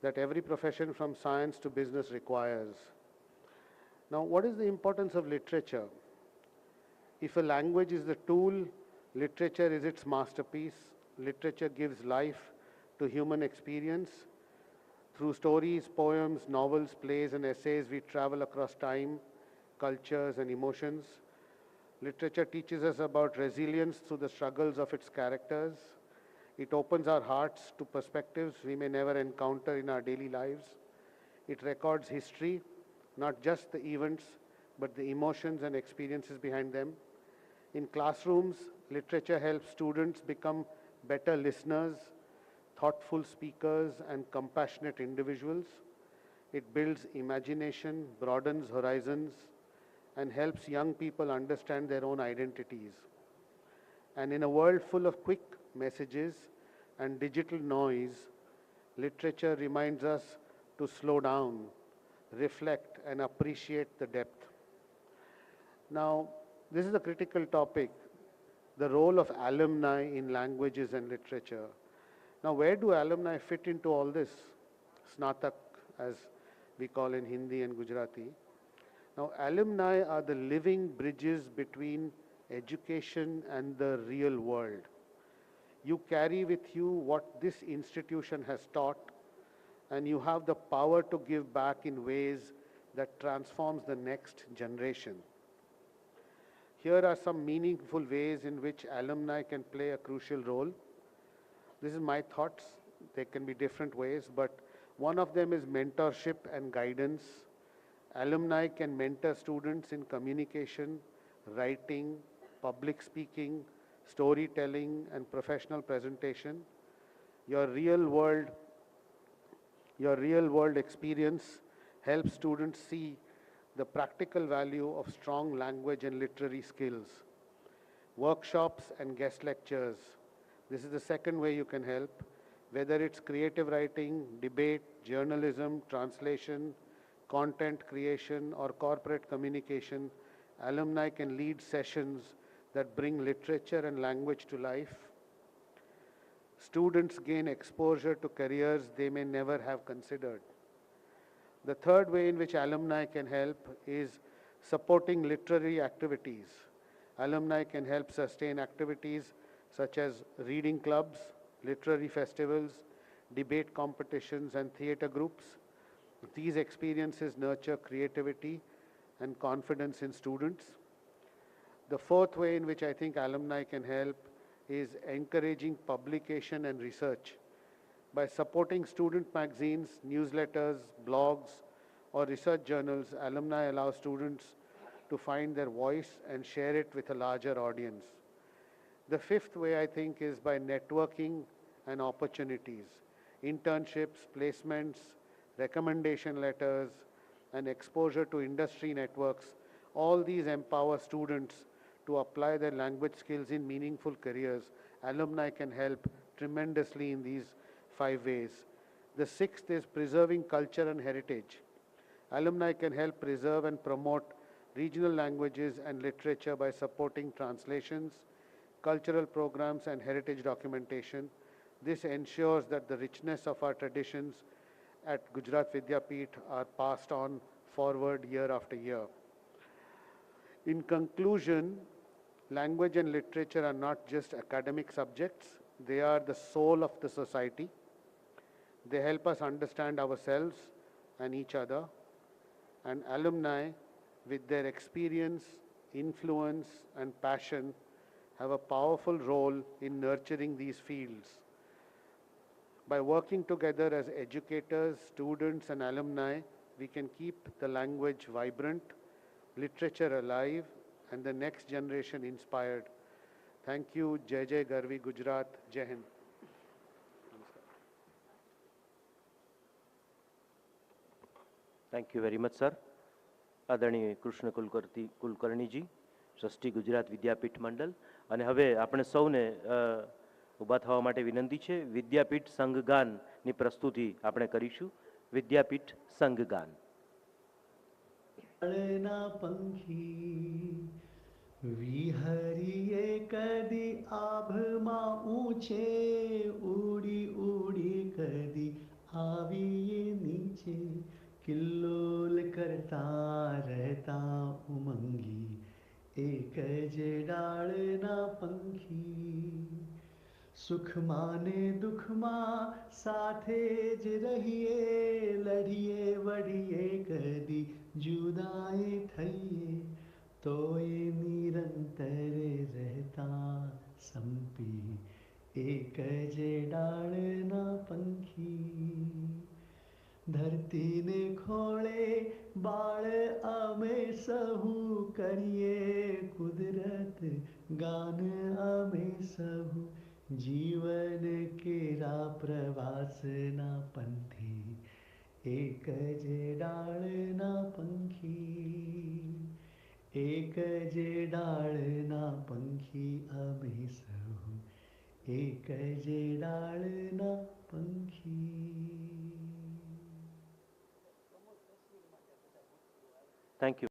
that every profession from science to business requires. Now, what is the importance of literature? If a language is the tool, literature is its masterpiece. Literature gives life to human experience. Through stories, poems, novels, plays, and essays, we travel across time, cultures, and emotions. Literature teaches us about resilience through the struggles of its characters. It opens our hearts to perspectives we may never encounter in our daily lives. It records history, not just the events, but the emotions and experiences behind them. In classrooms, literature helps students become better listeners, thoughtful speakers, and compassionate individuals. It builds imagination, broadens horizons, and helps young people understand their own identities. And in a world full of quick messages and digital noise, literature reminds us to slow down, reflect, and appreciate the depth. Now, this is a critical topic, the role of alumni in languages and literature. Now, where do alumni fit into all this? Snatak, as we call in Hindi and Gujarati. Now, alumni are the living bridges between education and the real world. You carry with you what this institution has taught, and you have the power to give back in ways that transforms the next generation. Here are some meaningful ways in which alumni can play a crucial role. This is my thoughts. There can be different ways, but one of them is mentorship and guidance. Alumni can mentor students in communication, writing, public speaking, storytelling, and professional presentation. Your real world experience helps students see the practical value of strong language and literary skills. Workshops and guest lectures. This is the second way you can help, whether it's creative writing, debate, journalism, translation, content creation, or corporate communication. Alumni can lead sessions that bring literature and language to life. Students gain exposure to careers they may never have considered. The third way in which alumni can help is supporting literary activities. Alumni can help sustain activities such as reading clubs, literary festivals, debate competitions, and theater groups. These experiences nurture creativity and confidence in students. The fourth way in which I think alumni can help is encouraging publication and research. By supporting student magazines, newsletters, blogs, or research journals, alumni allow students to find their voice and share it with a larger audience. The fifth way, I think, is by networking and opportunities. Internships, placements, recommendation letters, and exposure to industry networks. All these empower students to apply their language skills in meaningful careers. Alumni can help tremendously in these 5 ways. The sixth is preserving culture and heritage. Alumni can help preserve and promote regional languages and literature by supporting translations, cultural programs, and heritage documentation. This ensures that the richness of our traditions at Gujarat Vidyapeeth are passed on forward year after year. In conclusion, language and literature are not just academic subjects, they are the soul of the society. They help us understand ourselves and each other. And alumni, with their experience, influence, and passion, have a powerful role in nurturing these fields. By working together as educators, students, and alumni, we can keep the language vibrant, literature alive, and the next generation inspired. Thank you. Jai Jai Garvi Gujarat. Jai Hind. Thank you very much sir. આદરણીય Krishna Kulkarni ji, trustee Gujarat Vidyapith મંડળ. અને હવે આપણે સૌને ઊભા થવા માટે વિનંતી છે. વિદ્યાપીઠ સંઘગાનની પ્રસ્તુતિ આપણે કરીશું. વિદ્યાપીઠ સંઘગાન. પંખી વિહરીએ કદી આભમાં ઊંચે, ઉડી ઉડી કદી આવીએ નીચે, કિલ્લોલ કરતા રહેતા ઉમંગી, એક જ ડાળના પંખી. સુખમાં ને દુઃખમાં સાથે જ રહીએ, લડીએ વડીએ કદી જુદાએ થઈએ, તોય નિરંતર રહેતા સંપી, એક જ ડાળના પંખી. ધરતીને ખોળે બાળ અમે સહુ, કરીએ કુદરત ગાન અમે સહુ, જીવન કેરા પ્રવાસના પંથી, એક જ ડાળના પંખી. એક જ ડાળના પંખી અમે સહુ, એક જ ડાળના